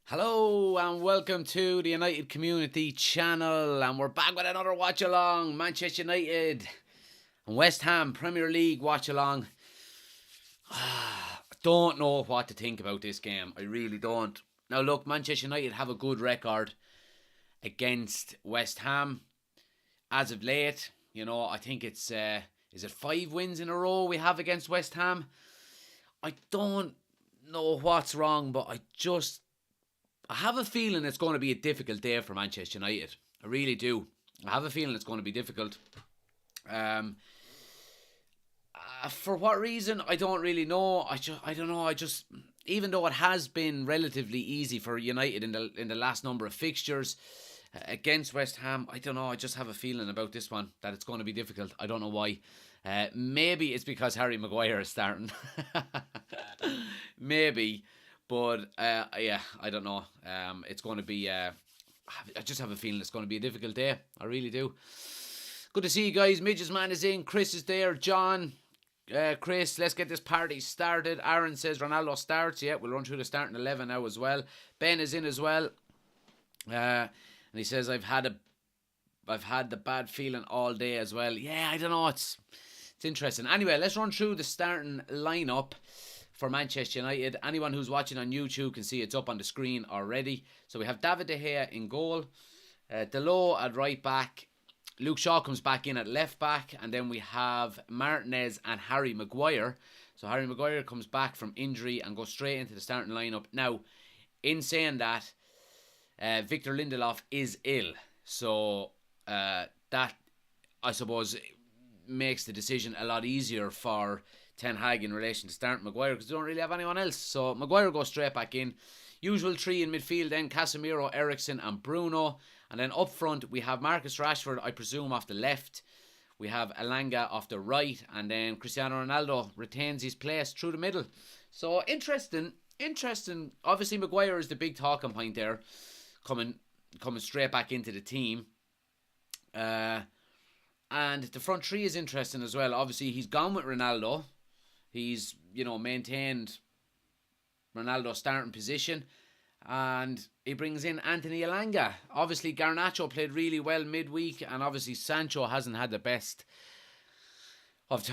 Hello and welcome to the United Community Channel, and we're back with another watch along. Manchester United and West Ham Premier League watch along. I don't know what to think about this game. I really don't. Now look, Manchester United have a good record against West Ham as of late. I think it's is it 5 wins in a row we have against West Ham. I don't know what's wrong, but I have a feeling it's going to be a difficult day for Manchester United. I really do. I have a feeling it's going to be difficult. For what reason, I don't really know. I don't know. Even though it has been relatively easy for United in the last number of fixtures against West Ham, I don't know. I just have a feeling about this one that it's going to be difficult. I don't know why. Maybe it's because Harry Maguire is starting. Maybe. But yeah, I don't know. It's going to be. I just have a feeling it's going to be a difficult day. I really do. Good to see you guys. Midges Man is in. Chris is there. John, Chris, let's get this party started. Aaron says Ronaldo starts. Yeah, we'll run through the starting 11 now as well. Ben is in as well. And he says I've had the bad feeling all day as well. Yeah, I don't know. It's interesting. Anyway, let's run through the starting lineup for Manchester United. Anyone who's watching on YouTube can see it's up on the screen already. So we have David De Gea in goal, Delo at right back, Luke Shaw comes back in at left back, and then we have Martinez and Harry Maguire. So Harry Maguire comes back from injury and goes straight into the starting lineup. Now, in saying that, Victor Lindelof is ill, so that, I suppose, makes the decision a lot easier for Ten Hag in relation to starting Maguire, because they don't really have anyone else. So Maguire goes straight back in. Usual three in midfield then: Casemiro, Eriksen and Bruno. And then up front we have Marcus Rashford, I presume, off the left. We have Elanga off the right. And then Cristiano Ronaldo retains his place through the middle. So interesting. Obviously Maguire is the big talking point there, coming straight back into the team. And the front three is interesting as well. Obviously he's gone with Ronaldo. He's, maintained Ronaldo's starting position, and he brings in Anthony Elanga. Obviously, Garnacho played really well midweek, and obviously Sancho hasn't had the best of,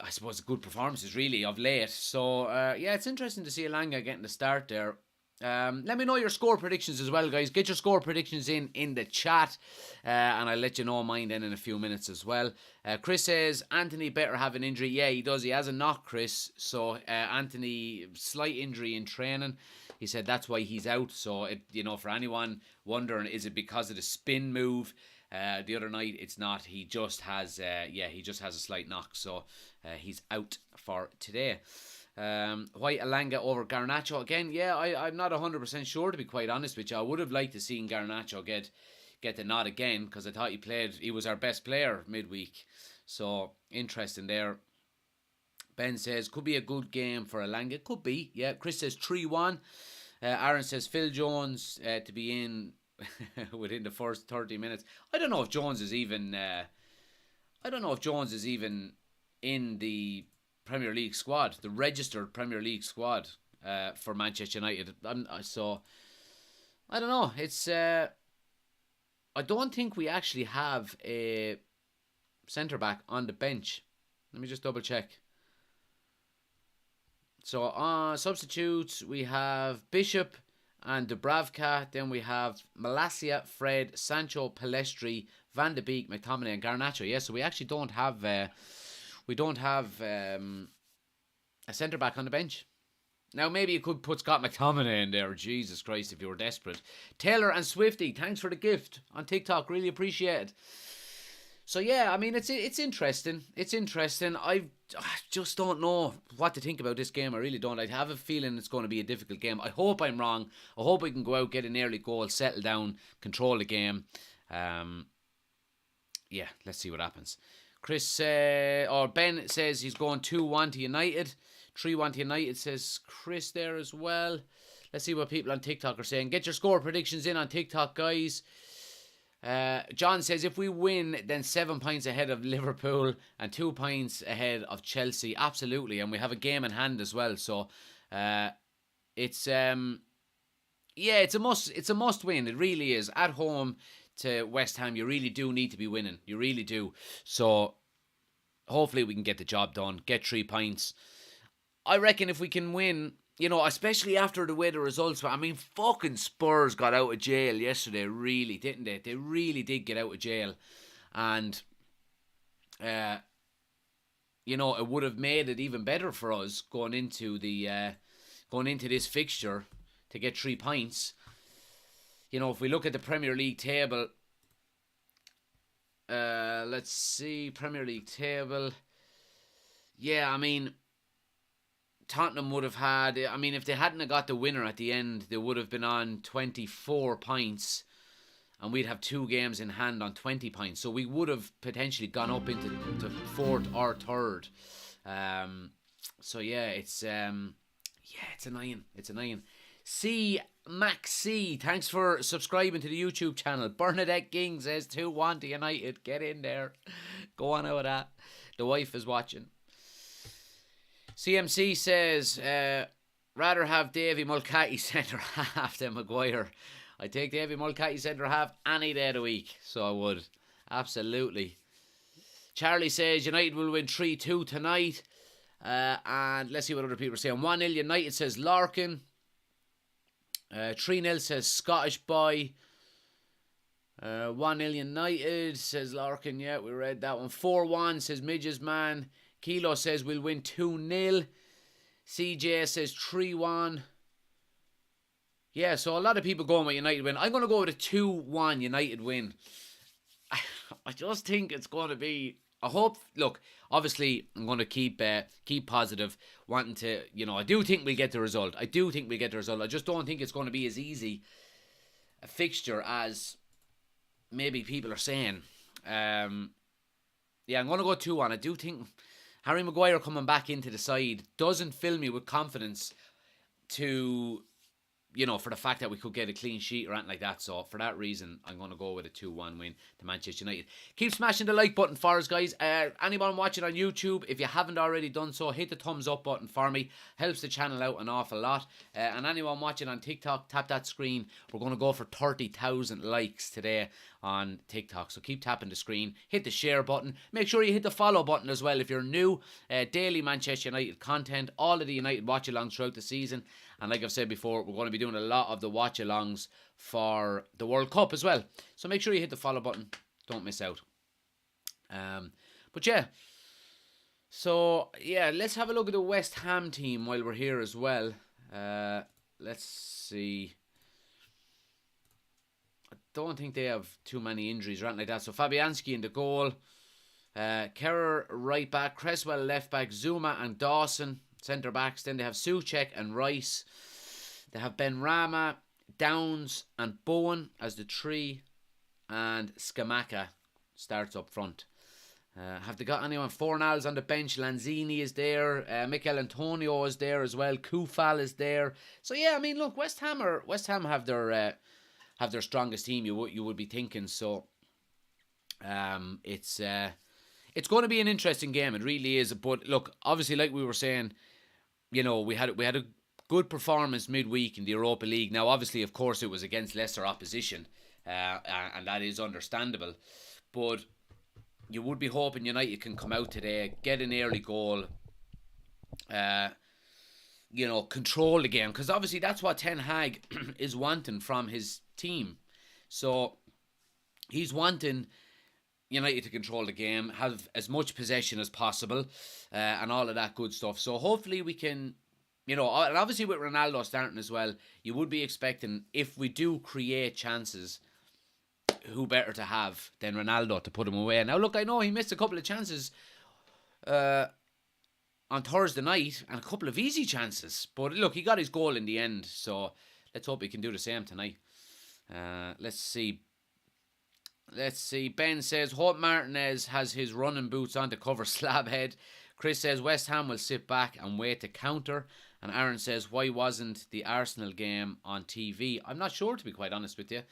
I suppose, good performances really of late. So yeah, it's interesting to see Elanga getting the start there. Let me know your score predictions as well, guys. Get your score predictions in the chat, and I'll let you know mine then in a few minutes as well. Chris says Anthony better have an injury. Yeah, he does. He has a knock, Chris. So Anthony, slight injury in training. He said that's why he's out. So for anyone wondering, is it because of the spin move the other night? It's not. He just has a slight knock. So he's out for today. Why Elanga over Garnacho again? Yeah, I'm not 100% sure, to be quite honest with you. I would have liked to seen Garnacho get the nod again, because I thought he was our best player midweek. So interesting there. Ben says could be a good game for Elanga. Could be, yeah. Chris says 3-1. Aaron says Phil Jones to be in within the first 30 minutes. I don't know if Jones is even in the Premier League squad, the registered Premier League squad for Manchester United. So I don't know. It's I don't think we actually have a centre back on the bench. Let me just double check. So substitutes, we have Bishop and Dubravka. Then we have Malacia, Fred, Sancho, Pellistri, Van de Beek, McTominay and Garnacho. Yeah, so we actually don't have a centre back on the bench. Now maybe you could put Scott McTominay in there. Jesus Christ, if you were desperate. Taylor and Swifty, thanks for the gift on TikTok. Really appreciate it. So yeah, I mean it's interesting. It's interesting. I just don't know what to think about this game. I really don't. I have a feeling it's going to be a difficult game. I hope I'm wrong. I hope we can go out, get an early goal, settle down, control the game. Yeah, let's see what happens. Ben says he's going 2-1 to United. 3-1 to United, says Chris there as well. Let's see what people on TikTok are saying. Get your score predictions in on TikTok, guys. John says if we win, then 7 points ahead of Liverpool and 2 points ahead of Chelsea. Absolutely, and we have a game in hand as well. So it's Yeah, it's a must. It's a must win. It really is. At home to West Ham, you really do need to be winning. You really do. So hopefully we can get the job done. Get 3 points. I reckon if we can win, especially after the way the results were. I mean, fucking Spurs got out of jail yesterday, really, didn't they? They really did get out of jail. And, it would have made it even better for us going into this fixture to get 3 points. If we look at the Premier League table, let's see, Premier League table. Yeah, I mean, Tottenham would have had, if they hadn't have got the winner at the end, they would have been on 24 points, and we'd have 2 games in hand on 20 points. So we would have potentially gone up into fourth or third. So yeah, it's annoying. It's annoying. Max C, thanks for subscribing to the YouTube channel. Bernadette Ging says 2-1 to United. Get in there. Go on out of that. The wife is watching. CMC says, rather have Davy Mulcahy centre half than Maguire. I take Davy Mulcahy centre half any day of the week. So I would. Absolutely. Charlie says United will win 3-2 tonight. And let's see what other people are saying. 1-0 United, says Larkin. 3-0 says Scottish Boy. 1-0 United, says Larkin. Yeah, we read that one. 4-1 says Midges Man. Kilo says we'll win 2-0. CJ says 3-1. Yeah, so a lot of people going with United win. I'm going to go with a 2-1 United win. I just think it's going to be... I hope... Look, obviously, I'm going to keep positive, wanting to... I do think we'll get the result. I just don't think it's going to be as easy a fixture as maybe people are saying. Yeah, I'm going to go 2-1. I do think Harry Maguire coming back into the side doesn't fill me with confidence to... for the fact that we could get a clean sheet or anything like that. So, for that reason, I'm going to go with a 2-1 win to Manchester United. Keep smashing the like button for us, guys. Anyone watching on YouTube, if you haven't already done so, hit the thumbs up button for me. Helps the channel out an awful lot. And anyone watching on TikTok, tap that screen. We're going to go for 30,000 likes today on TikTok. So, keep tapping the screen. Hit the share button. Make sure you hit the follow button as well if you're new. Daily Manchester United content. All of the United watch-alongs throughout the season. And like I've said before, we're going to be doing a lot of the watch-alongs for the World Cup as well. So make sure you hit the follow button. Don't miss out. But yeah. So, yeah, let's have a look at the West Ham team while we're here as well. Let's see. I don't think they have too many injuries or anything like that. So Fabianski in the goal. Kerr right back. Cresswell left back. Zuma and Dawson centre backs. Then they have Soucek and Rice. They have Ben Rama, Downs and Bowen as the 3. And Scamacca starts up front. Have they got anyone? Fornals on the bench. Lanzini is there. Mikel Antonio is there as well. Kufal is there. So yeah, I mean, look, West Ham have their strongest team. You would be thinking. So it's going to be an interesting game. It really is. But look, obviously, like we were saying, we had a good performance midweek in the Europa League. Now, obviously, of course, it was against lesser opposition, and that is understandable. But you would be hoping United can come out today, get an early goal, control the game, because obviously that's what Ten Hag is wanting from his team. So he's wanting United to control the game, have as much possession as possible, and all of that good stuff. So hopefully we can, and obviously with Ronaldo starting as well, you would be expecting, if we do create chances, who better to have than Ronaldo to put him away. Now look, I know he missed a couple of chances on Thursday night, and a couple of easy chances, but look, he got his goal in the end, so let's hope he can do the same tonight. Let's see. Ben says, hope Martinez has his running boots on to cover Slabhead. Chris says, West Ham will sit back and wait to counter. And Aaron says, why wasn't the Arsenal game on TV? I'm not sure, to be quite honest with you.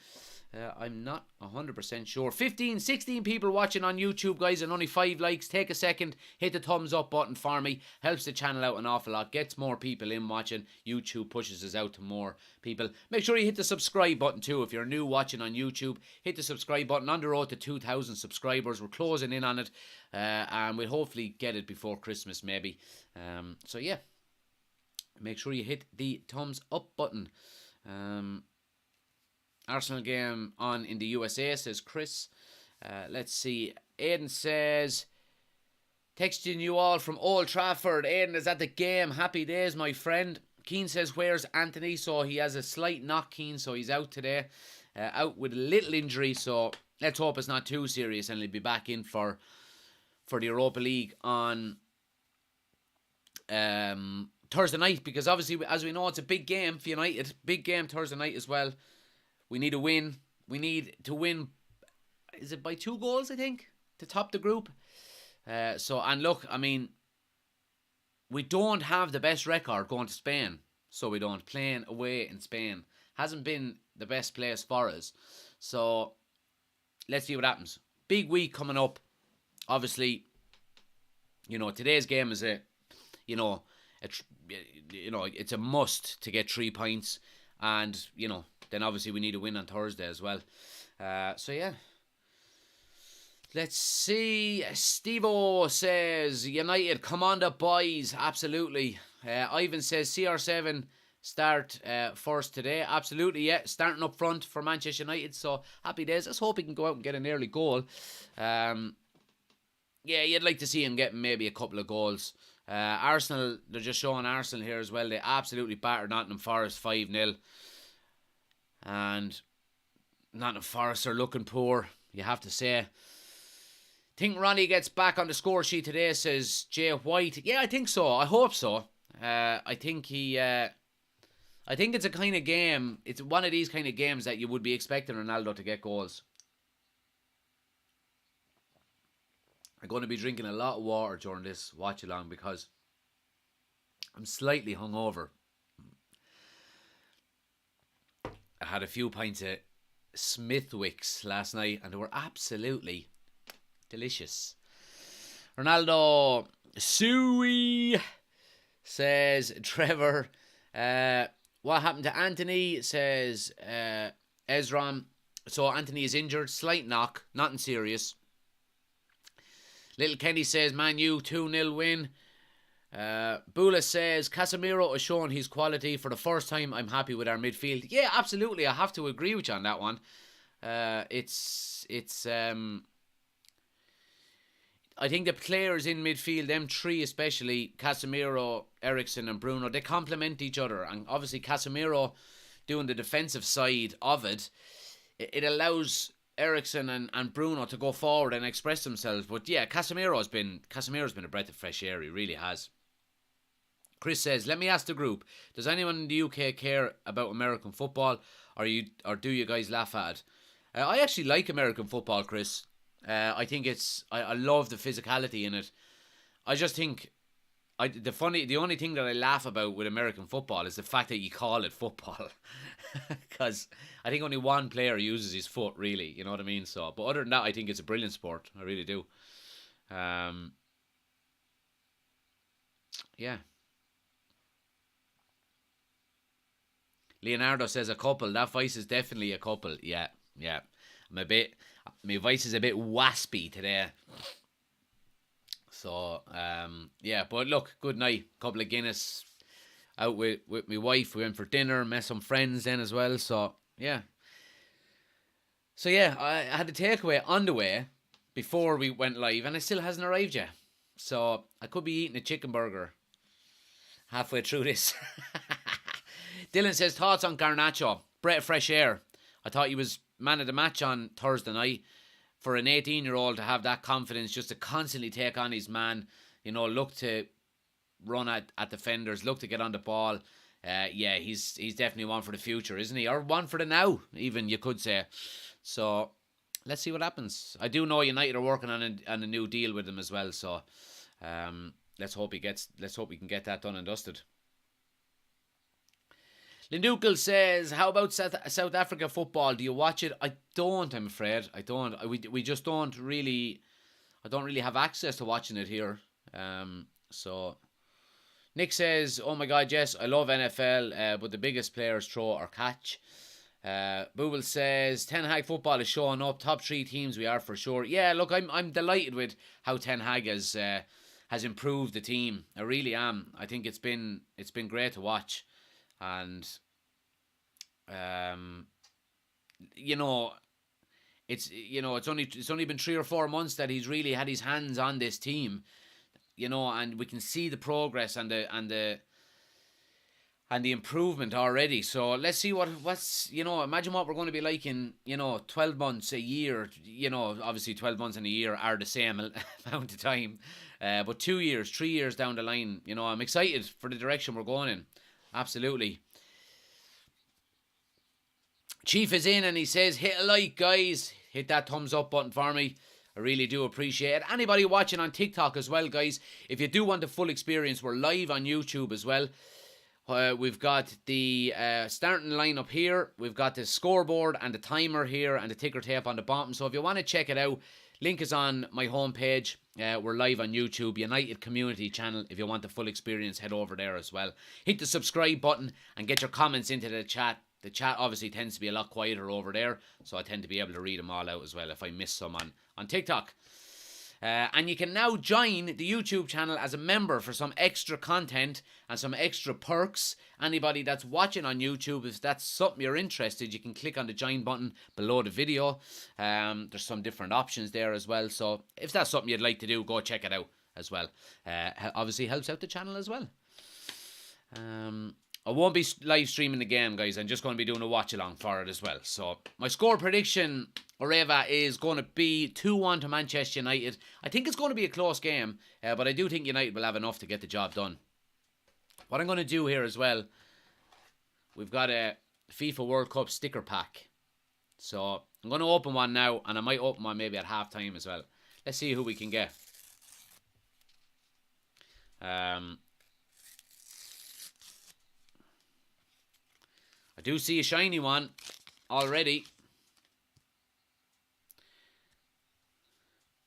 I'm not 100% sure. 15, 16 people watching on YouTube, guys, and only 5 likes. Take a second, hit the thumbs up button for me. Helps the channel out an awful lot. Gets more people in watching. YouTube pushes us out to more people. Make sure you hit the subscribe button too. If you're new watching on YouTube, hit the subscribe button. On the road to 2,000 subscribers. We're closing in on it. And we'll hopefully get it before Christmas, maybe. So, yeah. Make sure you hit the thumbs up button. Arsenal game on in the USA, says Chris. Let's see. Aidan says, texting you all from Old Trafford. Aidan is at the game. Happy days, my friend. Keane says, where's Anthony? So he has a slight knock, Keane, so he's out today. Out with a little injury, so let's hope it's not too serious and he'll be back in for the Europa League on Thursday night, because obviously, as we know, it's a big game for United. Big game Thursday night as well. We need a win. We need to win. Is it by 2 goals, I think, to top the group? And look, I mean, we don't have the best record going to Spain. So we don't. Playing away in Spain hasn't been the best place for us. So let's see what happens. Big week coming up. Obviously, today's game is it's a must to get 3 points. And, then obviously we need a win on Thursday as well. So, yeah. Let's see. Steve-O says, United, come on the boys. Absolutely. Ivan says, CR7 start first today. Absolutely, yeah. Starting up front for Manchester United. So, happy days. Let's hope he can go out and get an early goal. Yeah, you'd like to see him getting maybe a couple of goals. Arsenal, they're just showing Arsenal here as well. They absolutely battered Nottingham Forest 5-0. And Nottingham Forest are looking poor, you have to say. Think Ronnie gets back on the score sheet today, says Jay White. Yeah, I think so. I hope so. I think it's a kind of game. It's one of these kind of games that you would be expecting Ronaldo to get goals. I'm going to be drinking a lot of water during this watch along because I'm slightly hungover. I had a few pints of Smithwicks last night and they were absolutely delicious. Ronaldo Suey says Trevor. What happened to Anthony? Says Ezram. So Anthony is injured, slight knock, nothing serious. Little Kenny says Man U 2-0 win. Bula says Casemiro has shown his quality for the first time. I'm happy with our midfield. Yeah, absolutely. I have to agree with you on that one. I think the players in midfield, them 3 especially, Casemiro, Eriksen and Bruno, they complement each other. And obviously Casemiro doing the defensive side of it, it allows Eriksen and Bruno to go forward and express themselves. But yeah, Casemiro's been a breath of fresh air. He really has. Chris says, let me ask the group, does anyone in the UK care about American football, or do you guys laugh at it? I actually like American football, Chris. I think I love the physicality in it. I just think the only thing that I laugh about with American football is the fact that you call it football. Because I think only one player uses his foot, really. You know what I mean? So, but other than that, I think it's a brilliant sport. I really do. Yeah. Leonardo says a couple. That voice is definitely a couple. Yeah. My voice is a bit waspy today. So, yeah. But look, good night. Couple of Guinness. Out with my wife. We went for dinner. Met some friends then as well. So, yeah. I had the takeaway on the way before we went live. And it still hasn't arrived yet. So, I could be eating a chicken burger halfway through this. Dylan says, thoughts on Garnacho? Breath of fresh air. I thought he was man of the match on Thursday night. For an 18-year-old to have that confidence, just to constantly take on his man, look to run at defenders, look to get on the ball. Yeah, he's definitely one for the future, isn't he? Or one for the now, even, you could say. So, let's see what happens. I do know United are working on a new deal with him as well. So, let's hope we can get that done and dusted. Lindukel says, how about South Africa football? Do you watch it? I don't, I'm afraid. I don't. We just don't really... I don't really have access to watching it here. So... Nick says, oh my God, yes, I love NFL, but the biggest players throw or catch. Booble says, Ten Hag football is showing up. Top 3 teams we are for sure. Yeah, look, I'm delighted with how Ten Hag has improved the team. I really am. I think it's been great to watch. And, it's only been 3 or 4 months that he's really had his hands on this team. And we can see the progress and the improvement already. So let's see what's imagine what we're going to be like in 12 months, a year. Obviously 12 months and a year are the same amount of time, but 2 years, 3 years down the line, I'm excited for the direction we're going in. Absolutely. Chief is in and he says, hit a like, guys, hit that thumbs up button for me. I really do appreciate it. Anybody watching on TikTok as well, guys, if you do want the full experience, we're live on YouTube as well. We've got the starting lineup here. We've got the scoreboard and the timer here and the ticker tape on the bottom. So if you want to check it out, link is on my homepage. We're live on YouTube, United Community Channel. If you want the full experience, head over there as well. Hit the subscribe button and get your comments into the chat. The chat obviously tends to be a lot quieter over there, so I tend to be able to read them all out as well if I miss some on TikTok. And you can now join the YouTube channel as a member for some extra content and some extra perks. Anybody that's watching on YouTube, if that's something you're interested, you can click on the join button below the video. There's some different options there as well. So if that's something you'd like to do, go check it out as well. Obviously helps out the channel as well. I won't be live streaming the game, guys. I'm just going to be doing a watch along for it as well. So my score prediction, Oreva, is going to be 2-1 to Manchester United. I think it's going to be a close game, but I do think United will have enough to get the job done. What I'm going to do here as well, we've got a FIFA World Cup sticker pack. So I'm going to open one now, and I might open one maybe at half time as well. Let's see who we can get. I do see a shiny one already.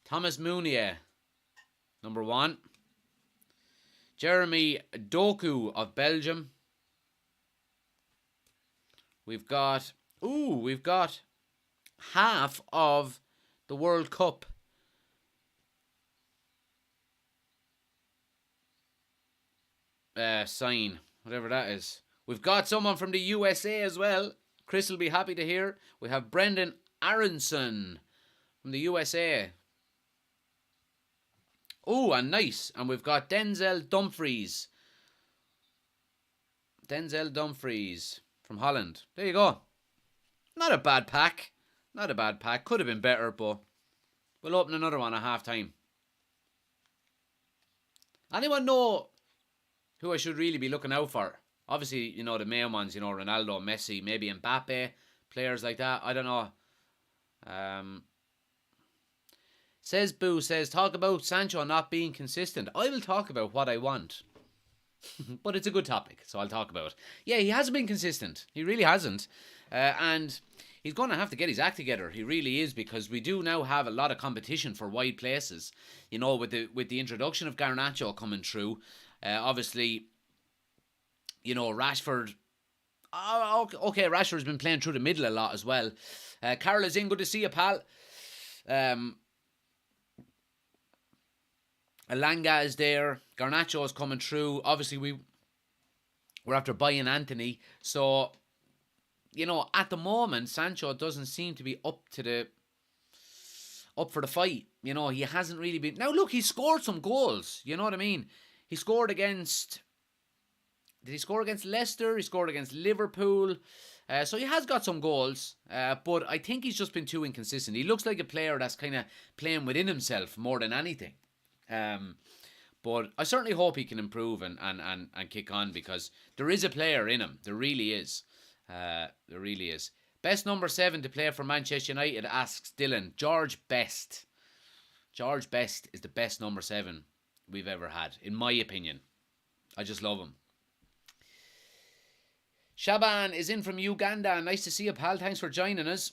Thomas Meunier, number 1. Jeremy Doku of Belgium. We've got half of the World Cup. Sign, whatever that is. We've got someone from the USA as well. Chris will be happy to hear. We have Brendan Aronson from the USA. Oh, and nice. And we've got Denzel Dumfries. Denzel Dumfries from Holland. There you go. Not a bad pack. Not a bad pack. Could have been better, but we'll open another one at half time. Anyone know who I should really be looking out for? Obviously, the main ones, Ronaldo, Messi, maybe Mbappe, players like that. I don't know. Says Boo, talk about Sancho not being consistent. I will talk about what I want. But it's a good topic, so I'll talk about it. Yeah, he hasn't been consistent. He really hasn't. And he's going to have to get his act together. He really is, because we do now have a lot of competition for wide places. With the introduction of Garnacho coming through, obviously... Rashford. Oh, okay, Rashford's been playing through the middle a lot as well. Carol is in. Good to see you, pal. Elanga is there. Garnacho is coming through. Obviously, we're after buying Anthony. So, at the moment, Sancho doesn't seem to be up for the fight. He hasn't really been... Now, look, he scored some goals. You know what I mean? He scored against... Did he score against Leicester? He scored against Liverpool. So he has got some goals. But I think he's just been too inconsistent. He looks like a player that's kind of playing within himself more than anything. But I certainly hope he can improve and kick on, because there is a player in him. There really is. There really is. Best number 7 to play for Manchester United, asks Dylan. George Best. George Best is the best number 7 we've ever had, in my opinion. I just love him. Shaban is in from Uganda. Nice to see you, pal. Thanks for joining us.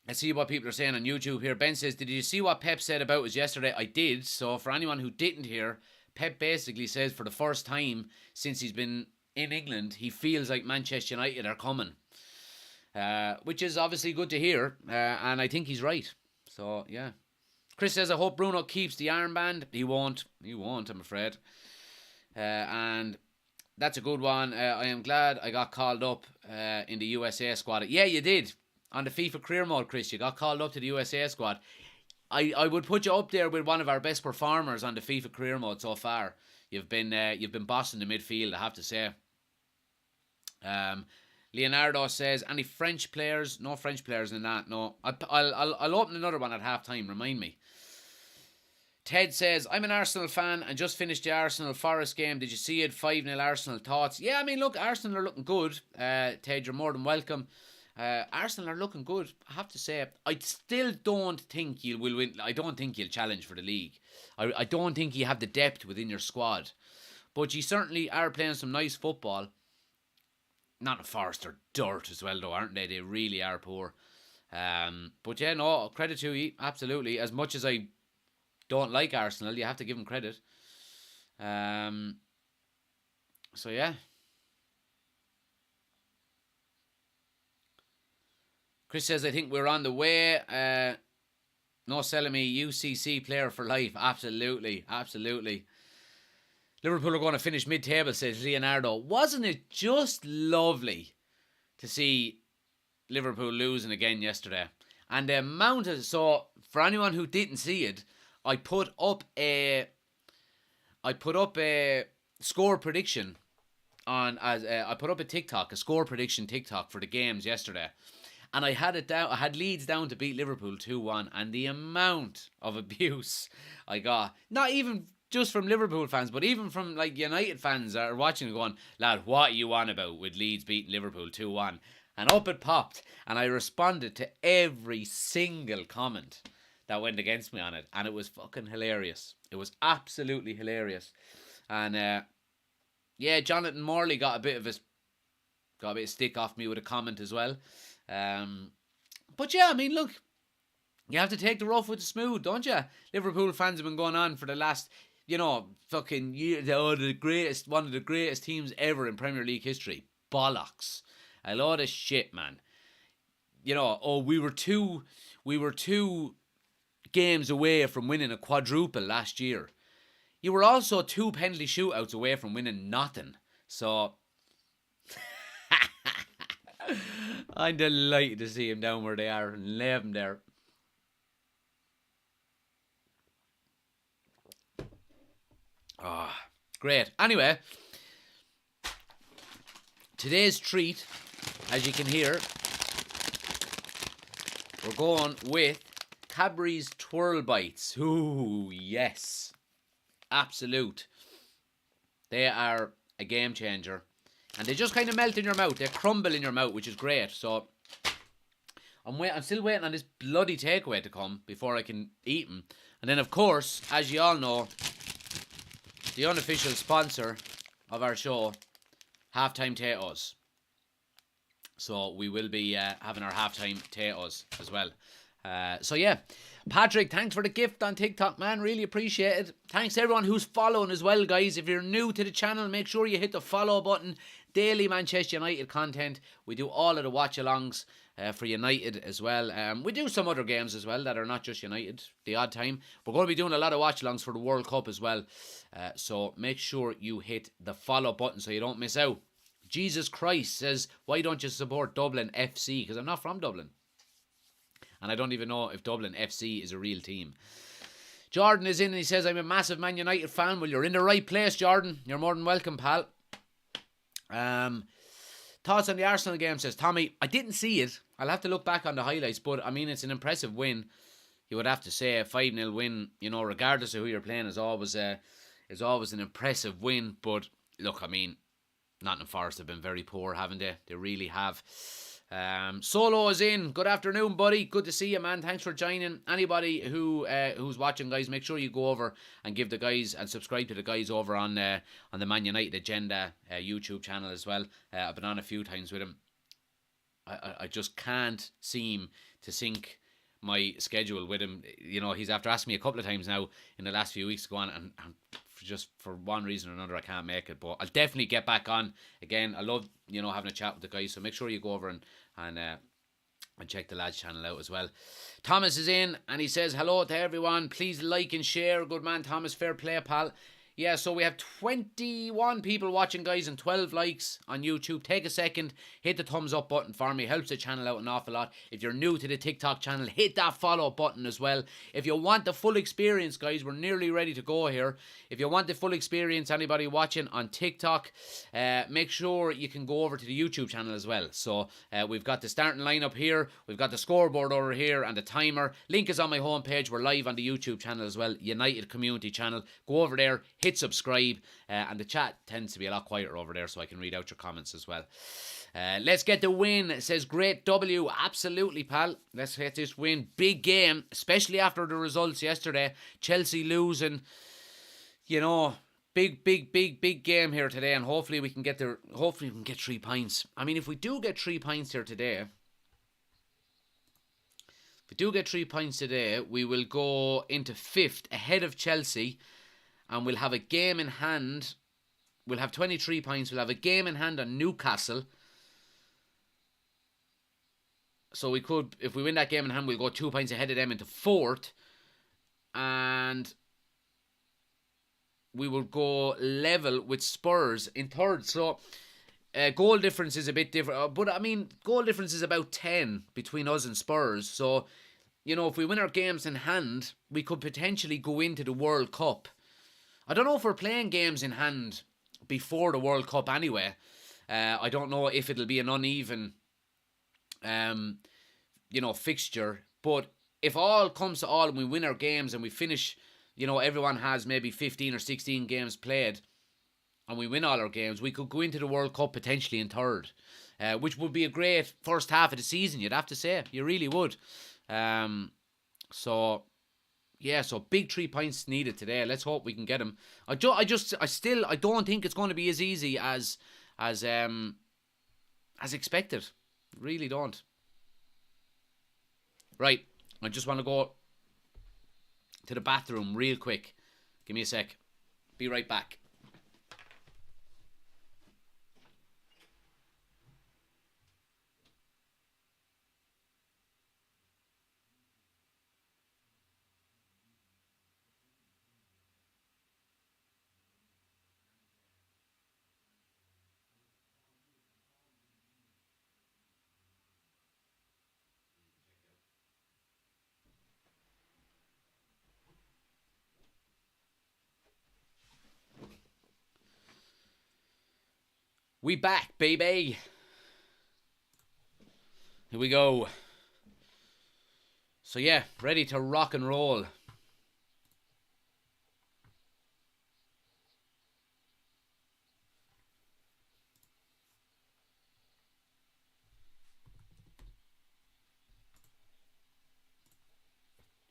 Let's see what people are saying on YouTube here. Ben says, did you see what Pep said about us yesterday? I did. So for anyone who didn't hear, Pep basically says for the first time since he's been in England, he feels like Manchester United are coming. Which is obviously good to hear. And I think he's right. So, yeah. Chris says, I hope Bruno keeps the armband. He won't. He won't, I'm afraid. And that's a good one. I am glad I got called up in the USA squad. Yeah, you did. On the FIFA career mode, Chris, you got called up to the USA squad. I would put you up there with one of our best performers on the FIFA career mode so far. You've been bossing the midfield, I have to say. Leonardo says, any French players? No French players in that. No, I'll open another one at half time. Remind me. Ted says, I'm an Arsenal fan and just finished the Arsenal Forest game. Did you see it? 5-0 Arsenal. Thoughts? Yeah, I mean, look, Arsenal are looking good. Ted, you're more than welcome. Arsenal are looking good, I have to say. I still don't think you will win. I don't think you'll challenge for the league. I don't think you have the depth within your squad. But you certainly are playing some nice football. Nottingham Forest are dirt as well, though, aren't they? They really are poor. But yeah, no, credit to you, absolutely. As much as I don't like Arsenal, you have to give them credit. So yeah. Chris says, I think we're on the way. No selling me, UCC player for life. Absolutely, absolutely. Liverpool are going to finish mid-table, says Leonardo. Wasn't it just lovely to see Liverpool losing again yesterday? And the amount of... So, for anyone who didn't see it, I put up a score prediction on... I put up a TikTok, a score prediction TikTok for the games yesterday. And I had it down. I had Leeds down to beat Liverpool 2-1, and the amount of abuse I got, not even just from Liverpool fans, but even from like United fans that are watching and going, lad, what are you on about with Leeds beating Liverpool 2-1? And up it popped, and I responded to every single comment that went against me on it, and it was fucking hilarious. It was absolutely hilarious. And yeah, Jonathan Morley got a bit of stick off me with a comment as well. But yeah, I mean, look, you have to take the rough with the smooth, don't you? Liverpool fans have been going on for the last, fucking year. One of the greatest teams ever in Premier League history. Bollocks. A lot of shit, man. We were two games away from winning a quadruple last year. You were also 2 penalty shootouts away from winning nothing. So... I'm delighted to see him down where they are and leave him there. Great. Anyway, today's treat, as you can hear, we're going with Cadbury's Twirl Bites. Ooh, yes. Absolute. They are a game changer. And they just kind of melt in your mouth. They crumble in your mouth, which is great. So, I'm still waiting on this bloody takeaway to come before I can eat them. And then, of course, as you all know, the unofficial sponsor of our show, Halftime Tatoes. So, we will be having our Halftime Tatoes as well. So, yeah. Patrick, thanks for the gift on TikTok, man. Really appreciate it. Thanks to everyone who's following as well, guys. If you're new to the channel, make sure you hit the follow button. Daily Manchester United content. We do all of the watch-alongs for United as well. We do some other games as well that are not just United, the odd time. We're going to be doing a lot of watch-alongs for the World Cup as well. So make sure you hit the follow button so you don't miss out. Jesus Christ says, why don't you support Dublin FC? Because I'm not from Dublin. And I don't even know if Dublin FC is a real team. Jordan is in and he says, I'm a massive Man United fan. Well, you're in the right place, Jordan. You're more than welcome, pal. Thoughts on the Arsenal game, says Tommy. I didn't see it. I'll have to look back on the highlights, but I mean, it's an impressive win. You would have to say a 5-0 win, regardless of who you're playing, is always an impressive win. But look, I mean, Nottingham Forest have been very poor, haven't they? They really have. Solo is in. Good afternoon, buddy. Good to see you, man. Thanks for joining. Anybody who's watching, guys, make sure you go over and give the guys and subscribe to the guys over on the Man United Agenda YouTube channel as well. I've been on a few times with him. I just can't seem to sync my schedule with him. You know, he's after asking me a couple of times now in the last few weeks to go on, and just for one reason or another I can't make it, but I'll definitely get back on again. I love, you know, having a chat with the guys, so make sure you go over and check the lads channel out as well. Thomas is in and he says hello to everyone, please like and share. Good man, Thomas. Fair play, pal. Yeah, so we have 21 people watching, guys, and 12 likes on YouTube. Take a second, hit the thumbs up button for me. Helps the channel out an awful lot. If you're new to the TikTok channel, hit that follow button as well. If you want the full experience, guys, we're nearly ready to go here. If you want the full experience, anybody watching on TikTok, make sure you can go over to the YouTube channel as well. So we've got the starting lineup here. We've got the scoreboard over here and the timer. Link is on my homepage. We're live on the YouTube channel as well. United Community Channel. Go over there. Hit subscribe, and the chat tends to be a lot quieter over there, so I can read out your comments as well. Let's get the win. It says great W. Absolutely, pal. Let's get this win. Big game, especially after the results yesterday. Chelsea losing. You know, big game here today, and hopefully we can get there. Hopefully we can get 3 points. I mean, if we do get 3 points here today, we will go into 5th ahead of Chelsea. And we'll have a game in hand. We'll have 23 points. We'll have a game in hand on Newcastle. So we could, if we win that game in hand, we'll go 2 points ahead of them into 4th. And we will go level with Spurs in 3rd. So goal difference is a bit different. But I mean, goal difference is about 10 between us and Spurs. So, you know, if we win our games in hand, we could potentially go into the World Cup. I don't know if we're playing games in hand before the World Cup anyway. I don't know if it'll be an uneven, fixture. But if all comes to all and we win our games and we finish, you know, everyone has maybe 15 or 16 games played and we win all our games, we could go into the World Cup potentially in 3rd, which would be a great first half of the season, you'd have to say. You really would. So big 3 points needed today. Let's hope we can get them. I don't think it's going to be as easy as expected. Really don't. Right, I just want to go to the bathroom real quick. Give me a sec. Be right back. We back, baby. Here we go. So yeah, ready to rock and roll.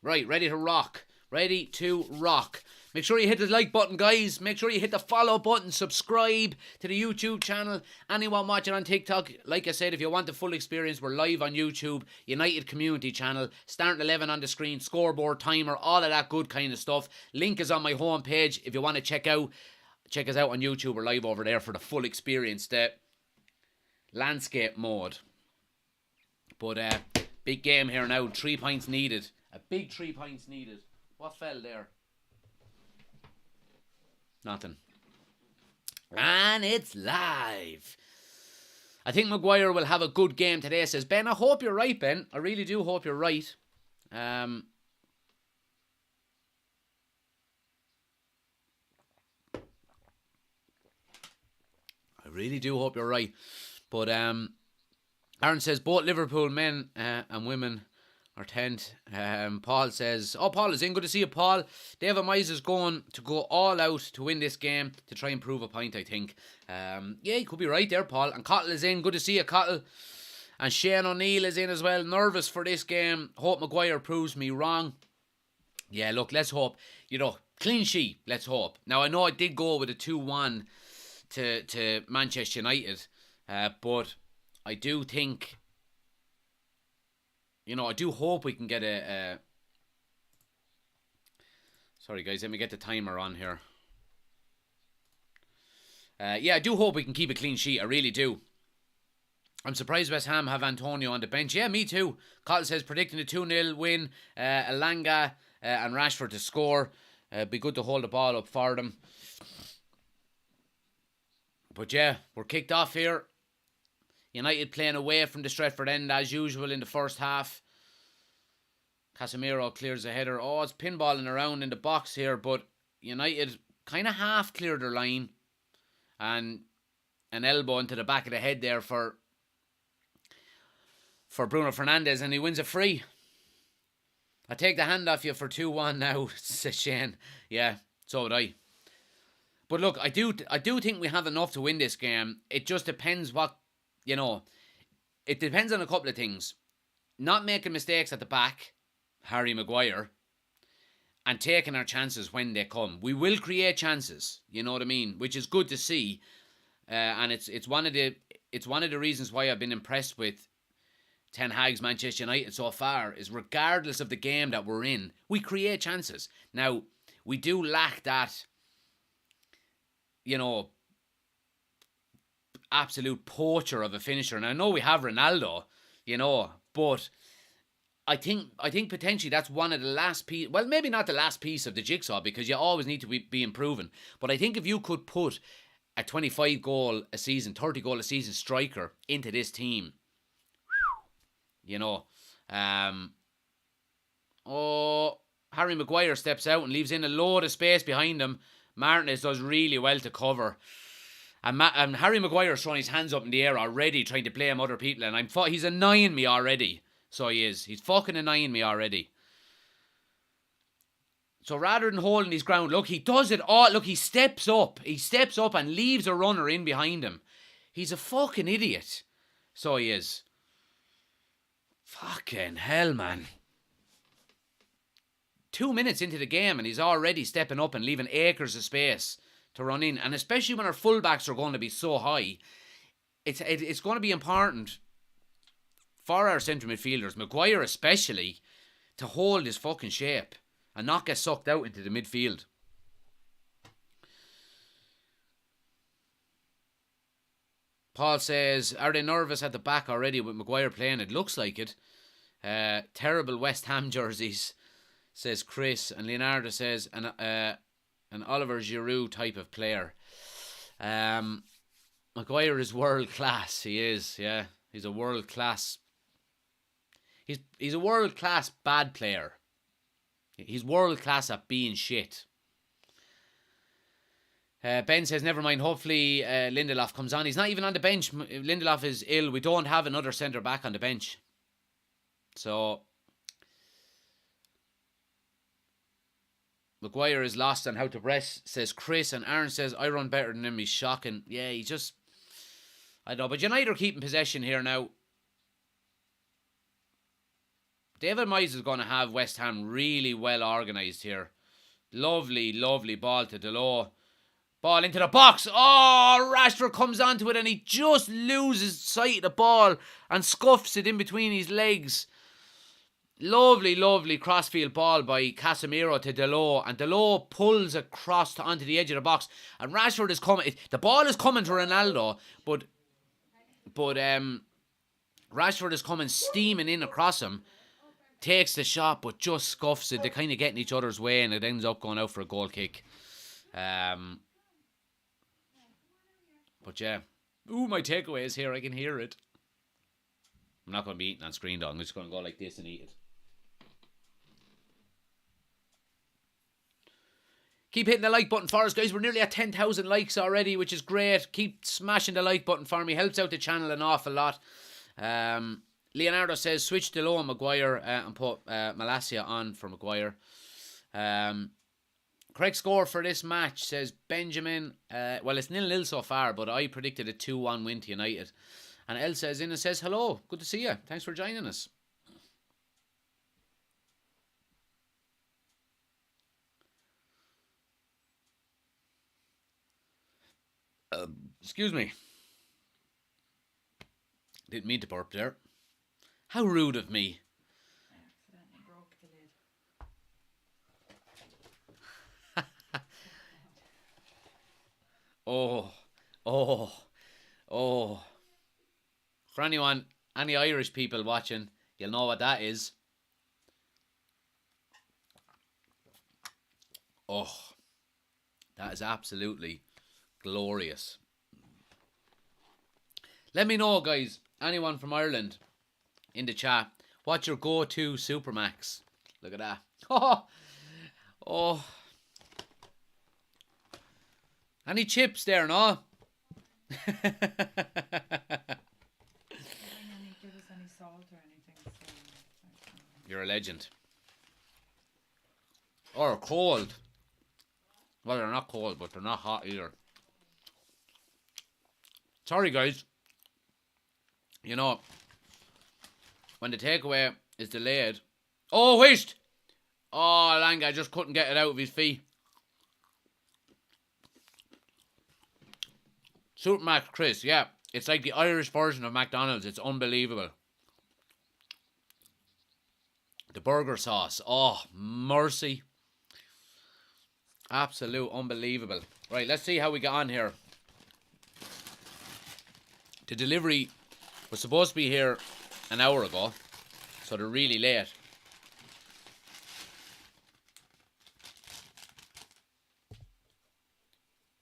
Right, ready to rock. Ready to rock. Make sure you hit the like button, guys. Make sure you hit the follow button. Subscribe to the YouTube channel. Anyone watching on TikTok, like I said, if you want the full experience, we're live on YouTube. United Community Channel. Starting 11 on the screen. Scoreboard, timer, all of that good kind of stuff. Link is on my homepage. If you want to check us out on YouTube. We're live over there for the full experience. The landscape mode. But big game here now. 3 points needed. A big 3 points needed. What fell there? Nothing. And it's live. I think Maguire will have a good game today, says Ben. I hope you're right, Ben. I really do hope you're right. I really do hope you're right. But Aaron says both Liverpool men and women are 10th. Paul says, Paul is in. Good to see you, Paul. David Moyes is going to go all out to win this game to try and prove a point, I think. Yeah, he could be right there, Paul. And Cottle is in. Good to see you, Cottle. And Shane O'Neill is in as well. Nervous for this game. Hope Maguire proves me wrong. Yeah, look, let's hope. Clean sheet, let's hope. Now, I know I did go with a 2-1 to Manchester United. But I do think... I do hope we can get a... Sorry, guys, let me get the timer on here. I do hope we can keep a clean sheet. I really do. I'm surprised West Ham have Antonio on the bench. Yeah, me too. Cottle says predicting a 2-0 win. Elanga and Rashford to score. Be good to hold the ball up for them. But yeah, we're kicked off here. United playing away from the Stretford end as usual in the first half. Casemiro clears a header. Oh, it's pinballing around in the box here, but United kind of half cleared their line. And an elbow into the back of the head there for Bruno Fernandes, and he wins a free. I take the hand off you for 2-1 now, says Shane. Yeah, so would I. But look, I do think we have enough to win this game. It just depends what, it depends on a couple of things. Not making mistakes at the back, Harry Maguire, and taking our chances when they come. We will create chances, you know what I mean, which is good to see. And it's one of the reasons why I've been impressed with Ten Hag's Manchester United so far, is regardless of the game that we're in, we create chances. Now, we do lack that, absolute poacher of a finisher. And I know we have Ronaldo, but I think potentially that's one of the last piece. Well, maybe not the last piece of the jigsaw, because you always need to be improving. But I think if you could put a 25 goal a season, 30 goal a season striker into this team, Harry Maguire steps out and leaves in a load of space behind him. Martinez does really well to cover. And Harry Maguire's throwing his hands up in the air already, trying to blame other people. And he's annoying me already. So he is. He's fucking annoying me already. So rather than holding his ground, look, he does it all. Look, he steps up. He steps up and leaves a runner in behind him. He's a fucking idiot. So he is. Fucking hell, man. 2 minutes into the game and he's already stepping up and leaving acres of space to run in. And especially when our fullbacks are going to be so high, it's going to be important for our central midfielders, Maguire especially, to hold his fucking shape and not get sucked out into the midfield. Paul says, are they nervous at the back already with Maguire playing? It looks like it. Terrible West Ham jerseys, says Chris. And Leonardo says, an Oliver Giroud type of player. Maguire is world class. He is, yeah. He's a world class. He's a world class bad player. He's world class at being shit. Ben says, never mind, hopefully Lindelof comes on. He's not even on the bench. Lindelof is ill. We don't have another centre back on the bench. So Maguire is lost on how to press, says Chris. And Aaron says, I run better than him. He's shocking. Yeah, he just... I don't know. But United are keeping possession here now. David Moyes is going to have West Ham really well organised here. Lovely, lovely ball to Delors. Ball into the box. Oh, Rashford comes onto it and he just loses sight of the ball and scuffs it in between his legs. Lovely, lovely crossfield ball by Casemiro to Delors. And Delors pulls across onto the edge of the box. And Rashford is coming. The ball is coming to Ronaldo. But Rashford is coming steaming in across him. Takes the shot but just scuffs it. They kind of get in each other's way and it ends up going out for a goal kick. But yeah. Ooh, my takeaway is here. I can hear it. I'm not going to be eating on screen though. I'm just going to go like this and eat it. Keep hitting the like button for us, guys. We're nearly at 10,000 likes already, which is great. Keep smashing the like button for me. Helps out the channel an awful lot. Leonardo says, switch Delors and Maguire and put Malacia on for Maguire. Correct score for this match, says Benjamin. Well, it's 0-0 so far, but I predicted a 2-1 win to United. And Elsa is in and says hello. Good to see you. Thanks for joining us. Excuse me. Didn't mean to burp there. How rude of me. I accidentally broke the lid. Oh. For anyone, any Irish people watching, you'll know what that is. Oh, that is absolutely glorious. Let me know, guys, anyone from Ireland in the chat, what's your go-to Supermax? Look at that. Oh. Any chips there, no? Give us any salt or anything. So You're a legend. Or cold. Well, they're not cold, but they're not hot either. Sorry, guys. You know, when the takeaway is delayed. Oh, wait! Oh, Langa just couldn't get it out of his feet. Supermax Chris, yeah. It's like the Irish version of McDonald's. It's unbelievable. The burger sauce. Oh, mercy. Absolute unbelievable. Right, let's see how we get on here. The delivery was supposed to be here an hour ago, so they're really late.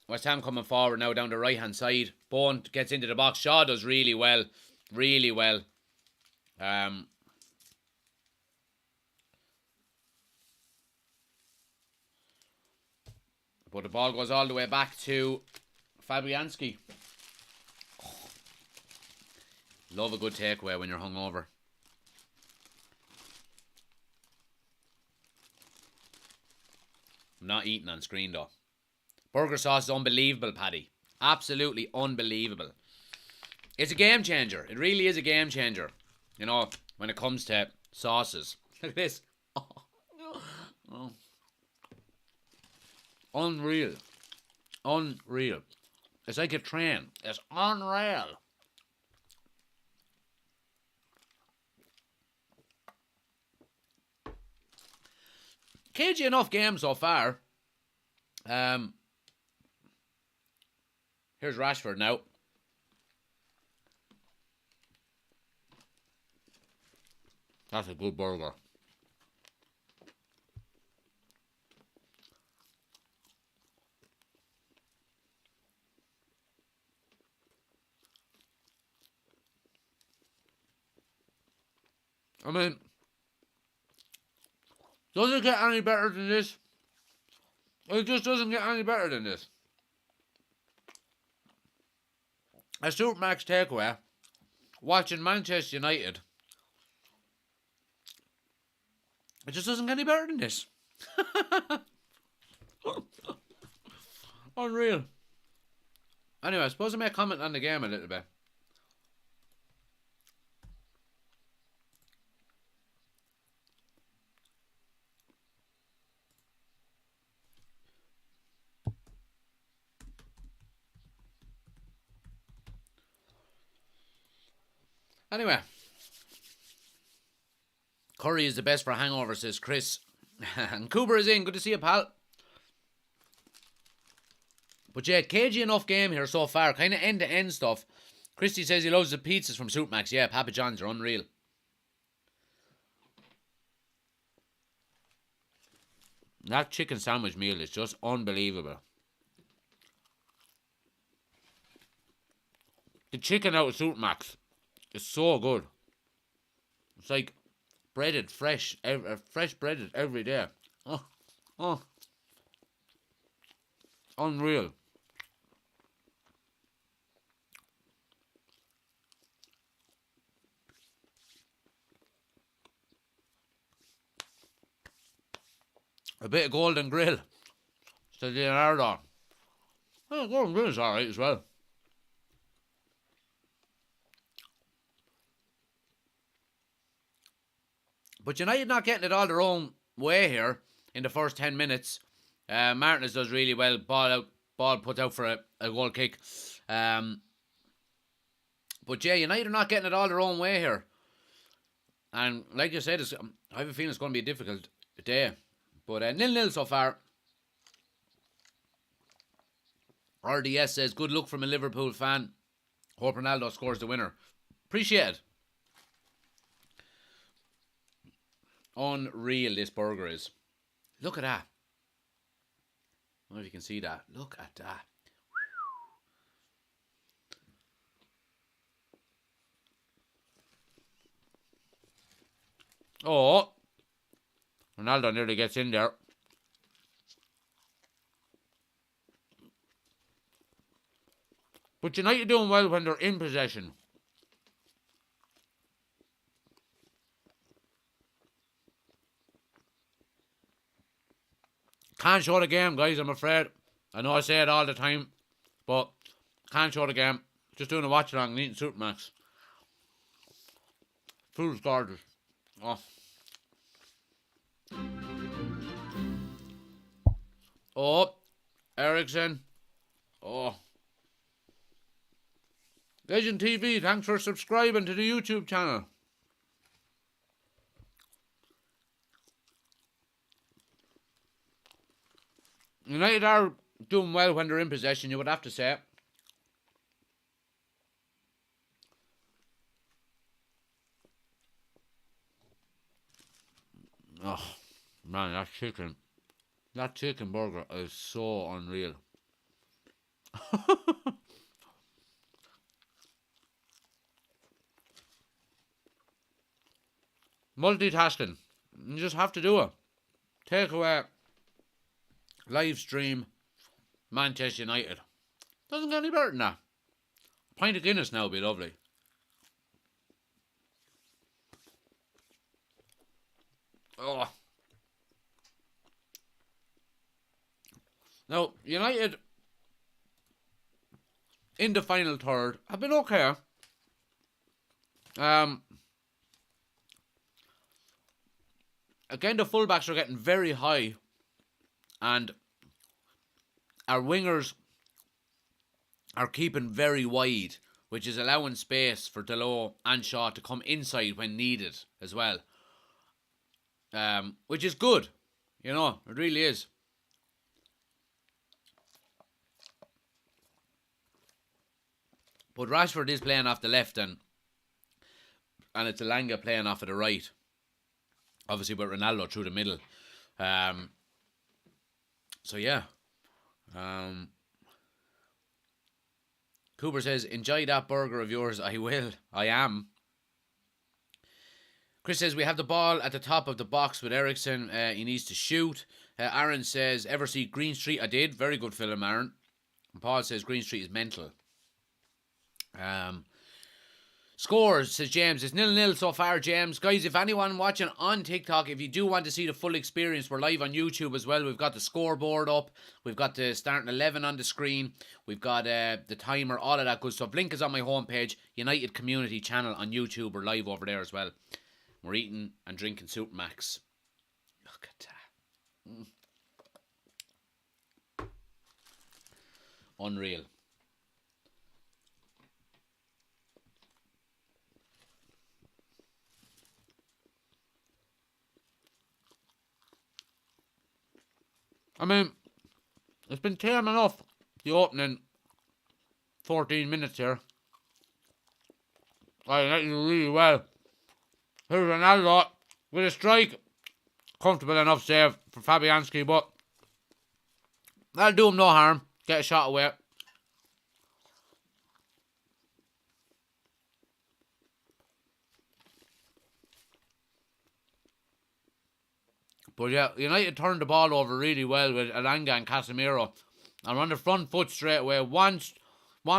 West Ham coming forward now down the right hand side. Bowen gets into the box. Shaw does really well. Really well. But the ball goes all the way back to Fabianski. Oh. Love a good takeaway when you're hungover. I'm not eating on screen though. Burger sauce is unbelievable, Paddy. Absolutely unbelievable. It's a game changer. It really is a game changer. You know, when it comes to sauces. Look at this. Oh. Unreal. Unreal. It's like a train. It's unreal. Cagey enough game so far. Here's Rashford now. That's a good burger. I mean, does it get any better than this? It just doesn't get any better than this. A Supermax takeaway, watching Manchester United, it just doesn't get any better than this. Unreal. Anyway, I suppose I may comment on the game a little bit. Anyway, curry is the best for hangover, says Chris. And Cooper is in. Good to see you, pal. But yeah, cagey enough game here so far. Kind of end-to-end stuff. Christy says he loves the pizzas from Supermax. Yeah, Papa John's are unreal. That chicken sandwich meal is just unbelievable. The chicken out of Supermax is so good. It's like breaded, fresh breaded every day. Oh. Unreal. A bit of Golden Grill. So Leonardo. Oh, Golden Grill is alright as well. But United not getting it all their own way here in the first 10 minutes. Martinez does really well. Ball put out for a goal kick. But yeah, United are not getting it all their own way here. And like you said, I have a feeling it's going to be a difficult day. But 0-0 so far. RDS says, good luck from a Liverpool fan. Hope Ronaldo scores the winner. Appreciate it. Unreal this burger is. Look at that. I don't know if you can see that. Look at that. Oh. Ronaldo nearly gets in there. But United doing well when they're in possession. Can't show the game, guys, I'm afraid. I know I say it all the time, but can't show the game. Just doing a watch along and eating Supermax. Food's gorgeous. Oh. Oh. Ericsson. Oh. Legend TV, thanks for subscribing to the YouTube channel. United are doing well when they're in possession, you would have to say. Oh, man, that chicken burger is so unreal. Multitasking. You just have to do it. Take away. Live stream. Manchester United. Doesn't get any better than that. A pint of Guinness now would be lovely. Oh. Now, United in the final third have been okay. Again, the fullbacks are getting very high, and our wingers are keeping very wide, which is allowing space for Delort and Shaw to come inside when needed as well. Which is good, you know, it really is. But Rashford is playing off the left, and it's Elanga playing off of the right. Obviously, with Ronaldo through the middle. So, yeah. Cooper says, enjoy that burger of yours. I will. I am. Chris says, we have the ball at the top of the box with Ericsson. He needs to shoot. Aaron says, ever see Green Street? I did. Very good film, Aaron. And Paul says, Green Street is mental. Scores, says James. It's 0-0 so far, James. Guys, if anyone watching on TikTok, if you do want to see the full experience, we're live on YouTube as well. We've got the scoreboard up. We've got the starting 11 on the screen. We've got the timer, all of that good stuff. Link is on my homepage. United Community Channel on YouTube. We're live over there as well. We're eating and drinking Supermax. Look at that. Unreal. I mean, it's been tame enough, the opening 14 minutes here. I like you really well. Here's Ronaldo with a strike. Comfortable enough save for Fabianski, but that'll do him no harm. Get a shot away. But yeah, United turned the ball over really well with Elanga and Casemiro. And on the front foot straight away. One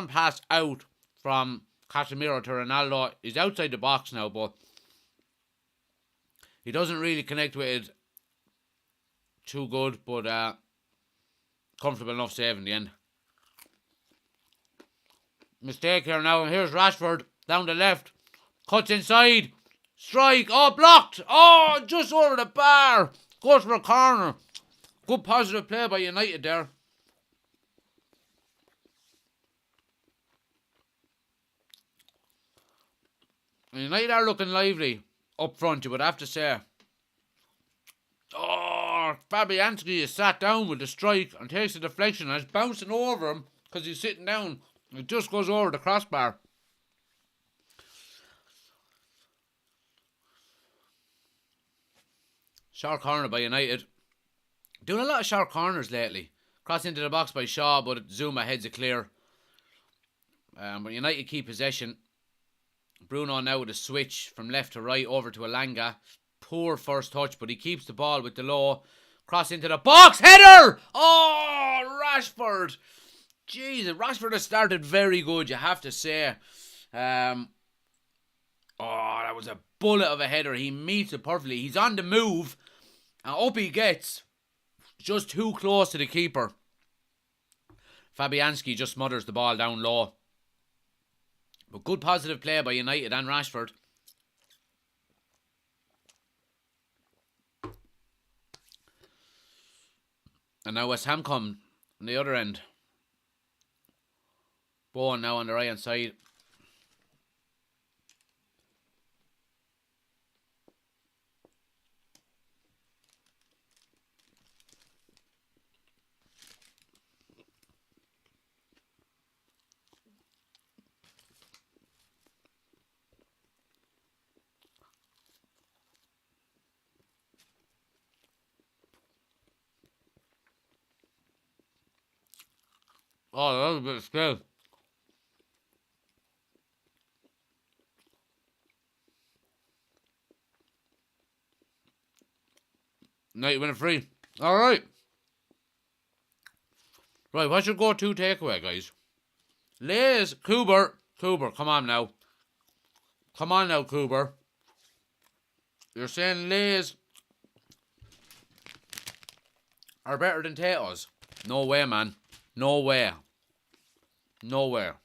pass out from Casemiro to Ronaldo. He's outside the box now, but he doesn't really connect with it too good. But comfortable enough save in the end. Mistake here now. And here's Rashford down the left. Cuts inside. Strike. Oh, blocked. Oh, just over the bar. Goes for a corner. Good positive play by United there. United are looking lively up front, you would have to say. Oh, Fabianski is sat down with the strike and takes the deflection and it's bouncing over him because he's sitting down. It just goes over the crossbar. Short corner by United. Doing a lot of short corners lately. Cross into the box by Shaw, but Zuma heads it clear. But United keep possession. Bruno now with a switch from left to right over to Elanga. Poor first touch, but he keeps the ball with the low. Cross into the box. Header! Oh, Rashford. Jesus, Rashford has started very good, you have to say. Oh, that was a bullet of a header. He meets it perfectly. He's on the move. And up he gets. Just too close to the keeper. Fabianski just smothers the ball down low. But good positive play by United and Rashford. And now West Ham come on the other end. Bowen now on the right hand side. Oh, that was a bit of skill. Now you win a free. Alright. Right, what's your go-to takeaway, guys? Lays, Cooper, come on now. Come on now, Cooper. You're saying Lays are better than Tato's? No way, man. No way. Nowhere.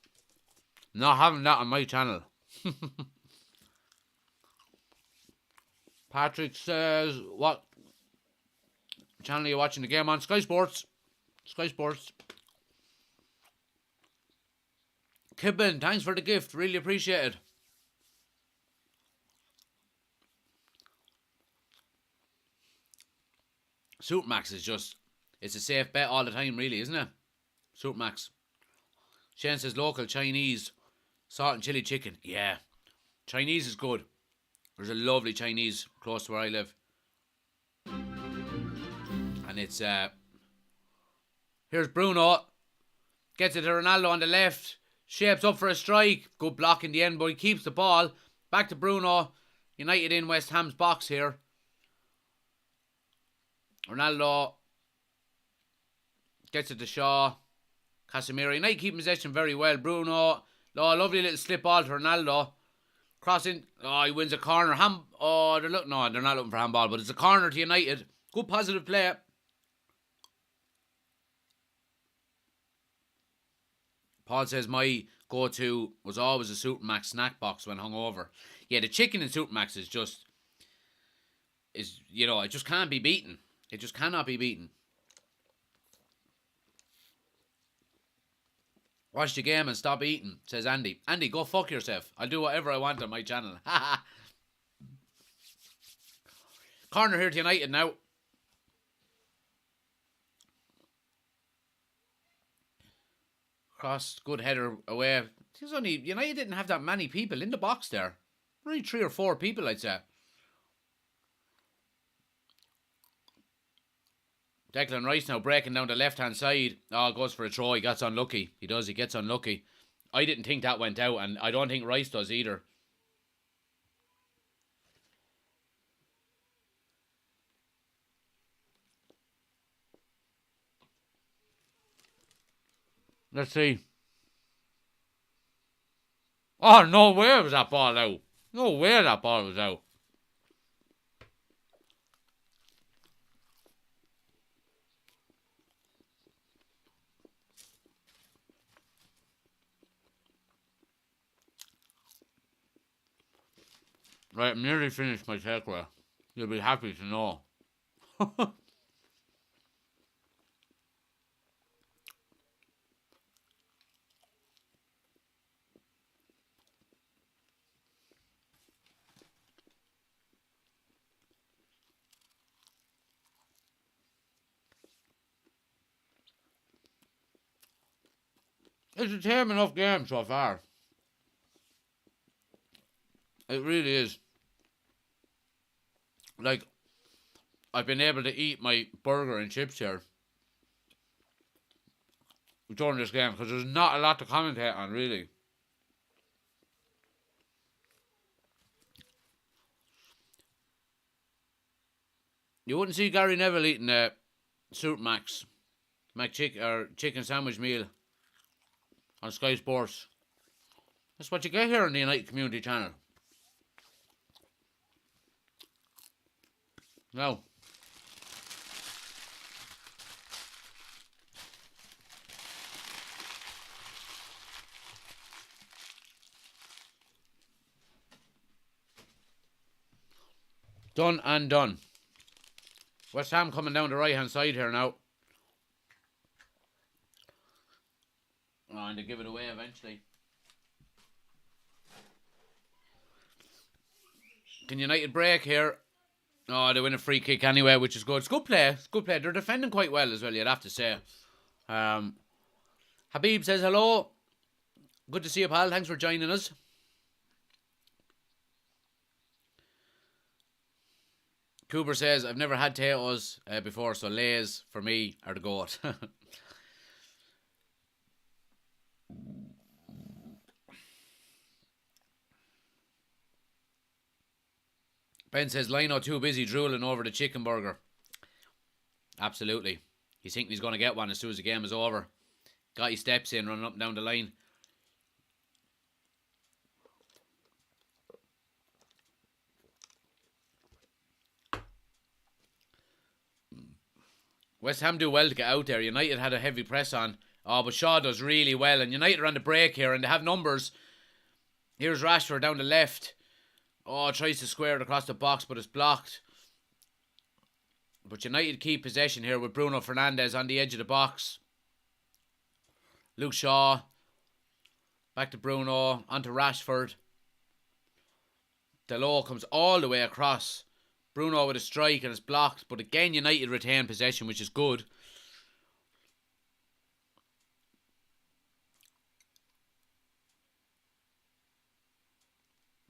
Not having that on my channel. Patrick says, what channel are you watching the game on? Sky Sports. Sky Sports. Kibben, thanks for the gift. Really appreciate it. Supermax is just, it's a safe bet all the time, really, isn't it? Supermax. Shane says local Chinese salt and chili chicken. Yeah. Chinese is good. There's a lovely Chinese close to where I live. And it's, here's Bruno. Gets it to Ronaldo on the left. Shapes up for a strike. Good block in the end, but he keeps the ball. Back to Bruno. United in West Ham's box here. Ronaldo gets it to Shaw. Casemiro. United keep possession very well. Bruno. Oh, lovely little slip ball to Ronaldo. Crossing. Oh, he wins a corner. No, they're not looking for handball, but it's a corner to United. Good positive play. Paul says my go-to was always a Supermax snack box when hungover. Yeah, the chicken in Supermax is just, it just can't be beaten. It just cannot be beaten. Watch the game and stop eating, says Andy. Andy, go fuck yourself. I'll do whatever I want on my channel. Corner here to United now. Cross, good header away. United didn't have that many people in the box there. Only 3 or 4 people, I'd say. Declan Rice now breaking down the left-hand side. Oh, goes for a throw. He gets unlucky. He does. He gets unlucky. I didn't think that went out, and I don't think Rice does either. Let's see. Oh, no way was that ball out. No way that ball was out. Right, I'm nearly finished my takeaway. You'll be happy to know. It's a tame enough game so far. It really is. Like, I've been able to eat my burger and chips here during this game because there's not a lot to commentate on, really. You wouldn't see Gary Neville eating a Supermax chicken sandwich meal on Sky Sports. That's what you get here on the United Community Channel. No. Done and done. West Ham coming down the right hand side here now. Oh, and they give it away eventually. Can United break here? Oh, they win a free kick anyway, which is good. It's good play. It's good play. They're defending quite well as well, you'd have to say. Habib says hello. Good to see you, pal. Thanks for joining us. Cooper says, I've never had potatoes before, so Lay's, for me, are the goat. Ben says, Lino too busy drooling over the chicken burger. Absolutely. He's thinking he's going to get one as soon as the game is over. Got his steps in, running up and down the line. West Ham do well to get out there. United had a heavy press on. Oh, but Shaw does really well. And United are on the break here and they have numbers. Here's Rashford down the left. Oh, tries to square it across the box, but it's blocked. But United keep possession here with Bruno Fernandes on the edge of the box. Luke Shaw. Back to Bruno. Onto Rashford. Delort comes all the way across. Bruno with a strike and it's blocked. But again, United retain possession, which is good.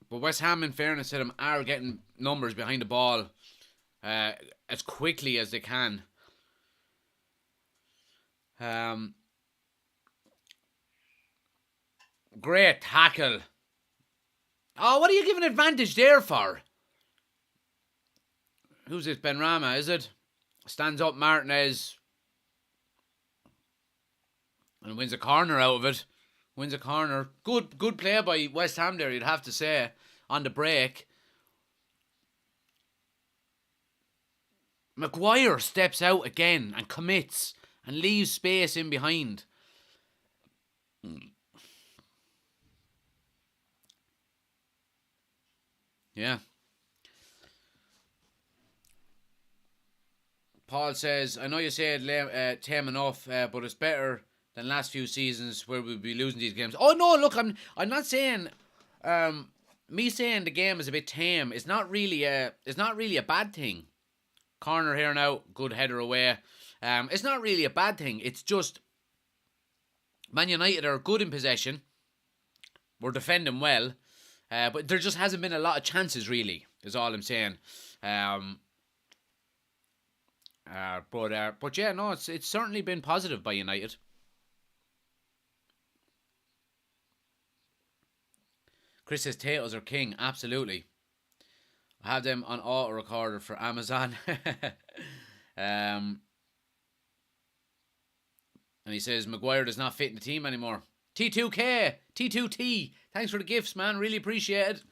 But West Ham, in fairness to them, are getting numbers behind the ball as quickly as they can. Great tackle. Oh, what are you giving advantage there for? Who's this? Benrahma, is it? Stands up Martinez. And wins a corner out of it. Wins a corner. Good play by West Ham there, you'd have to say, on the break. Maguire steps out again and commits and leaves space in behind. Yeah. Paul says, I know you said tame enough, but it's better than last few seasons where we'll be losing these games. Oh no, look, I'm not saying me saying the game is a bit tame. It's not really a bad thing. Corner here now, good header away. It's not really a bad thing. It's just Man United are good in possession. We're defending well, but there just hasn't been a lot of chances. Really, is all I'm saying. But yeah, no, it's certainly been positive by United. Chris says potatoes are king. Absolutely. I have them on auto recorder for Amazon. And he says Maguire does not fit in the team anymore. T2K, T2T. Thanks for the gifts, man. Really appreciate it.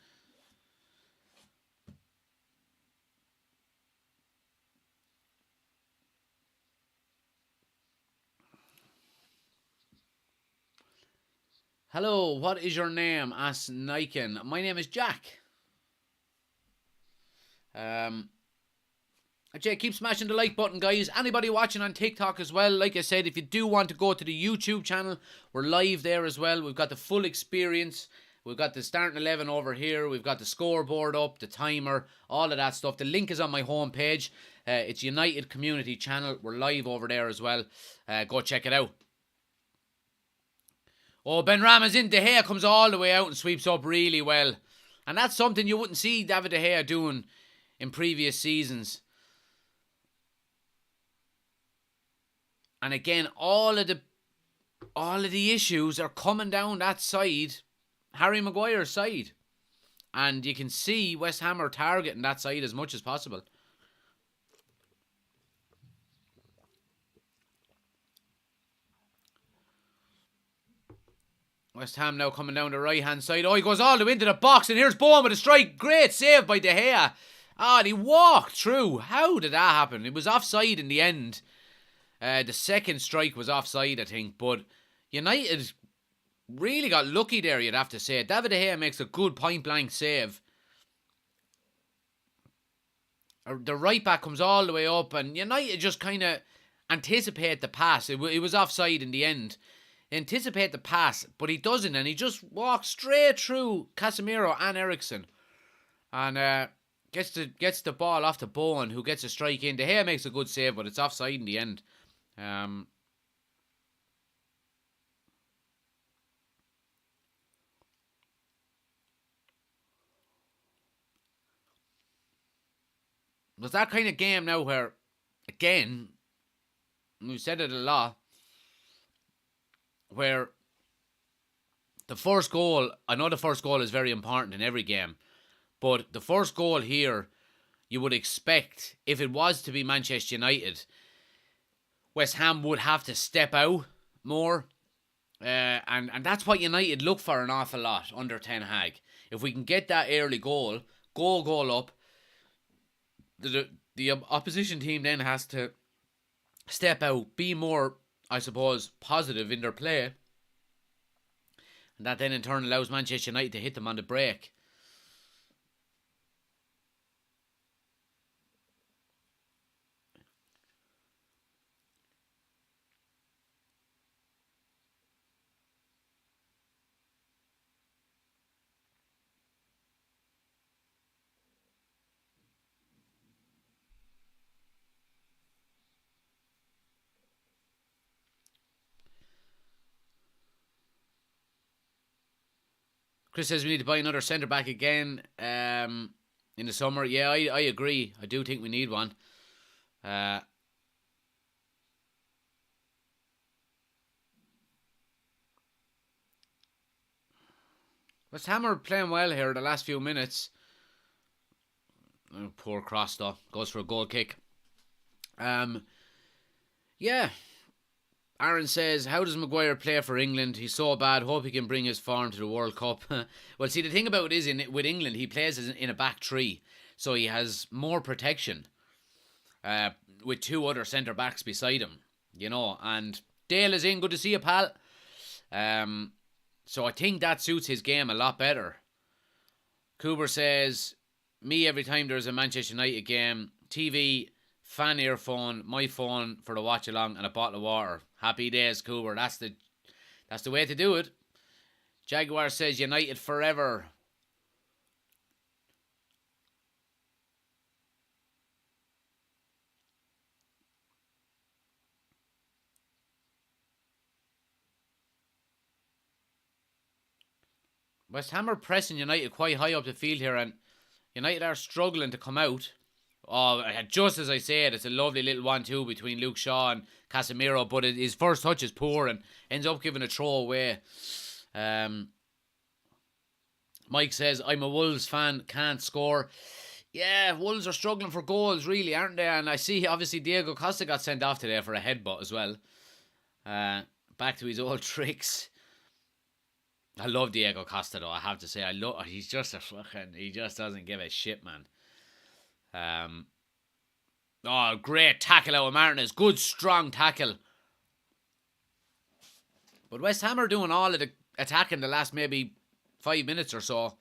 Hello, what is your name? Asks Niken. My name is Jack. Jay, keep smashing the like button, guys. Anybody watching on TikTok as well, like I said, if you do want to go to the YouTube channel, we're live there as well. We've got the full experience. We've got the starting 11 over here. We've got the scoreboard up, the timer, all of that stuff. The link is on my homepage. It's United Community Channel. We're live over there as well. Go check it out. Oh, Ben Rama's in. De Gea comes all the way out and sweeps up really well. And that's something you wouldn't see David De Gea doing in previous seasons. And again, all of the issues are coming down that side, Harry Maguire's side. And you can see West Ham are targeting that side as much as possible. West Ham now coming down the right-hand side. Oh, he goes all the way into the box, and here's Bowen with a strike. Great save by De Gea. And he walked through. How did that happen? It was offside in the end. The second strike was offside, I think. But United really got lucky there, you'd have to say. David De Gea makes a good point-blank save. The right-back comes all the way up, and United just kind of anticipate the pass. It was offside in the end. Anticipate the pass, but he doesn't, and he just walks straight through Casemiro and Eriksen, and gets the ball off to Bowen, who gets a strike in. De Gea makes a good save, but it's offside in the end. Was that kind of game now where, again, we've said it a lot, where the first goal, I know the first goal is very important in every game, but the first goal here, you would expect, if it was to be Manchester United, West Ham would have to step out more, and that's what United look for an awful lot under Ten Hag. If we can get that early goal up, the opposition team then has to step out, be more, I suppose, positive in their play. And that then in turn allows Manchester United to hit them on the break. Chris says we need to buy another centre-back again in the summer. Yeah, I agree. I do think we need one. West Ham are playing well here the last few minutes. Oh, poor cross though. Goes for a goal kick. Yeah. Aaron says, how does Maguire play for England? He's so bad. Hope he can bring his form to the World Cup. Well, see, the thing about it is, with England, he plays in a back three. So he has more protection with two other centre-backs beside him. You know, and Dale is in. Good to see you, pal. So I think that suits his game a lot better. Cooper says, me every time there's a Manchester United game, TV, fan earphone, my phone for the watch along, and a bottle of water. Happy days, Cooper. That's the way to do it. Jaguar says United forever. West Ham are pressing United quite high up the field here, and United are struggling to come out. Oh, just as I said, it's a lovely little 1-2 between Luke Shaw and Casemiro, but his first touch is poor and ends up giving a throw away. Mike says, I'm a Wolves fan, can't score. Yeah, Wolves are struggling for goals, really, aren't they? And I see, obviously, Diego Costa got sent off today for a headbutt as well. Back to his old tricks. I love Diego Costa, though, I have to say. He's just he just doesn't give a shit, man. Oh, great tackle out of Martinez. Good, strong tackle. But West Ham are doing all of the attacking the last maybe 5 minutes or so.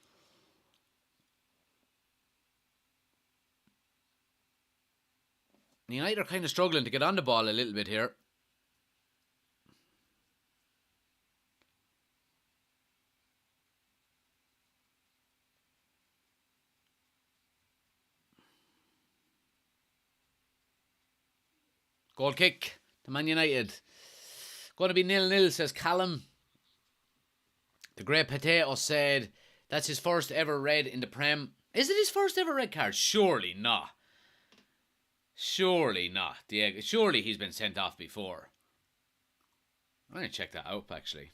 United are kind of struggling to get on the ball a little bit here. Goal kick to Man United. Going to be 0-0, says Callum. The Great Potato said that's his first ever red in the Prem. Is it his first ever red card? Surely not. Surely not. Diego. Surely he's been sent off before. I'm going to check that out, actually.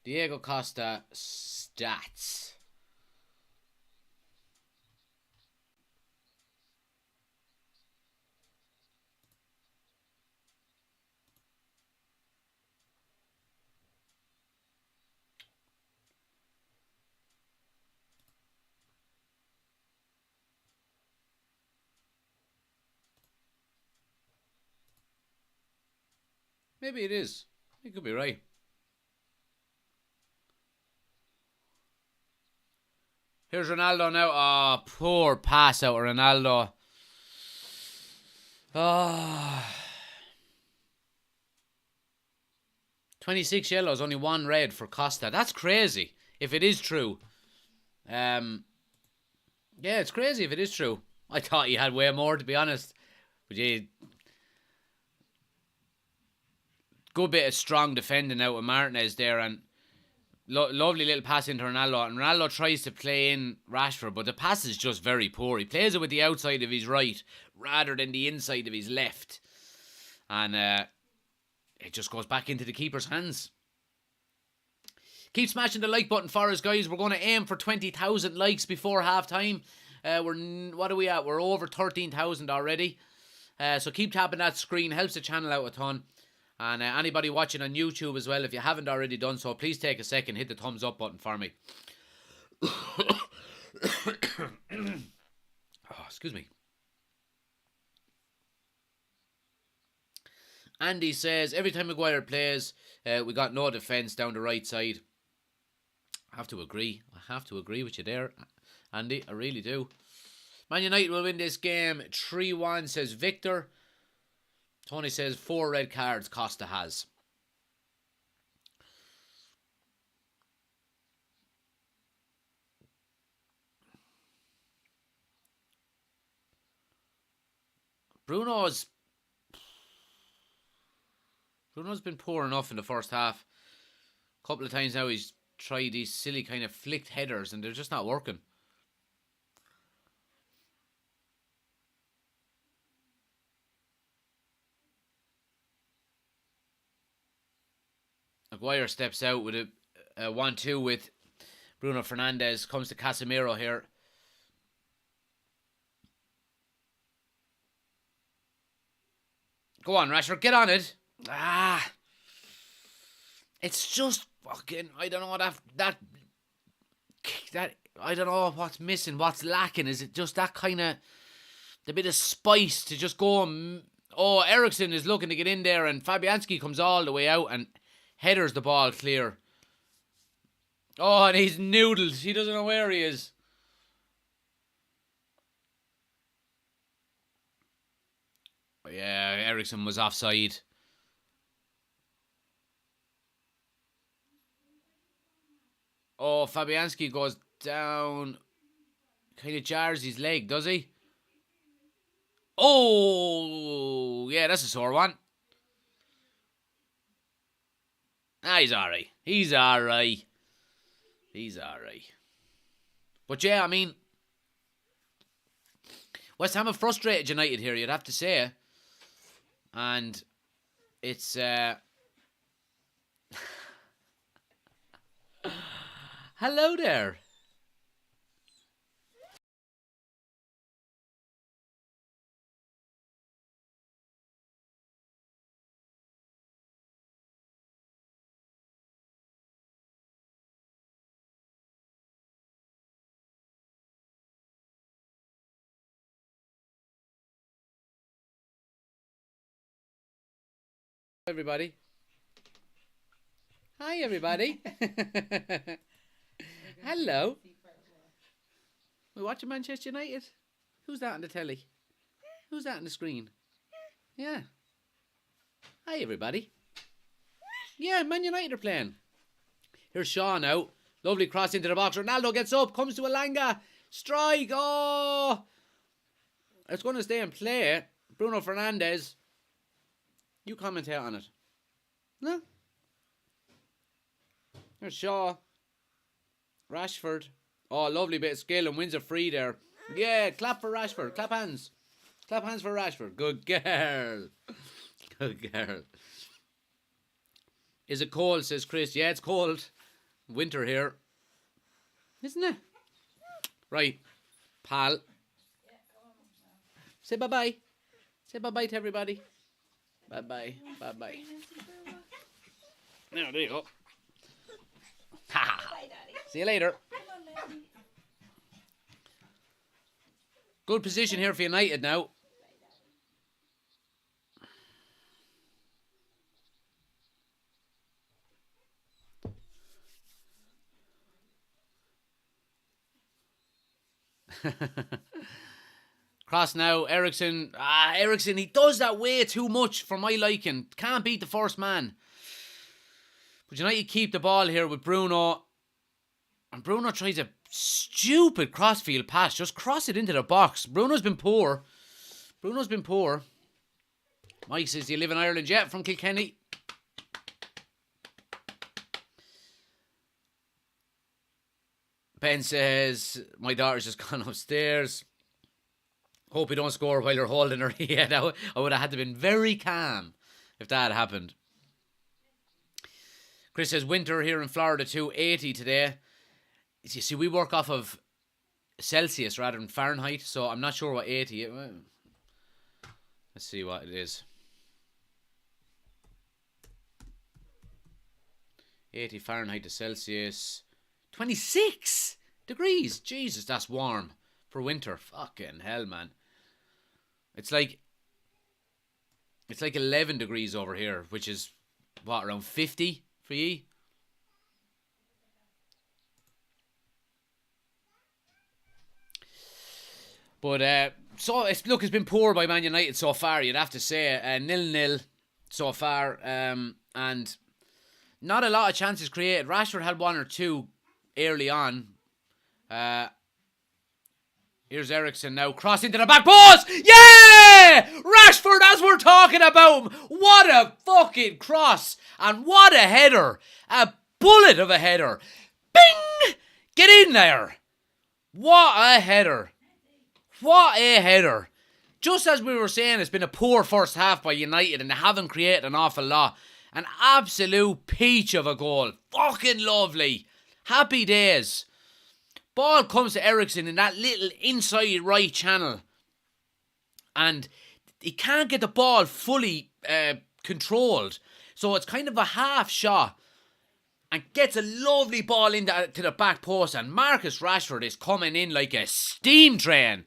Diego Costa stats. Maybe it is. You could be right. Here's Ronaldo now. Oh, poor pass out of Ronaldo. Oh. 26 yellows, only 1 red for Costa. That's crazy, if it is true. Yeah, it's crazy if it is true. I thought he had way more, to be honest. But yeah, good bit of strong defending out with Martinez there, and lovely little pass into Ronaldo. And Ronaldo tries to play in Rashford, but the pass is just very poor. He plays it with the outside of his right rather than the inside of his left. And it just goes back into the keeper's hands. Keep smashing the like button for us, guys. We're going to aim for 20,000 likes before half-time. What are we at? We're over 13,000 already. So keep tapping that screen. Helps the channel out a ton. And anybody watching on YouTube as well, if you haven't already done so, please take a second, hit the thumbs up button for me. Oh, excuse me. Andy says, every time Maguire plays, we got no defence down the right side. I have to agree. I have to agree with you there, Andy. I really do. Man United will win this game 3-1, says Victor. Tony says 4 red cards Costa has. Bruno's been poor enough in the first half. A couple of times now he's tried these silly kind of flicked headers and they're just not working. Maguire steps out with a 1-2 with Bruno Fernandes. Comes to Casemiro here. Go on, Rashford, get on it. It's just fucking, I don't know, that I don't know what's missing, what's lacking. Is it just that kind of, the bit of spice to just go and, oh, Ericsson is looking to get in there and Fabianski comes all the way out and headers the ball clear. Oh, and he's noodled. He doesn't know where he is. Yeah, Ericsson was offside. Oh, Fabianski goes down. Kind of jars his leg, does he? Oh, yeah, that's a sore one. He's alright. He's alright. He's alright. But yeah, I mean, West Ham have frustrated United here, you'd have to say. And it's hello there. Everybody. Hi, everybody. Hello. We're watching Manchester United. Who's that on the telly? Who's that on the screen? Yeah. Hi, everybody. Yeah, Man United are playing. Here's Shaw now. Lovely cross into the box. Ronaldo gets up, comes to Elanga. Strike. Oh! It's going to stay in play. Bruno Fernandes. You commentate on it. No? There's Shaw. Rashford. Oh, lovely bit of skill and wins a free there. Yeah, clap for Rashford. Clap hands. Clap hands for Rashford. Good girl. Good girl. Is it cold, says Chris. Yeah, it's cold. Winter here. Isn't it? Right. Pal. Say bye-bye. Say bye-bye to everybody. Bye-bye. Bye-bye. There you go. Ha! See you later. Good position here for United now. Cross now, Ericsson. Ericsson, he does that way too much for my liking. Can't beat the first man. But United keep the ball here with Bruno. And Bruno tries a stupid crossfield pass. Just cross it into the box. Bruno's been poor. Mike says, do you live in Ireland yet? From Kilkenny. Ben says, my daughter's just gone upstairs. Hope we don't score while you're holding her. Yeah, I would have had to been very calm if that had happened. Chris says, winter here in Florida too, 80 today. You see, we work off of Celsius rather than Fahrenheit, so I'm not sure what 80 is. Let's see what it is. 80 Fahrenheit to Celsius. 26 degrees. Jesus, that's warm for winter. Fucking hell, man. It's like 11 degrees over here, which is, what, around 50 for ye? But, it's been poor by Man United so far, you'd have to say. 0-0 so far. And not a lot of chances created. Rashford had one or two early on. Here's Ericsson now. Cross into the back post! Yeah! Rashford, as we're talking about him. What a fucking cross. And what a header. A bullet of a header. Bing! Get in there. What a header. What a header. Just as we were saying, it's been a poor first half by United and they haven't created an awful lot. An absolute peach of a goal. Fucking lovely. Happy days. Ball comes to Ericsson in that little inside right channel. And he can't get the ball fully controlled. So it's kind of a half shot. And gets a lovely ball into the back post. And Marcus Rashford is coming in like a steam train.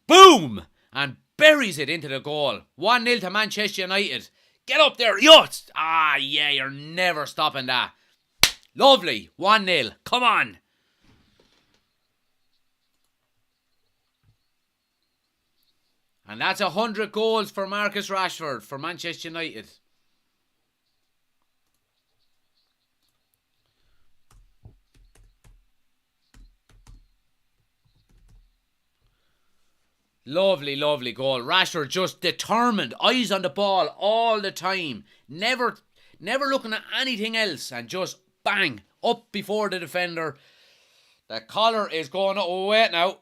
Boom! And buries it into the goal. 1-0 to Manchester United. Get up there, Yachts! Ah, yeah, you're never stopping that. Lovely. 1-0. Come on. And that's 100 goals for Marcus Rashford for Manchester United. Lovely, lovely goal. Rashford just determined. Eyes on the ball all the time. Never looking at anything else. And just bang. Up before the defender. The collar is going... Oh, wait now.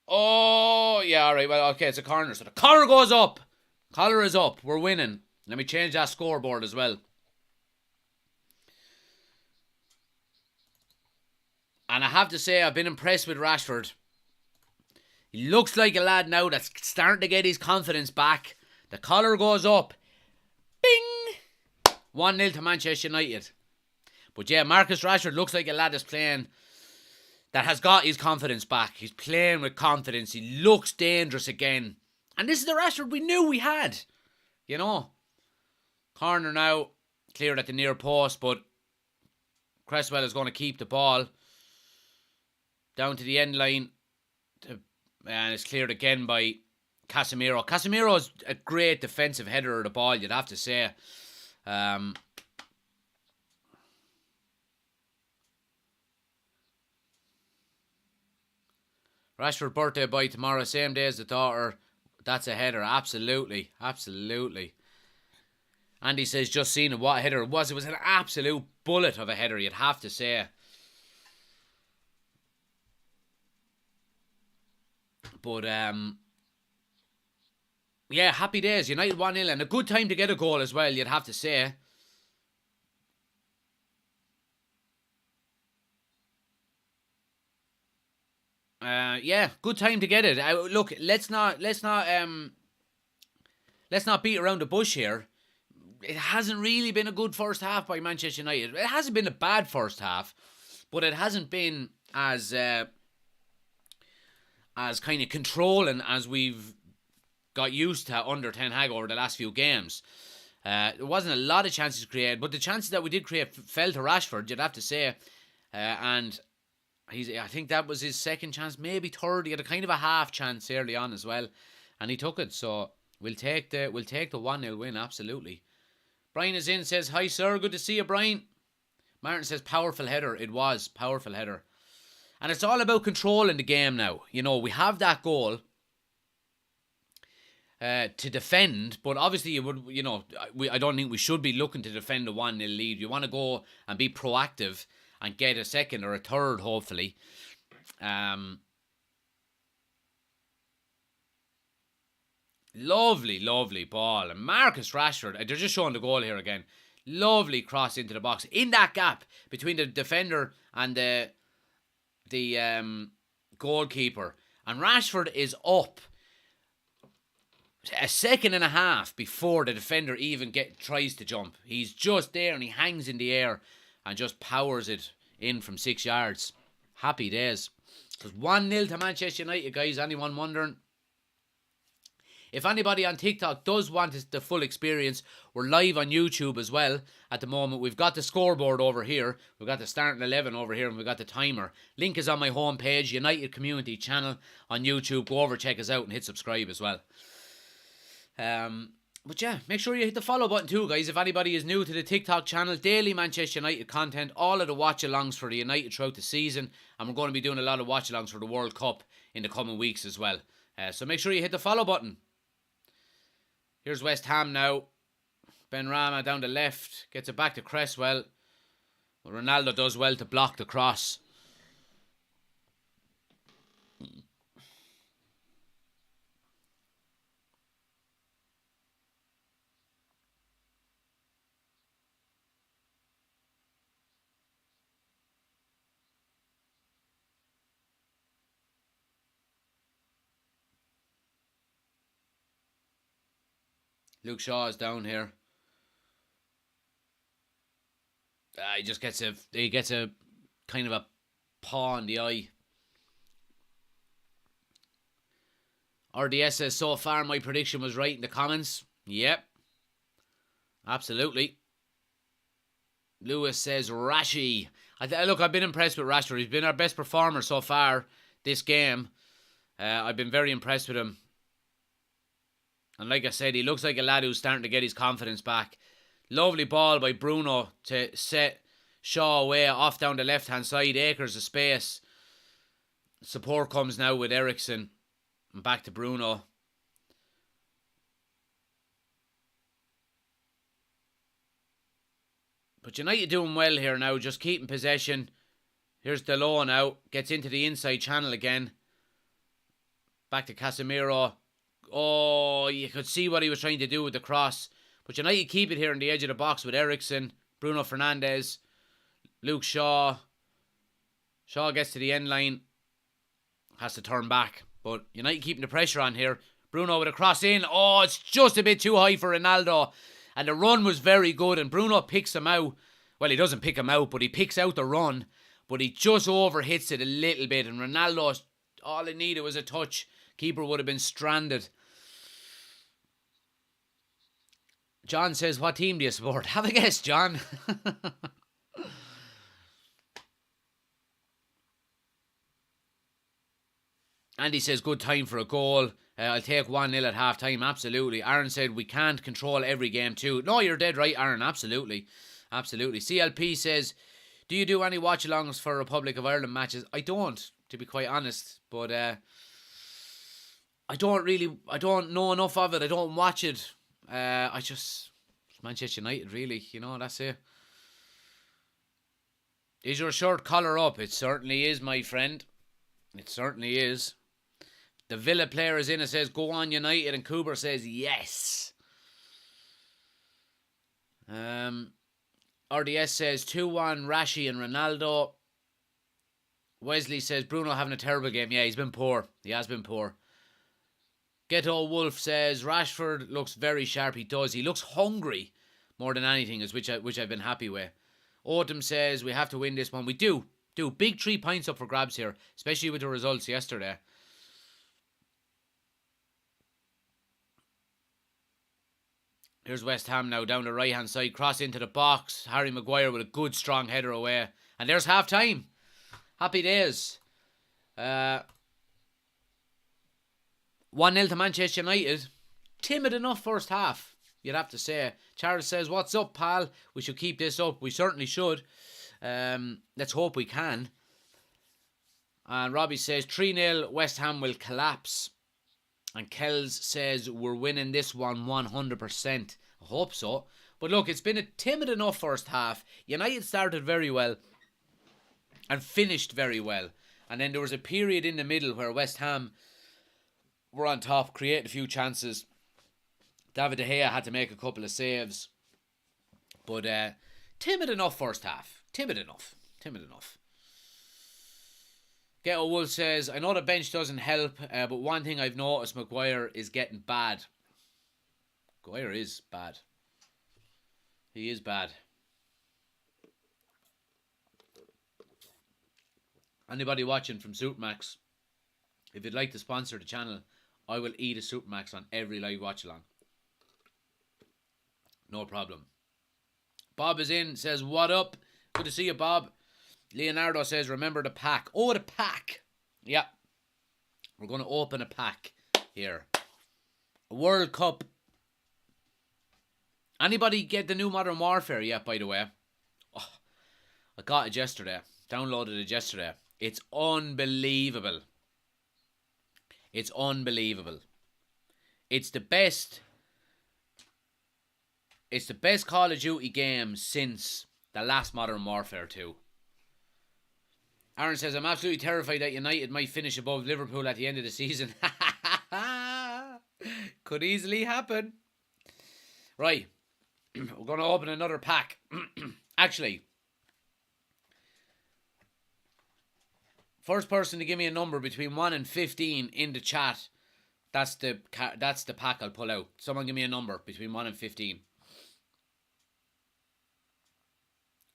Oh, yeah, alright. Well, okay, it's a corner. So the collar goes up. Collar is up. We're winning. Let me change that scoreboard as well. And I have to say, I've been impressed with Rashford. He looks like a lad now that's starting to get his confidence back. The collar goes up. Bing! 1-0 to Manchester United. But yeah, Marcus Rashford looks like a lad that's playing... that has got his confidence back. He's playing with confidence. He looks dangerous again. And this is the Rashford we knew we had. You know. Corner now, cleared at the near post, but Cresswell is going to keep the ball down to the end line, and it's cleared again by Casemiro. Casemiro is a great defensive header of the ball, you'd have to say. Rashford birthday boy tomorrow, same day as the daughter. That's a header, absolutely, absolutely. Andy says, just seen it, what a header it was. It was an absolute bullet of a header, you'd have to say. But, yeah, happy days. United 1-0 and a good time to get a goal as well, you'd have to say. Yeah, good time to get it. Look, let's not beat around the bush here. It hasn't really been a good first half by Manchester United. It hasn't been a bad first half, but it hasn't been as kind of controlling as we've got used to under Ten Hag over the last few games. There wasn't a lot of chances created, but the chances that we did create fell to Rashford, you'd have to say. And I think that was his second chance, maybe third. He had a kind of a half chance early on as well, and he took it. So we'll take the 1-0 win, absolutely. Brian is in, says, hi sir, good to see you, Brian. Martin says, powerful header. It was, powerful header. And it's all about controlling the game now. You know, we have that goal to defend, but obviously I don't think we should be looking to defend a 1-0 lead. You want to go and be proactive and get a second or a third, hopefully. Lovely, lovely ball. And Marcus Rashford, they're just showing the goal here again. Lovely cross into the box. In that gap between the defender and the goalkeeper. And Rashford is up a second and a half before the defender even tries to jump. He's just there and he hangs in the air and just powers it in from 6 yards. Happy days. It's 1-0 to Manchester United, guys. Anyone wondering? If anybody on TikTok does want the full experience, we're live on YouTube as well at the moment. We've got the scoreboard over here. We've got the starting 11 over here, and we've got the timer. Link is on my homepage, United Community Channel on YouTube. Go over, check us out, and hit subscribe as well. But yeah, make sure you hit the follow button too, guys. If anybody is new to the TikTok channel, daily Manchester United content, all of the watch-alongs for the United throughout the season, and we're going to be doing a lot of watch-alongs for the World Cup in the coming weeks as well. So make sure you hit the follow button. Here's West Ham now. Benrahma down the left, gets it back to Cresswell. Well, Ronaldo does well to block the cross. Luke Shaw is down here. He just gets a kind of a paw in the eye. RDS says, so far my prediction was right in the comments. Yep. Absolutely. Lewis says, Rashi. Look, I've been impressed with Rashford. He's been our best performer so far this game. I've been very impressed with him. And like I said, he looks like a lad who's starting to get his confidence back. Lovely ball by Bruno to set Shaw away off down the left-hand side. Acres of space. Support comes now with Eriksen. And back to Bruno. But United doing well here now. Just keeping possession. Here's Delo now. Gets into the inside channel again. Back to Casemiro. Oh, you could see what he was trying to do with the cross. But United keep it here on the edge of the box with Eriksen, Bruno Fernandes, Luke Shaw. Shaw gets to the end line. Has to turn back. But United keeping the pressure on here. Bruno with a cross in. Oh, it's just a bit too high for Ronaldo. And the run was very good. And Bruno picks him out. Well, he doesn't pick him out, but he picks out the run. But he just overhits it a little bit. And Ronaldo, all he needed was a touch. Keeper would have been stranded. John says, what team do you support? Have a guess, John. Andy says, good time for a goal. I'll take 1-0 at half time. Absolutely. Aaron said, we can't control every game too. No, you're dead right, Aaron. Absolutely. Absolutely. CLP says, do you do any watch-alongs for Republic of Ireland matches? I don't, to be quite honest. But I don't know enough of it. I don't watch it. It's Manchester United, really. You know, that's it. Is your shirt collar up? It certainly is, my friend. It certainly is. The Villa player is in and says, go on United. And Cooper says, yes. RDS says, 2-1 Rashi and Ronaldo. Wesley says, Bruno having a terrible game. Yeah, he's been poor. He has been poor. Ghetto Wolf says, Rashford looks very sharp. He does. He looks hungry more than anything, which I've been happy with. Autumn says, we have to win this one. We do. Big 3 points up for grabs here, especially with the results yesterday. Here's West Ham now down the right-hand side. Cross into the box. Harry Maguire with a good, strong header away. And there's half-time. Happy days. 1-0 to Manchester United. Timid enough first half, you'd have to say. Charles says, what's up, pal? We should keep this up. We certainly should. Let's hope we can. And Robbie says, 3-0, West Ham will collapse. And Kells says, we're winning this one 100%. I hope so. But look, it's been a timid enough first half. United started very well and finished very well. And then there was a period in the middle where West Ham were on top, created a few chances. David De Gea had to make a couple of saves. But timid enough first half. Timid enough. Ghetto Wolf says, I know the bench doesn't help, but one thing I've noticed, Maguire is getting bad. Maguire is bad. He is bad. Anybody watching from Supermax, if you'd like to sponsor the channel, I will eat a Supermax on every live watch along. No problem. Bob is in, says, what up? Good to see you, Bob. Leonardo says, remember the pack. Oh, the pack. Yeah. We're going to open a pack here. A World Cup. Anybody get the new Modern Warfare yet, by the way? Oh, I got it yesterday. Downloaded it yesterday. It's unbelievable. It's unbelievable. It's the best Call of Duty game since the last Modern Warfare 2. Aaron says, I'm absolutely terrified that United might finish above Liverpool at the end of the season. Could easily happen. Right. We're going to open another pack. Actually, first person to give me a number between 1 and 15 in the chat, that's the pack I'll pull out. Someone give me a number between 1 and 15.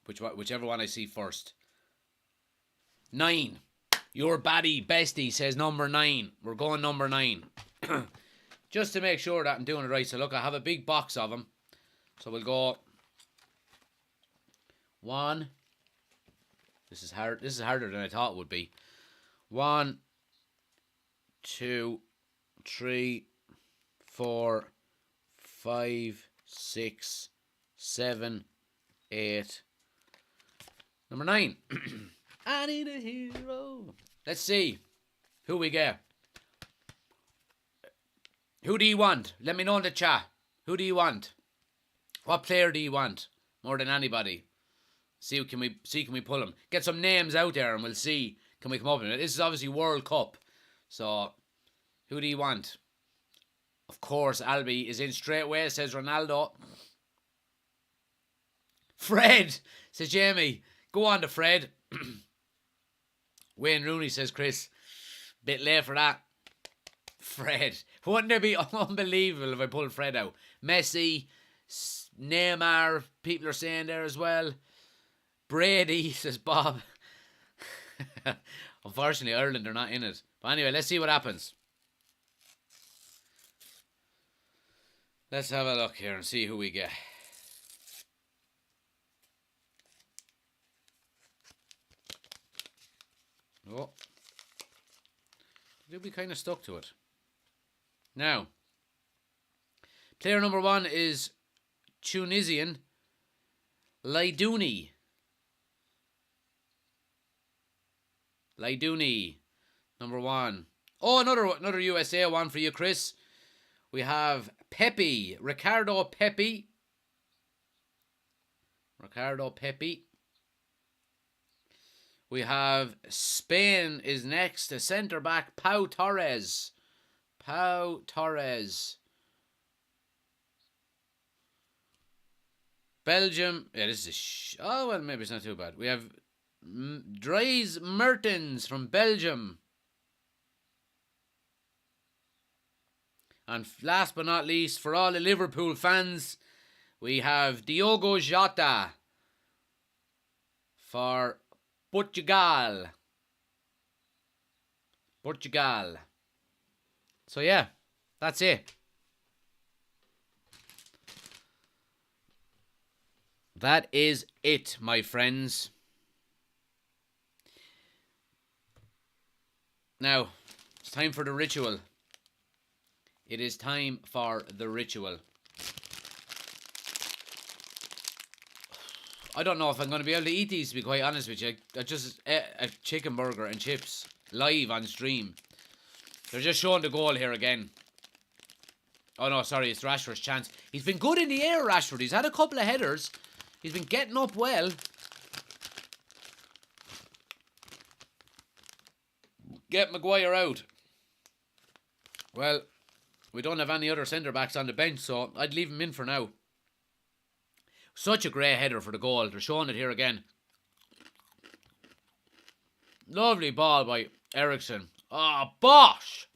Whichever one I see first. 9. Your baddie bestie says number 9. We're going number 9. Just to make sure that I'm doing it right. So look, I have a big box of them. So we'll go 1. This is hard. This is harder than I thought it would be. 1, 2, 3, 4, 5, 6, 7, 8. Number 9. I need a hero. Let's see who we get. Who do you want? Let me know in the chat. Who do you want? What player do you want more than anybody? Can we pull them? Get some names out there and we'll see. Can we come up with it? This is obviously World Cup. So who do you want? Of course, Albie is in straight away, says Ronaldo. Fred, says Jamie. Go on to Fred. Wayne Rooney, says Chris. Bit late for that. Fred. Wouldn't it be unbelievable if I pulled Fred out? Messi, Neymar, people are saying there as well. Brady, says Bob. Unfortunately, Ireland are not in it. But anyway, let's see what happens. Let's have a look here and see who we get. Oh. Did we kind of stuck to it? Now, player number 1 is Tunisian Laidouni. Laidouni, number 1. Oh, another USA one for you, Chris. We have Pepe, Ricardo Pepe. Ricardo Pepe. We have Spain is next. A centre back, Pau Torres. Pau Torres. Belgium. Yeah, this is oh, well, maybe it's not too bad. We have Dries Mertens from Belgium. And last but not least, for all the Liverpool fans, we have Diogo Jota for Portugal. Portugal. So yeah, that's it. That is it, my friends. Now, it's time for the ritual. It is time for the ritual. I don't know if I'm going to be able to eat these, to be quite honest with you. I just ate a chicken burger and chips live on stream. They're just showing the goal here again. Oh no, sorry, it's Rashford's chance. He's been good in the air, Rashford. He's had a couple of headers. He's been getting up well. Get Maguire out. Well, we don't have any other centre-backs on the bench, so I'd leave him in for now. Such a great header for the goal. They're showing it here again. Lovely ball by Ericsson. Oh, Bosh!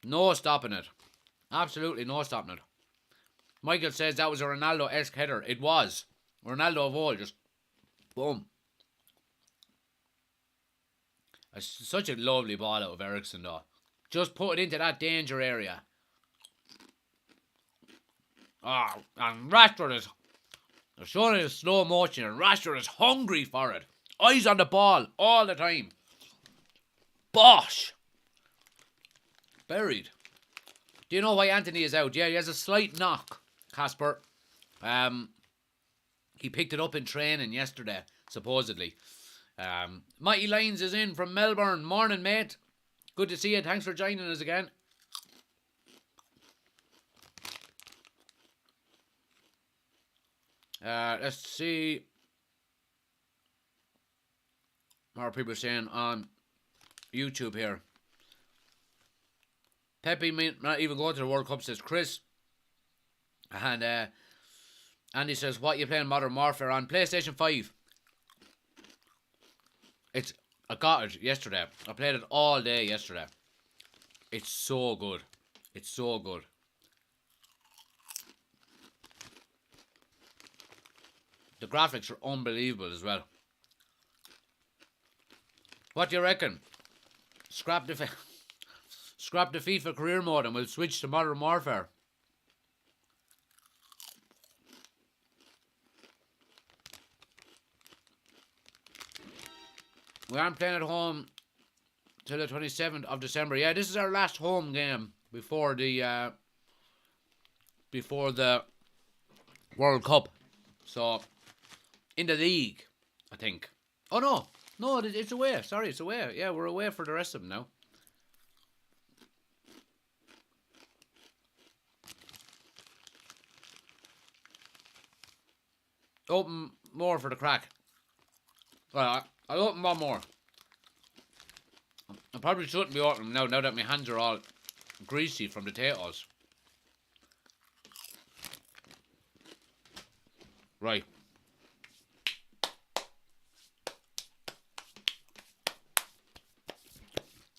No stopping it. Absolutely no stopping it. Michael says that was a Ronaldo-esque header. It was. Ronaldo of old, just boom. Such a lovely ball out of Ericsson, though. Just put it into that danger area. Ah, and Rashford is... They're showing it in slow motion, and Rashford is hungry for it. Eyes on the ball all the time. Bosh! Buried. Do you know why Anthony is out? Yeah, he has a slight knock, Casper. He picked it up in training yesterday, supposedly. Mighty Lines is in from Melbourne. Morning, mate. Good to see you. Thanks for joining us again. Let's see. More people saying on YouTube here. Pepe may not even go to the World Cup, says Chris. And Andy says, what are you playing Modern Warfare on? PlayStation 5. I got it yesterday. I played it all day yesterday. It's so good. It's so good. The graphics are unbelievable as well. What do you reckon? Scrap the FIFA career mode and we'll switch to Modern Warfare. We aren't playing at home till the 27th of December. Yeah, this is our last home game before the World Cup. So, in the league, I think. Oh, no. No, it's away. Sorry, it's away. Yeah, we're away for the rest of them now. Open more for the crack. Well, I'll open one more. I probably shouldn't be opening them now that my hands are all greasy from the potatoes. Right.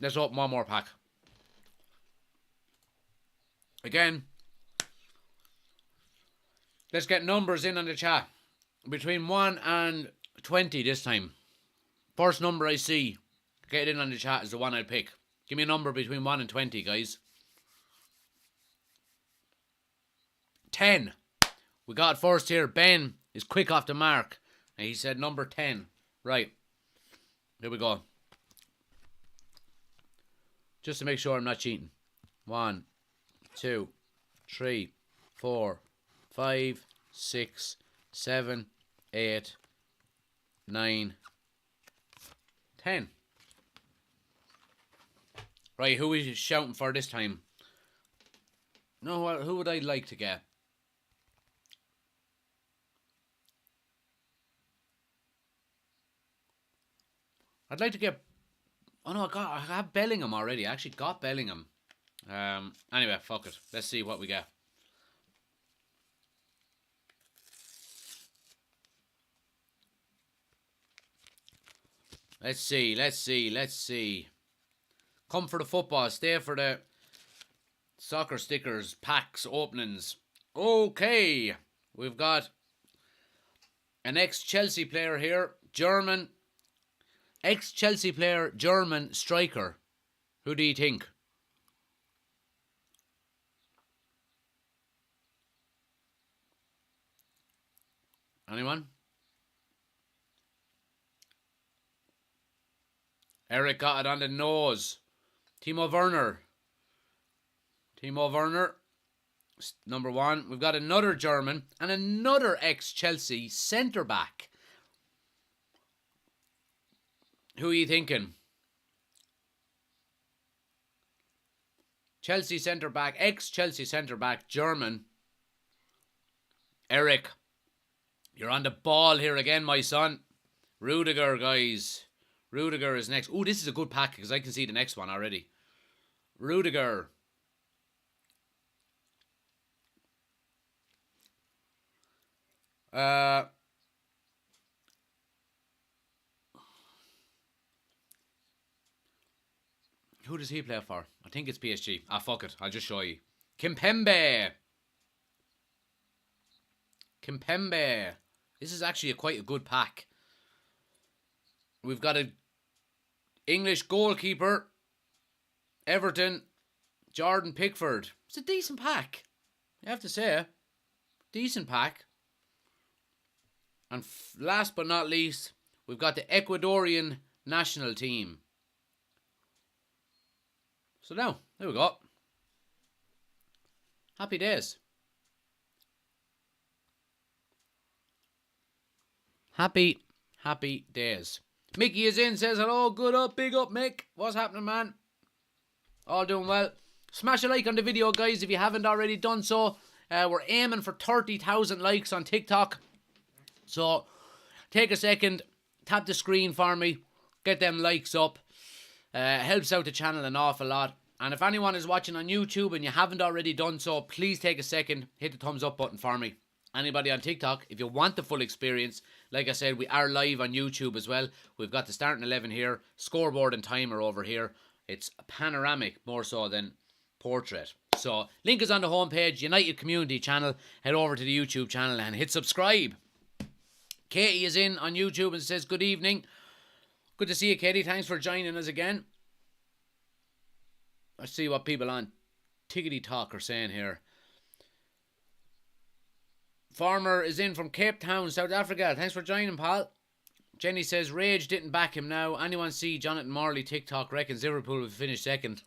Let's open one more pack. Again, let's get numbers in on the chat. Between 1 and 20 this time. First number I see, get it in on the chat, is the one I'd pick. Give me a number between 1 and 20, guys. 10. We got first here. Ben is quick off the mark. And he said number 10. Right. Here we go. Just to make sure I'm not cheating. 1, 2, 3, 4, 5, 6, 7, 8, 9, 10. Right, who is shouting for this time? No, who would I like to get? I'd like to get... Oh no, I have Bellingham already. I actually got Bellingham. Anyway, fuck it. Let's see what we get. Let's see. Come for the football. Stay for the soccer stickers, packs, openings. Okay. We've got an ex-Chelsea player here. German. Ex-Chelsea player, German striker. Who do you think? Anyone? Eric got it on the nose. Timo Werner. Number 1. We've got another German and another ex-Chelsea centre-back. Who are you thinking? Chelsea centre-back, ex-Chelsea centre-back, German. Eric, you're on the ball here again, my son. Rudiger, guys. Rudiger is next. Oh, this is a good pack because I can see the next one already. Rudiger. Who does he play for? I think it's PSG. Ah, fuck it. I'll just show you. Kimpembe. This is actually quite a good pack. We've got a English goalkeeper. Everton. Jordan Pickford. It's a decent pack. You have to say. Decent pack. And last but not least, we've got the Ecuadorian national team. So now, there we go. Happy days. Happy days. Mickey is in, says hello, good up, big up, Mick. What's happening, man? All doing well. Smash a like on the video, guys, if you haven't already done so. We're aiming for 30,000 likes on TikTok. So, take a second, tap the screen for me, get them likes up. Helps out the channel an awful lot. And if anyone is watching on YouTube and you haven't already done so, please take a second, hit the thumbs up button for me. Anybody on TikTok, if you want the full experience, like I said, we are live on YouTube as well. We've got the starting 11 here, scoreboard and timer over here. It's panoramic more so than portrait. So, link is on the homepage, United Community channel. Head over to the YouTube channel and hit subscribe. Katie is in on YouTube and says, good evening. Good to see you, Katie. Thanks for joining us again. Let's see what people on Tiggity Talk are saying here. Farmer is in from Cape Town, South Africa. Thanks for joining, pal. Jenny says, Rage didn't back him now. Anyone see Jonathan Morley TikTok reckons Liverpool will finish second?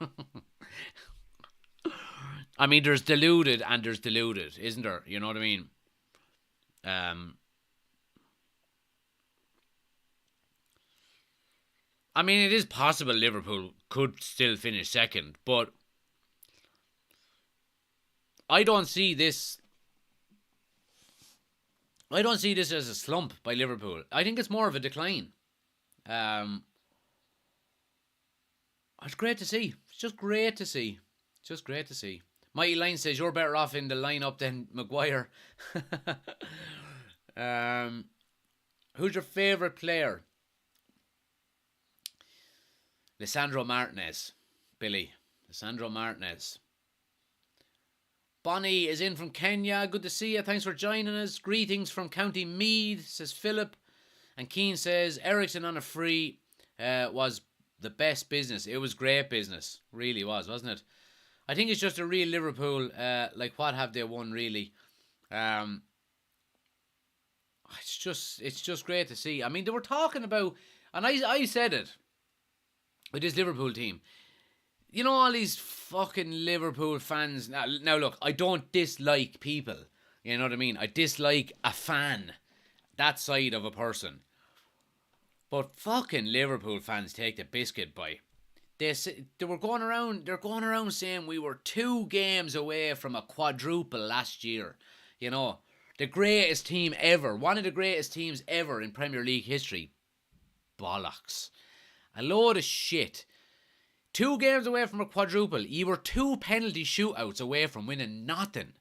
I mean, there's deluded and there's deluded, isn't there? You know what I mean? I mean, it is possible Liverpool could still finish second, but I don't see this as a slump by Liverpool. I think it's more of a decline. It's great to see. It's just great to see. Mighty Line says you're better off in the lineup than Maguire. Who's your favourite player? Lisandro Martinez. Billy. Lisandro Martinez. Bonnie is in from Kenya. Good to see you. Thanks for joining us. Greetings from County Meath, says Philip. And Keane says Ericsson on a free was the best business. It was great business. Really was, wasn't it? I think it's just a real Liverpool. Like, what have they won, really? Um, it's just great to see. I mean, they were talking about, and I said it with this Liverpool team. You know, all these fucking Liverpool fans. Now look, I don't dislike people. You know what I mean? I dislike a fan, that side of a person. But fucking Liverpool fans take the biscuit bite. They were going around. They're going around saying we were 2 games away from a quadruple last year. You know, the greatest team ever, one of the greatest teams ever in Premier League history. Bollocks, a load of shit. 2 games away from a quadruple. You were 2 penalty shootouts away from winning nothing.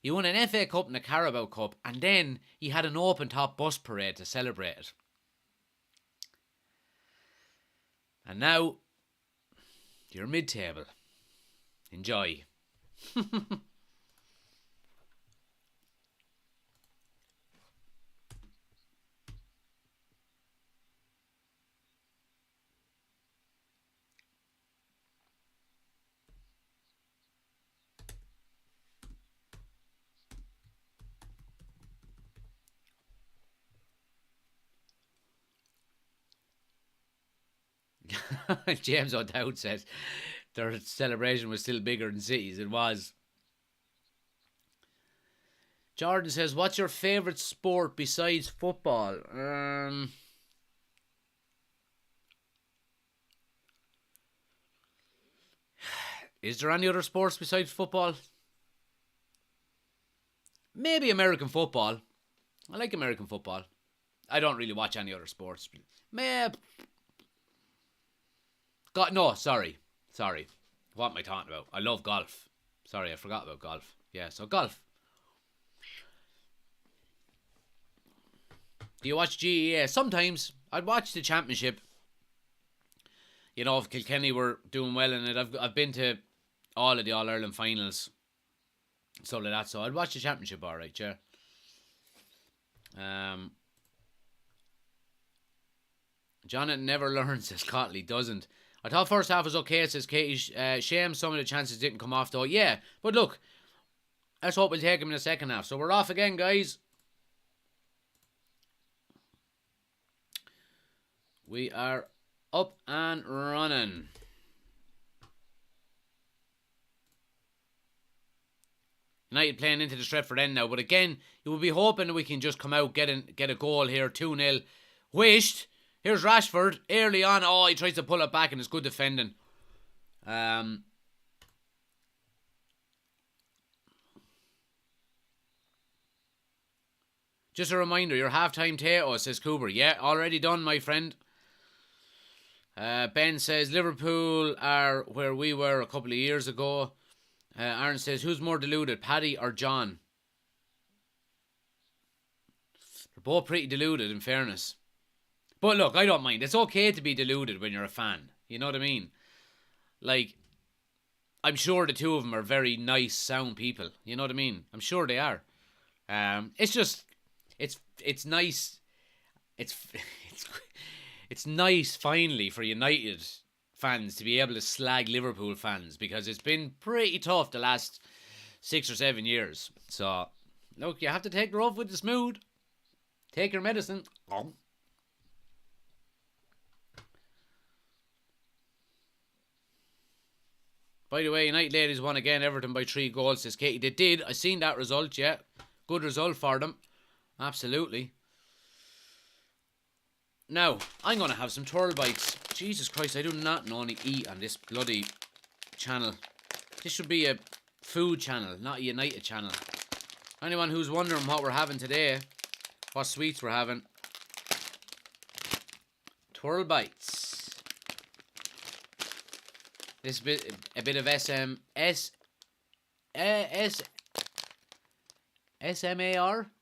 You won an FA Cup and a Carabao Cup, and then you had an open top bus parade to celebrate it. And now, you're mid-table. Enjoy. James O'Dowd says their celebration was still bigger than City's. It was. Jordan says, what's your favourite sport besides football? Is there any other sports besides football? Maybe American football. I like American football. I don't really watch any other sports. No, sorry. What am I talking about? I love golf. Sorry, I forgot about golf. Yeah, so golf. Do you watch GEA? Sometimes. I'd watch the championship. You know, if Kilkenny were doing well in it. I've been to all of the All-Ireland finals. So like that. So I'd watch the championship, alright, yeah. Jonathan never learns, says Cotley. Doesn't. I thought first half was okay, says Katie. Shame some of the chances didn't come off though. Yeah, but look, let's hope we'll take him in the second half. So we're off again, guys. We are up and running. United playing into the Stretford end now, but again, you will be hoping that we can just come out, get a goal here, 2-0. Wished. Here's Rashford early on. Oh, he tries to pull it back and it's good defending. Just a reminder, your halftime Teo, says Cooper. Yeah, already done, my friend. Ben says Liverpool are where we were a couple of years ago. Aaron says, who's more deluded, Paddy or John? They're both pretty deluded, in fairness. But look, I don't mind. It's okay to be deluded when you're a fan. You know what I mean? Like, I'm sure the two of them are very nice, sound people. You know what I mean? I'm sure they are. It's just, it's nice. It's nice finally for United fans to be able to slag Liverpool fans, because it's been pretty tough the last 6 or 7 years. So, look, you have to take the rough with the smooth. Take your medicine. By the way, United ladies won again. Everton by 3 goals, says Katie. They did. I seen that result, yeah. Good result for them. Absolutely. Now, I'm going to have some turtle bites. Jesus Christ, I do not normally eat on this bloody channel. This should be a food channel, not a United channel. Anyone who's wondering what we're having today, what sweets we're having, turtle bites. This bit, a bit of SMAR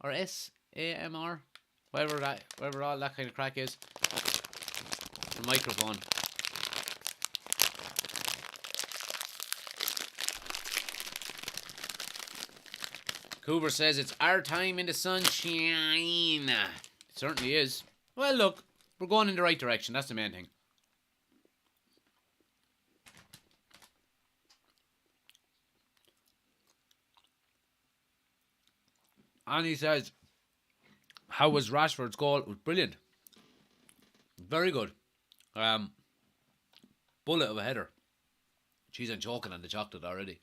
or SAMR, whatever all that kind of crack is. The microphone. Cooper says it's our time in the sunshine. It certainly is. Well, look, we're going in the right direction. That's the main thing. And he says, how was Rashford's goal? It was brilliant. Very good. Bullet of a header. Jeez, I'm choking on the chocolate already.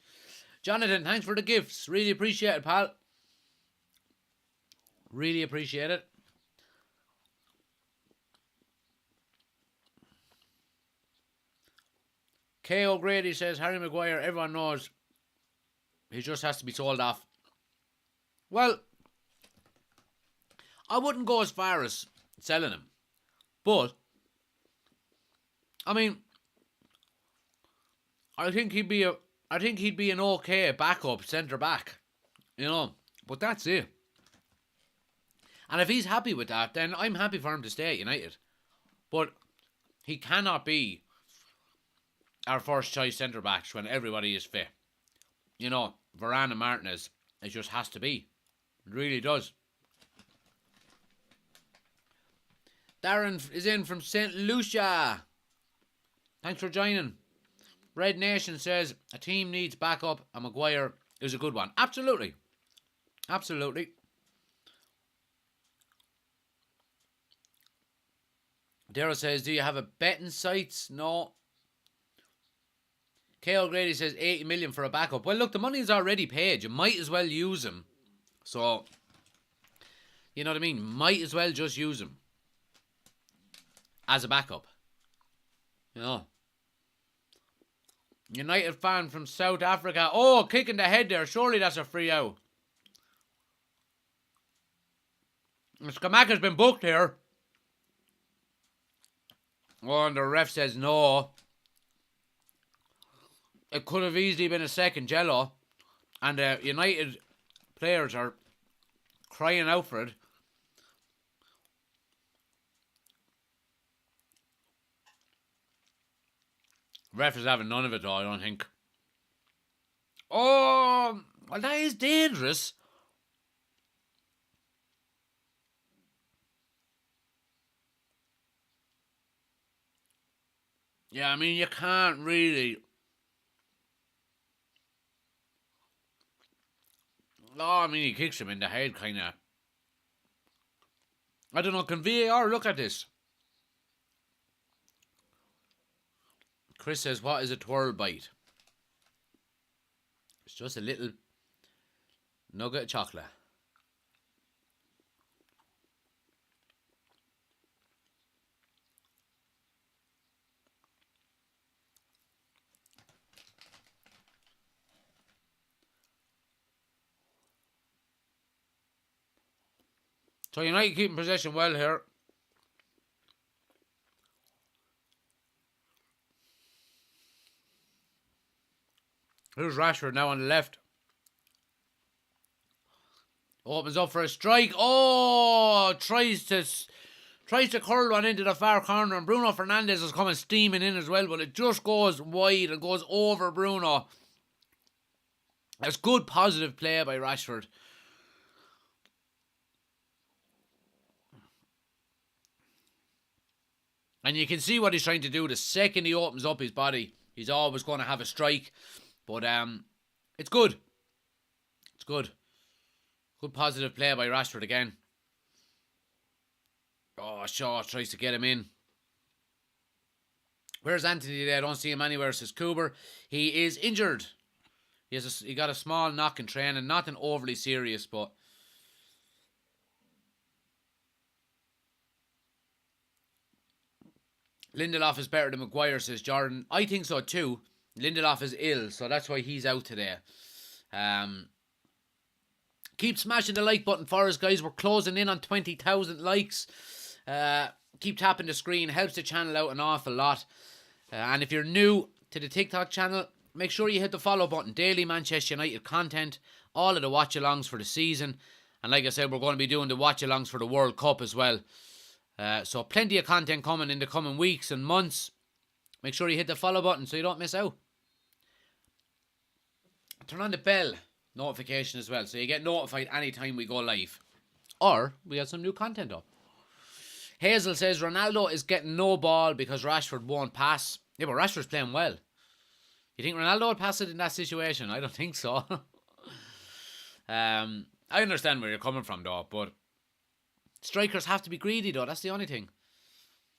Jonathan, thanks for the gifts. Really appreciate it, pal. Really appreciate it. K. O'Grady says, Harry Maguire, everyone knows he just has to be sold off. Well, I wouldn't go as far as selling him. But, I mean, I think he'd be an okay backup centre back, you know. But that's it. And if he's happy with that, then I'm happy for him to stay at United. But he cannot be our first choice centre backs when everybody is fit. You know, Varane and Martinez, it just has to be. It really does. Darren is in from St. Lucia. Thanks for joining. Red Nation says, a team needs backup and Maguire is a good one. Absolutely. Absolutely. Daryl says, do you have a betting sites? No. K. O'Grady says 80 million for a backup. Well, look, the money is already paid. You might as well use him. So, you know what I mean? Might as well just use him as a backup. You know. United fan from South Africa. Oh, kick in the head there. Surely that's a free out. Skamaka's been booked here. Oh, and the ref says no. It could have easily been a second yellow. And the United players are crying out for it. Ref is having none of it though, I don't think. Oh, well that is dangerous. Yeah, I mean, you can't really... Oh, I mean, he kicks him in the head, kind of. I don't know, can VAR look at this? Chris says, what is a twirl bite? It's just a little nugget of chocolate. So United keeping possession well here. Here's Rashford now on the left. Opens up for a strike. Oh, tries to curl one into the far corner, and Bruno Fernandes is coming steaming in as well, but it just goes wide and goes over Bruno. That's good positive play by Rashford. And you can see what he's trying to do. The second he opens up his body, he's always going to have a strike. But it's good. It's good. Good positive play by Rashford again. Oh, Shaw tries to get him in. Where's Anthony today? I don't see him anywhere, says Cooper. He is injured. He got a small knock in training. Nothing overly serious, but... Lindelof is better than Maguire, says Jordan. I think so too. Lindelof is ill, so that's why he's out today. Keep smashing the like button for us, guys. We're closing in on 20,000 likes. Keep tapping the screen. Helps the channel out an awful lot. And if you're new to the TikTok channel, make sure you hit the follow button. Daily Manchester United content. All of the watch-alongs for the season. And like I said, we're going to be doing the watch-alongs for the World Cup as well. So plenty of content coming in the coming weeks and months. Make sure you hit the follow button so you don't miss out. Turn on the bell notification as well, so you get notified anytime we go live. Or we have some new content up. Hazel says Ronaldo is getting no ball because Rashford won't pass. Yeah, but Rashford's playing well. You think Ronaldo would pass it in that situation? I don't think so. I understand where you're coming from, though, but strikers have to be greedy, though. That's the only thing.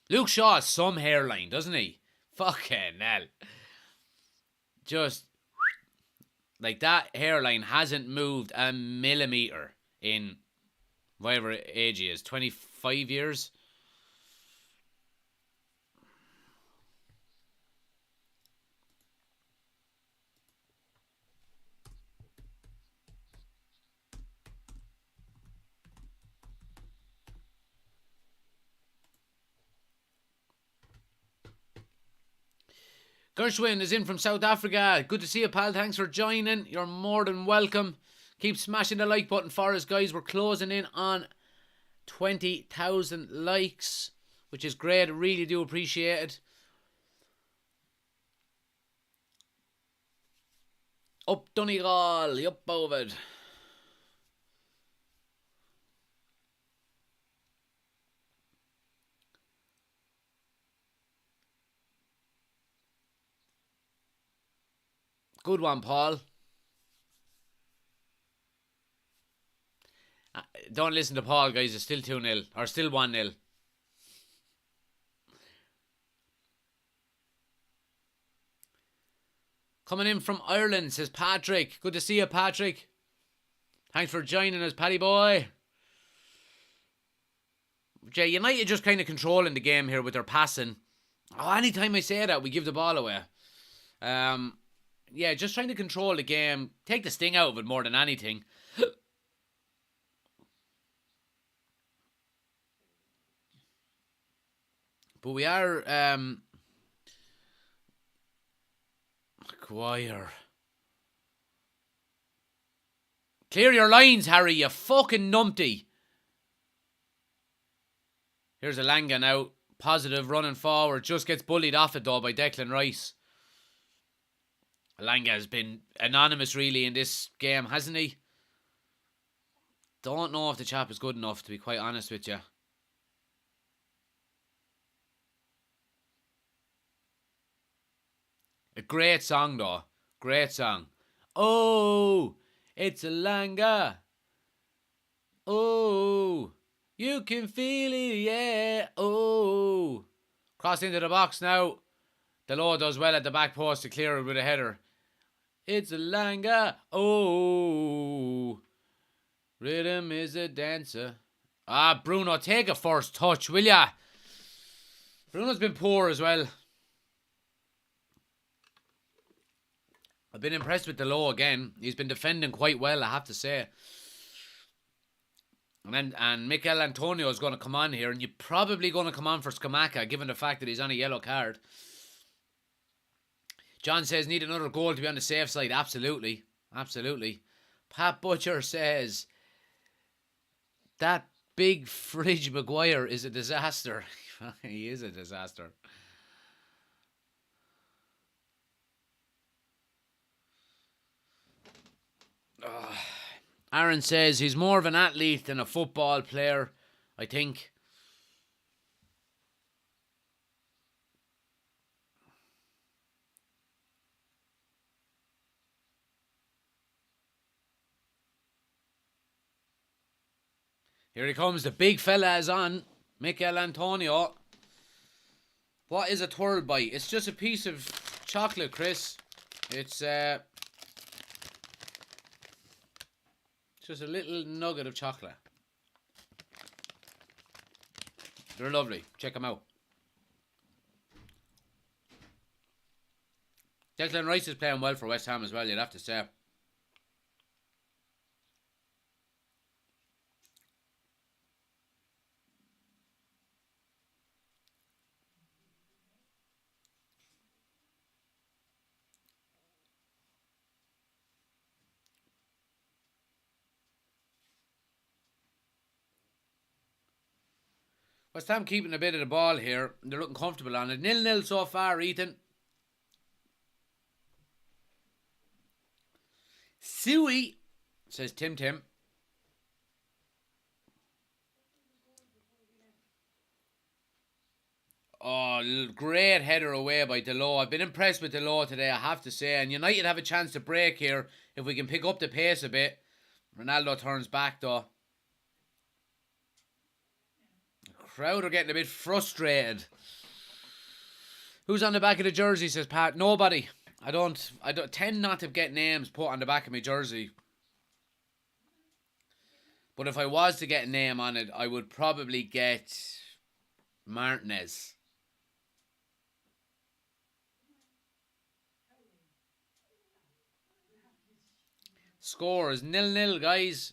Luke Shaw has some hairline, doesn't he? Fucking hell. Just, like, that hairline hasn't moved a millimetre in whatever age he is. 25 years? Gershwin is in from South Africa. Good to see you, pal. Thanks for joining. You're more than welcome. Keep smashing the like button for us, guys. We're closing in on 20,000 likes, which is great. I really do appreciate it. Up Donegal. Up Bovid. Good one, Paul. Don't listen to Paul, guys. It's still 2-0. Or still 1-0. Coming in from Ireland, says Patrick. Good to see you, Patrick. Thanks for joining us, Paddy boy. Jay, United just kind of controlling the game here with their passing. Oh, anytime I say that, we give the ball away. Yeah, just trying to control the game. Take the sting out of it more than anything. But we are... Maguire. Clear your lines, Harry, you fucking numpty. Here's Alanga now. Positive, running forward. Just gets bullied off it, though, by Declan Rice. Alanga has been anonymous, really, in this game, hasn't he? Don't know if the chap is good enough, to be quite honest with you. A great song, though. Great song. Oh, it's Alanga. Oh, you can feel it, yeah. Oh. Cross into the box now. Delo does well at the back post to clear it with a header. It's Alanga. Oh. Rhythm is a dancer. Ah, Bruno, take a first touch, will ya? Bruno's been poor as well. I've been impressed with Delo again. He's been defending quite well, I have to say. And Mikel Antonio is going to come on here, and you're probably going to come on for Skamaka, given the fact that he's on a yellow card. John says, need another goal to be on the safe side. Absolutely. Absolutely. Pat Butcher says, that big fridge Maguire is a disaster. He is a disaster. Aaron says he's more of an athlete than a football player, I think. Here he comes, the big fella is on. Mikel Antonio. What is a twirl bite? It's just a piece of chocolate, Chris. It's just a little nugget of chocolate. They're lovely. Check them out. Declan Rice is playing well for West Ham as well, you'd have to say. West Ham keeping a bit of the ball here. They're looking comfortable on it. 0-0 so far, Ethan. Suey, says Tim Tim. Oh, great header away by Delo. I've been impressed with Delo today, I have to say. And United have a chance to break here if we can pick up the pace a bit. Ronaldo turns back though. The crowd are getting a bit frustrated. Who's on the back of the jersey, says Pat? Nobody. I don't tend not to get names put on the back of my jersey. But if I was to get a name on it, I would probably get Martinez. Score is 0-0, guys.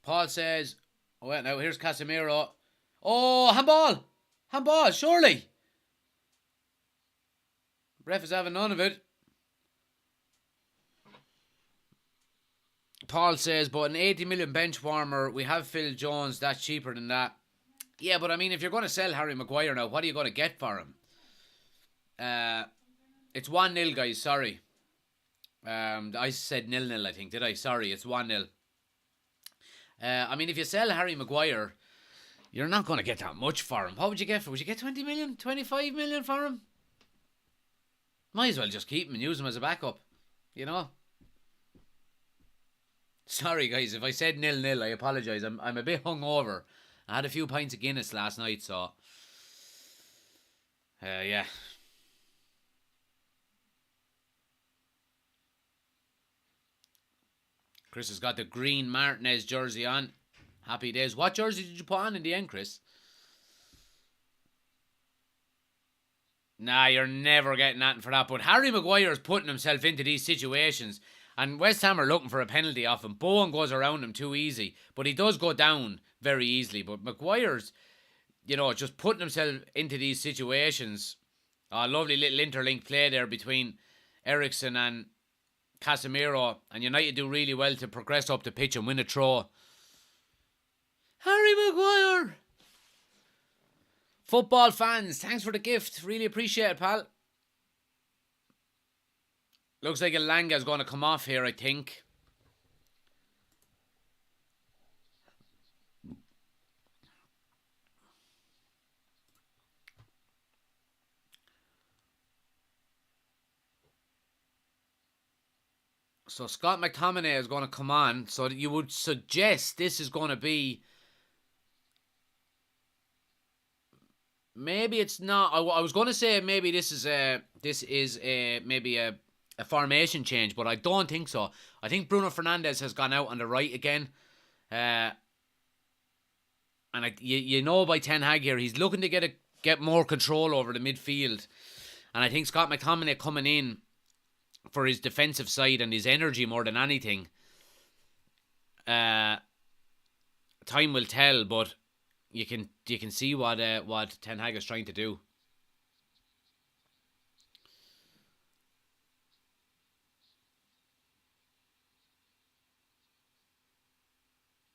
Paul says, oh wait, now here's Casemiro. Oh, handball! Handball, surely! Ref is having none of it. Paul says, but an 80 million bench warmer, we have Phil Jones, that's cheaper than that. Yeah, but I mean, if you're going to sell Harry Maguire now, what are you going to get for him? It's 1-0, guys, sorry. I said 0-0, I think, did I? Sorry, it's 1-0. I mean, if you sell Harry Maguire, you're not going to get that much for him. What would you get for him? Would you get 20 million, 25 million for him? Might as well just keep him and use him as a backup, you know? Sorry, guys, if I said 0-0, I apologise. I'm a bit hungover. I had a few pints of Guinness last night, so... yeah. Chris has got the green Martinez jersey on. Happy days. What jersey did you put on in the end, Chris? Nah, you're never getting nothing for that. But Harry Maguire is putting himself into these situations. And West Ham are looking for a penalty off him. Bowen goes around him too easy. But he does go down very easily. But Maguire's, you know, just putting himself into these situations. Oh, lovely little interlink play there between Eriksen and Casemiro. And United do really well to progress up the pitch and win a throw. Harry Maguire! Football fans, thanks for the gift. Really appreciate it, pal. Looks like Elanga's going to come off here, I think. So Scott McTominay is going to come on. So you would suggest this is going to be... Maybe it's not. I was going to say maybe this is maybe a formation change, but I don't think so. I think Bruno Fernandes has gone out on the right again, and you know by Ten Hag here, he's looking to get more control over the midfield, and I think Scott McTominay coming in for his defensive side and his energy more than anything. Time will tell, but. You can see what Ten Hag is trying to do.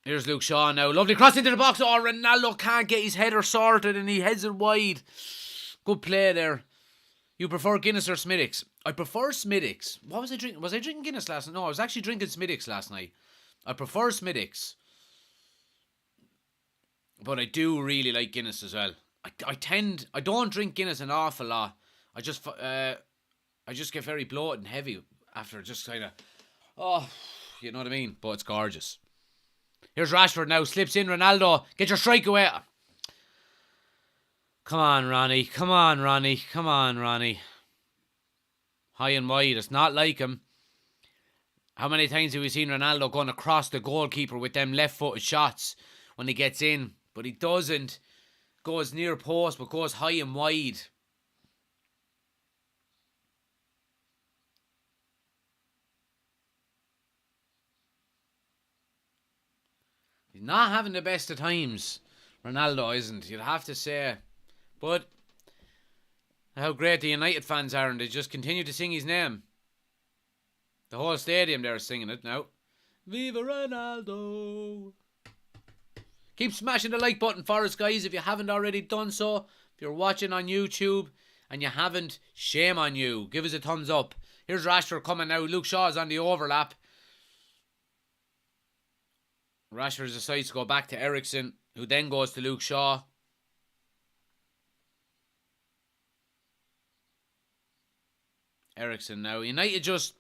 Here's Luke Shaw now. Lovely cross into the box. Oh, Ronaldo can't get his header sorted and he heads it wide. Good play there. You prefer Guinness or Smithwick's? I prefer Smithwick's. What was I drinking? Was I drinking Guinness last night? No, I was actually drinking Smithwick's last night. I prefer Smithwick's. But I do really like Guinness as well. I don't drink Guinness an awful lot. I just get very bloated and heavy after just kind of, you know what I mean? But it's gorgeous. Here's Rashford now, slips in Ronaldo. Get your strike away. Come on, Ronnie. Come on, Ronnie. Come on, Ronnie. High and wide. It's not like him. How many times have we seen Ronaldo going across the goalkeeper with them left-footed shots when he gets in? But he doesn't. Goes near post, but goes high and wide. He's not having the best of times. Ronaldo isn't, you'd have to say. But how great the United fans are, and they just continue to sing his name. The whole stadium there is singing it now. Viva Ronaldo! Keep smashing the like button for us, guys, if you haven't already done so. If you're watching on YouTube and you haven't, shame on you. Give us a thumbs up. Here's Rashford coming now. Luke Shaw's on the overlap. Rashford decides to go back to Ericsson, who then goes to Luke Shaw. Ericsson now. United just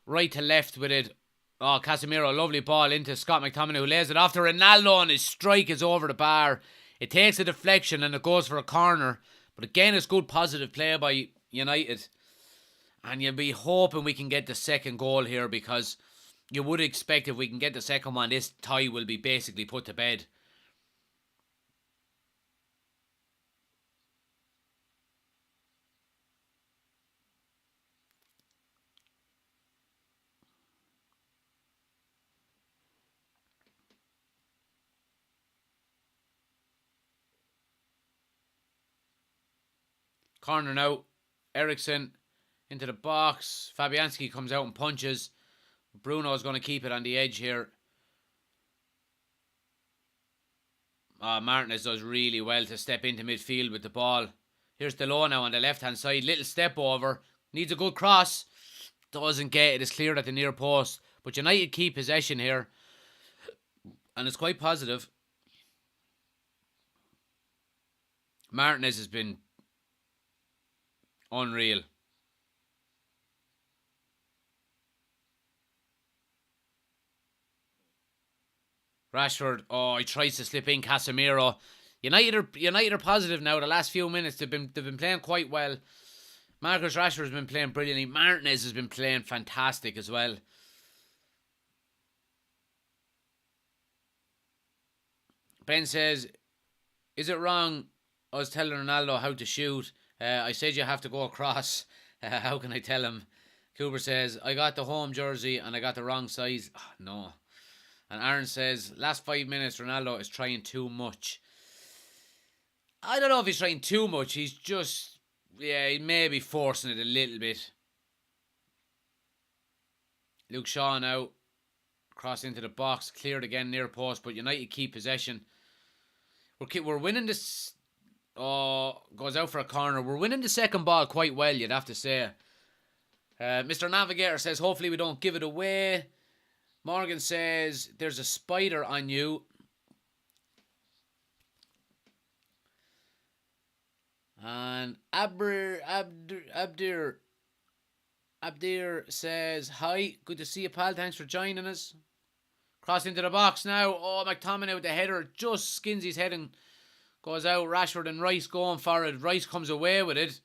right to left with it. Oh, Casemiro, lovely ball into Scott McTominay, who lays it off to Ronaldo, and his strike is over the bar. It takes a deflection and it goes for a corner. But again, it's good positive play by United. And you'll be hoping we can get the second goal here, because you would expect if we can get the second one, this tie will be basically put to bed. Corner now. Ericsson into the box. Fabianski comes out and punches. Bruno's going to keep it on the edge here. Martinez does really well to step into midfield with the ball. Here's Delon now on the left-hand side. Little step over. Needs a good cross. Doesn't get it. It's cleared at the near post. But United keep possession here. And it's quite positive. Martinez has been unreal. Rashford, he tries to slip in Casemiro. United are positive now. The last few minutes they've been playing quite well. Marcus Rashford has been playing brilliantly. Martinez has been playing fantastic as well. Ben says, "Is it wrong? I was telling Ronaldo how to shoot. I said you have to go across. How can I tell him?" Cooper says, "I got the home jersey and I got the wrong size." Oh, no. And Aaron says, "Last 5 minutes, Ronaldo is trying too much." I don't know if he's trying too much. He's just, he may be forcing it a little bit. Luke Shaw now. Cross into the box. Cleared again near post. But United keep possession. We're winning this. Goes out for a corner. We're winning the second ball quite well, you'd have to say. Mr. Navigator says, "Hopefully we don't give it away." Morgan says, "There's a spider on you." And Abdir says, "Hi, good to see you, pal. Thanks for joining us." Cross into the box now. McTominay with the header. Just skins his head and goes out. Rashford and Rice going for it. Rice comes away with it.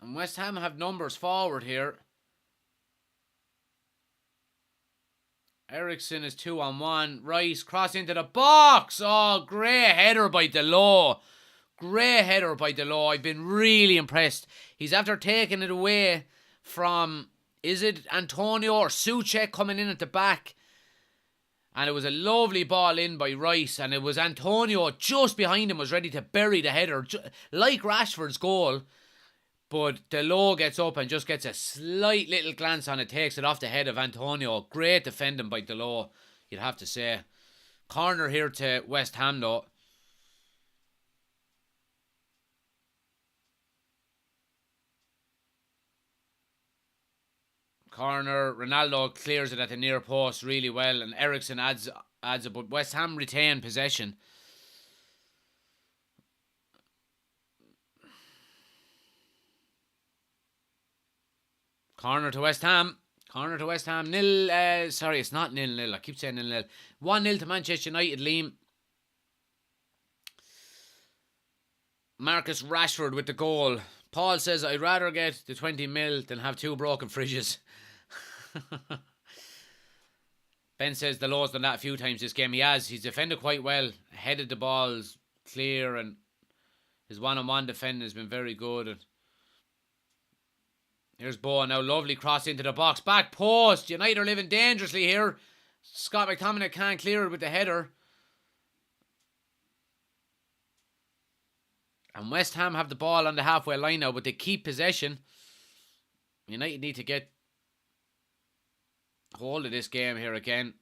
And West Ham have numbers forward here. Ericsson is 2-on-1. Rice cross into the box. Great header by Delon. Great header by Delon. I've been really impressed. He's after taking it away from, is it Antonio or Soucek coming in at the back? And it was a lovely ball in by Rice. And it was Antonio just behind him was ready to bury the header. Like Rashford's goal. But Delon gets up and just gets a slight little glance on it. Takes it off the head of Antonio. Great defending by Delon, you'd have to say. Corner here to West Ham though. Corner. Ronaldo clears it at the near post really well. And Ericsson adds it. But West Ham retain possession. Corner to West Ham. Nil. Sorry, it's not 0-0. I keep saying 0-0. 1-0 to Manchester United, Liam. Marcus Rashford with the goal. Paul says, "I'd rather get the 20 mil than have 2 broken fridges." Ben says Delon's done that a few times this game. He has. He's defended quite well. Headed the balls clear, and his one-on-one defending has been very good. Here's Bowen now. Lovely cross into the box. Back post. United are living dangerously here. Scott McTominay can't clear it with the header. And West Ham have the ball on the halfway line now, but they keep possession. United need to get hold of this game here again.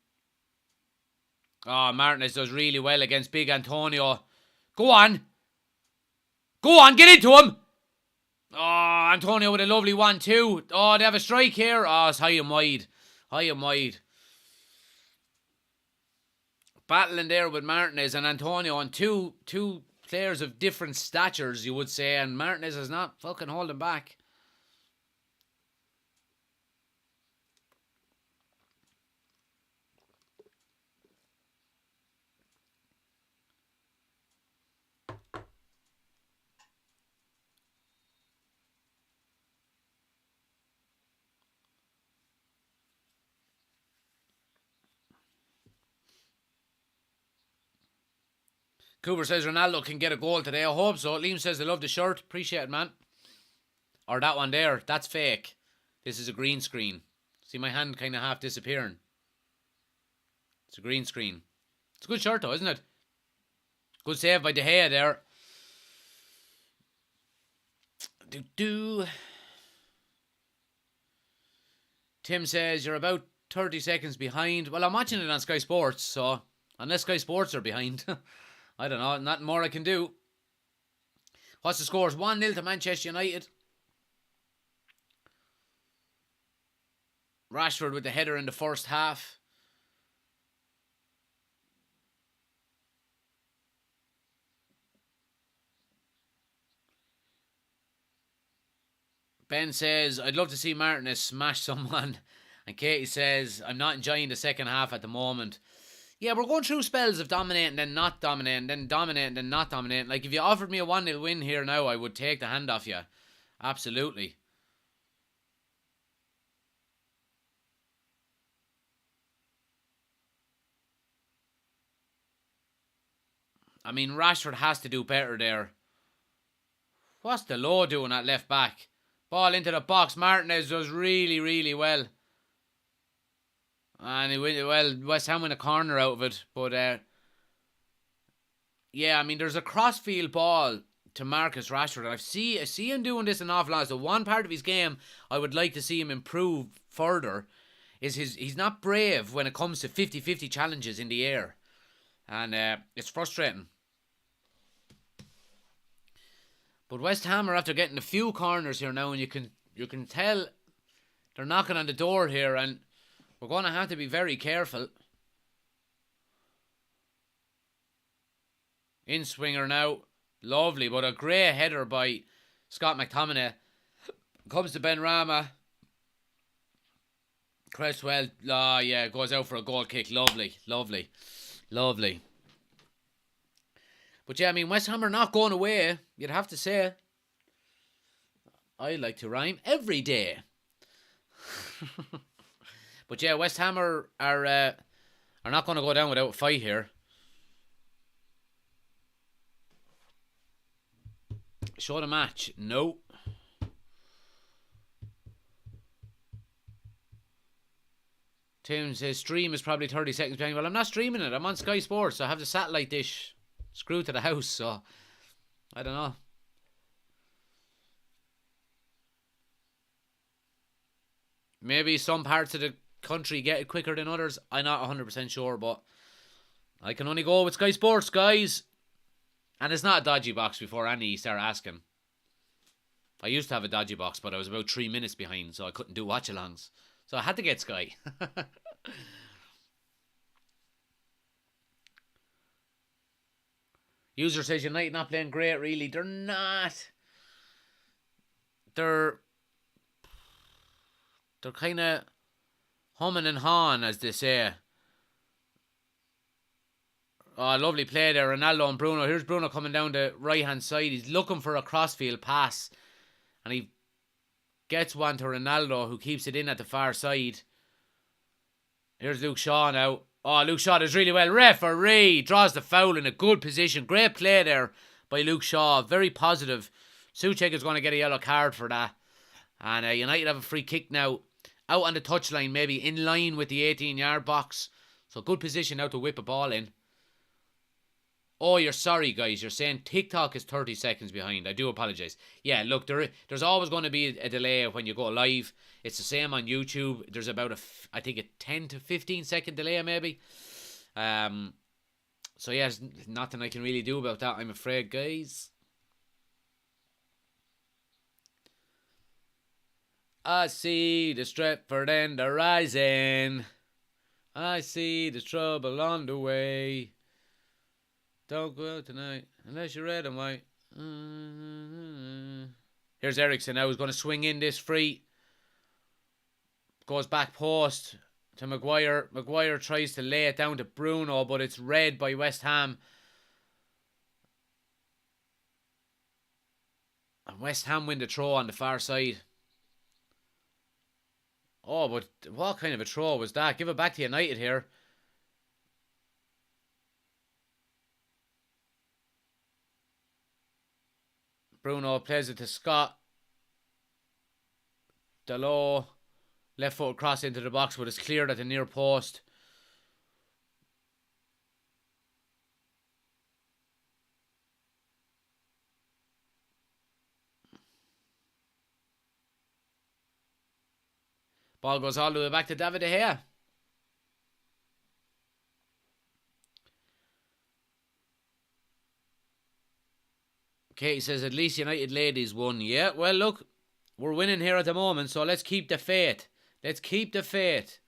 Martinez does really well against big Antonio. Go on, get into him. Antonio with a lovely 1-2. They have a strike here. It's high and wide. battling there with Martinez and Antonio, and two players of different statures, you would say, and Martinez is not fucking holding back. Cooper says Ronaldo can get a goal today. I hope so. Liam says they love the shirt. Appreciate it, man. Or that one there. That's fake. This is a green screen. See my hand kind of half disappearing. It's a green screen. It's a good shirt though, isn't it? Good save by De Gea there. Tim says you're about 30 seconds behind. Well, I'm watching it on Sky Sports, so unless Sky Sports are behind, I don't know. Nothing more I can do. What's the scores? 1-0 to Manchester United. Rashford with the header in the first half. Ben says, I'd love to see Martinez smash someone. And Katie says, I'm not enjoying the second half at the moment. Yeah, we're going through spells of dominating, then not dominating, then dominating, then not dominating. Like, if you offered me a 1-0 win here now, I would take the hand off you. Absolutely. I mean, Rashford has to do better there. What's the low doing at left back? Ball into the box. Martinez does really, really well. And he went, well, West Ham win a corner out of it. But, yeah, I mean, there's a crossfield ball to Marcus Rashford. And I see him doing this an awful lot. So one part of his game I would like to see him improve further is he's not brave when it comes to 50-50 challenges in the air. And it's frustrating. But West Ham are after getting a few corners here now, and you can tell they're knocking on the door here, and we're going to have to be very careful. In swinger now, lovely, but a great header by Scott McTominay. Comes to Benrahma. Cresswell, yeah, goes out for a goal kick. Lovely, lovely, lovely. But yeah, I mean, West Ham are not going away, you'd have to say. I like to rhyme every day. But yeah, West Ham are not going to go down without a fight here. Show the match. No. Tim says stream is probably 30 seconds behind. Well, I'm not streaming it. I'm on Sky Sports. So I have the satellite dish screwed to the house. So I don't know. Maybe some parts of the country get it quicker than others. I'm not 100% sure, but I can only go with Sky Sports, guys. And it's not a dodgy box before any start asking. I used to have a dodgy box, but I was about 3 minutes behind, so I couldn't do watch-alongs. So I had to get Sky. User says United not playing great, really. They're not. They're kind of humming and hawing, as they say. Oh, lovely play there. Ronaldo and Bruno. Here's Bruno coming down the right-hand side. He's looking for a crossfield pass. And he gets one to Ronaldo, who keeps it in at the far side. Here's Luke Shaw now. Oh, Luke Shaw does really well. Referee draws the foul in a good position. Great play there by Luke Shaw. Very positive. Souček is going to get a yellow card for that. And United have a free kick now. Out on the touchline, maybe in line with the 18-yard box. So good position now to whip a ball in. Oh, you're sorry, guys. You're saying TikTok is 30 seconds behind. I do apologise. Yeah, look, there's always going to be a delay when you go live. It's the same on YouTube. There's about I think a 10 to 15 second delay, maybe. So yeah, there's nothing I can really do about that, I'm afraid, guys. I see the Stretford and the rising. I see the trouble on the way. Don't go out tonight unless you're red and white. Here's Ericsson now. He's going to swing in this free. Goes back post to Maguire. Maguire tries to lay it down to Bruno, but it's read by West Ham. And West Ham win the throw on the far side. Oh, but what kind of a throw was that? Give it back to United here. Bruno plays it to Scott. Dalot. Left foot cross into the box, but it's cleared at the near post. Ball goes all the way back to David De Gea. Katie says, at least United ladies won. Yeah, well, look, we're winning here at the moment, so let's keep the faith. Let's keep the faith.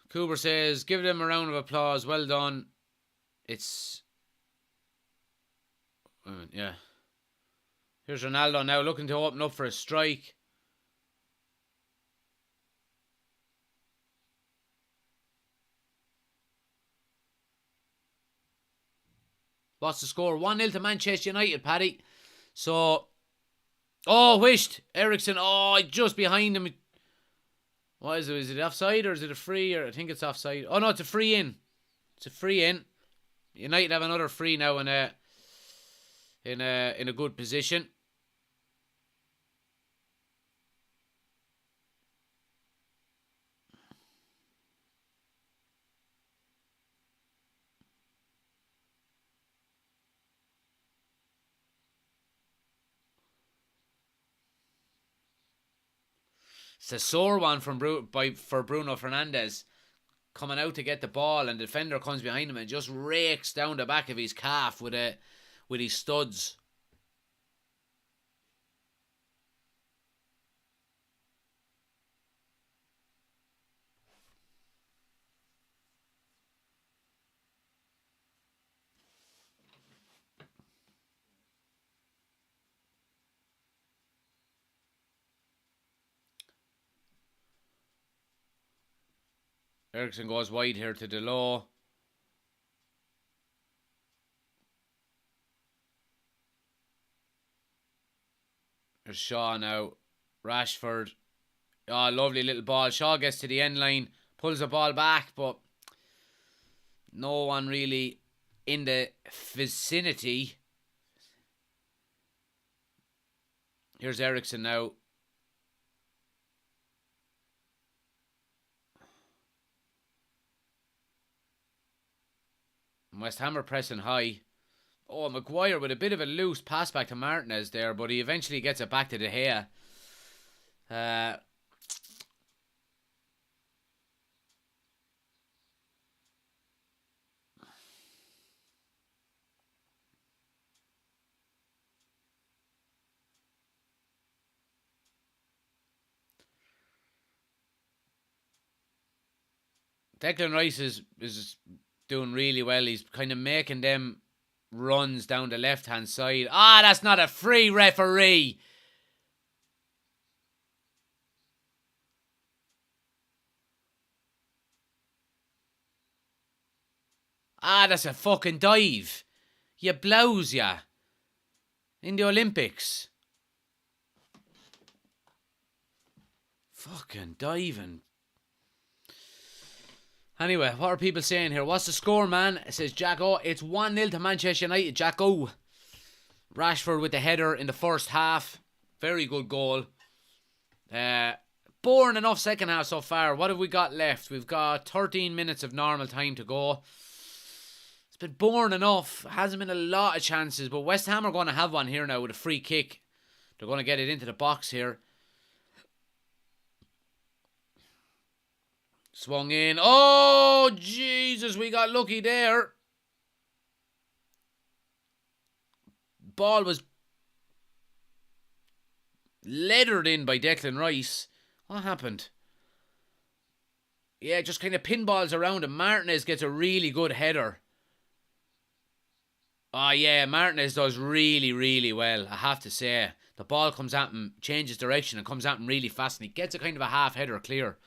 Cooper says, give them a round of applause. Well done. It's... yeah. Here's Ronaldo now looking to open up for a strike. What's the score? 1-0 to Manchester United, Paddy. So, oh, wished. Ericsson, oh, just behind him. What is it? Is it offside or is it a free? Or I think it's offside. Oh, no, it's a free in. It's a free in. United have another free now in a good position. It's a sore one from for Bruno Fernandes. Coming out to get the ball, and the defender comes behind him and just rakes down the back of his calf with his studs. Ericsson goes wide here to Dalot. There's Shaw now. Rashford. Oh, lovely little ball. Shaw gets to the end line. Pulls the ball back, but no one really in the vicinity. Here's Ericsson now. West Ham are pressing high. Oh, Maguire with a bit of a loose pass back to Martinez there, but he eventually gets it back to De Gea. Declan Rice is doing really well. He's kind of making them runs down the left-hand side. Ah, that's not a free, referee. Ah, that's a fucking dive. You blows ya. In the Olympics. Fucking diving. Anyway, what are people saying here? What's the score, man? It says Jacko. It's 1-0 to Manchester United. Jacko. Rashford with the header in the first half. Very good goal. Boring enough second half so far. What have we got left? We've got 13 minutes of normal time to go. It's been boring enough. Hasn't been a lot of chances, but West Ham are going to have one here now with a free kick. They're going to get it into the box here. Swung in. Oh, Jesus, we got lucky there. Ball was leathered in by Declan Rice. What happened? Yeah, just kind of pinballs around him. Martinez gets a really good header. Oh, yeah, Martinez does really, really well, I have to say. The ball comes at him, changes direction, and comes at him really fast, and he gets a kind of a half header clear.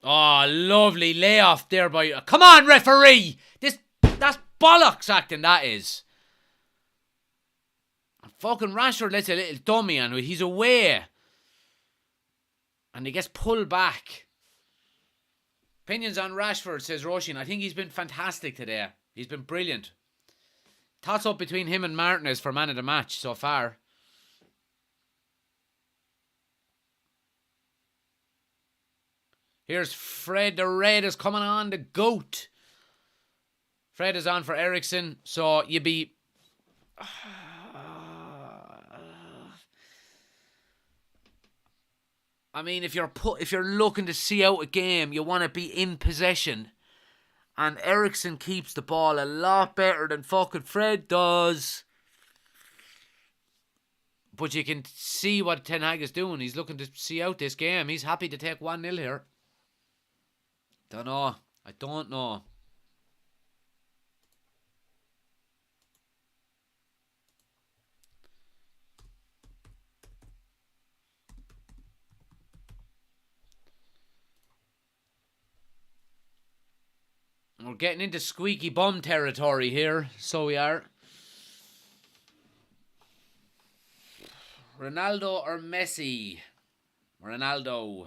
Oh, lovely layoff there by... Come on, referee! That's bollocks acting, that is. Fucking Rashford lets a little dummy and he's away. And he gets pulled back. Opinions on Rashford, says Roshin. I think he's been fantastic today. He's been brilliant. Toss up between him and Martinez for man of the match so far. Here's Fred the Red is coming on, the GOAT. Fred is on for Ericsson, so you be... I mean, if you're looking to see out a game, you want to be in possession. And Ericsson keeps the ball a lot better than fucking Fred does. But you can see what Ten Hag is doing. He's looking to see out this game. He's happy to take 1-0 here. I don't know. We're getting into squeaky bum territory here. So we are. Ronaldo or Messi? Ronaldo.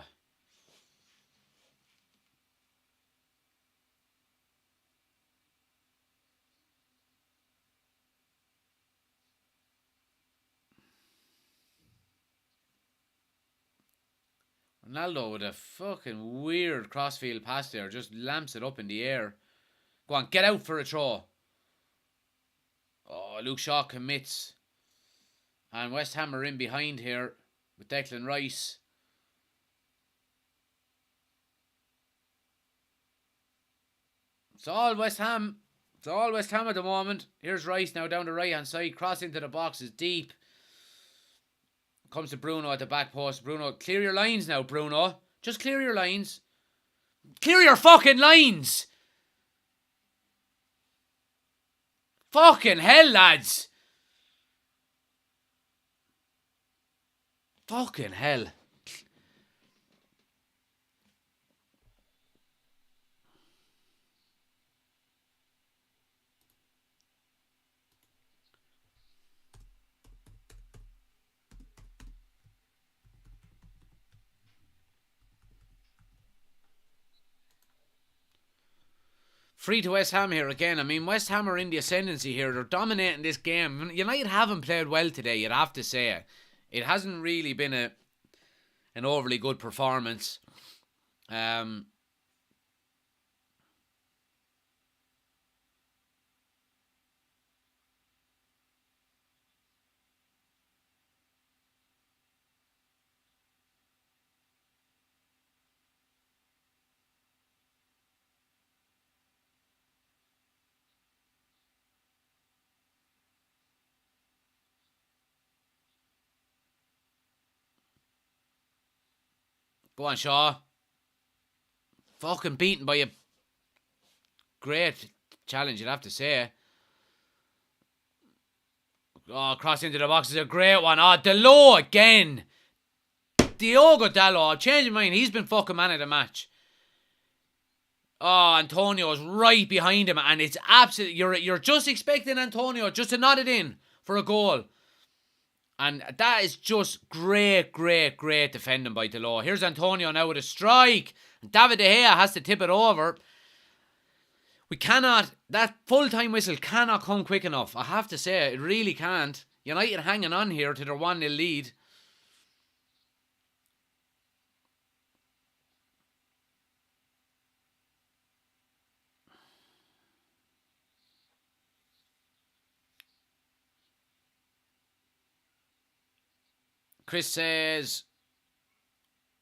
Ronaldo with a fucking weird crossfield pass there. Just lamps it up in the air. Go on, get out for a throw. Oh, Luke Shaw commits. And West Ham are in behind here with Declan Rice. It's all West Ham. It's all West Ham at the moment. Here's Rice now down the right hand side. Cross into the box is deep. Comes to Bruno at the back post. Bruno, clear your lines now, Bruno. Just clear your lines. Clear your fucking lines! Fucking hell, lads! Fucking hell. Free to West Ham here again. I mean, West Ham are in the ascendancy here. They're dominating this game. United haven't played well today, you'd have to say. It hasn't really been an overly good performance. Go on, Shaw. Fucking beaten by a great challenge, you'd have to say. Oh, cross into the box is a great one. Oh, Dalot again. Diogo Dalot. I've changed my mind. He's been fucking man of the match. Oh, Antonio's right behind him, and it's absolutely... You're just expecting Antonio just to nod it in for a goal. And that is just great, great, great defending by Dalot. Here's Antonio now with a strike. David De Gea has to tip it over. We cannot... That full-time whistle cannot come quick enough. I have to say, it really can't. United hanging on here to their 1-0 lead. Chris says,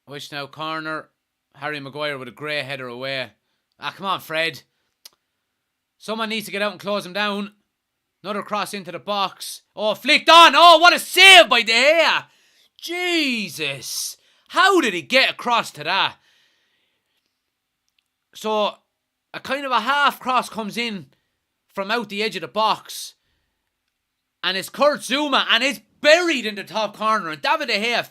which now corner. Harry Maguire with a grey header away. Ah, come on, Fred. Someone needs to get out and close him down. Another cross into the box. Oh, flicked on. Oh, what a save by De Gea. Jesus! How did he get across to that? So, a kind of a half cross comes in from out the edge of the box. And it's Kurt Zouma, and it's buried in the top corner. And David De Gea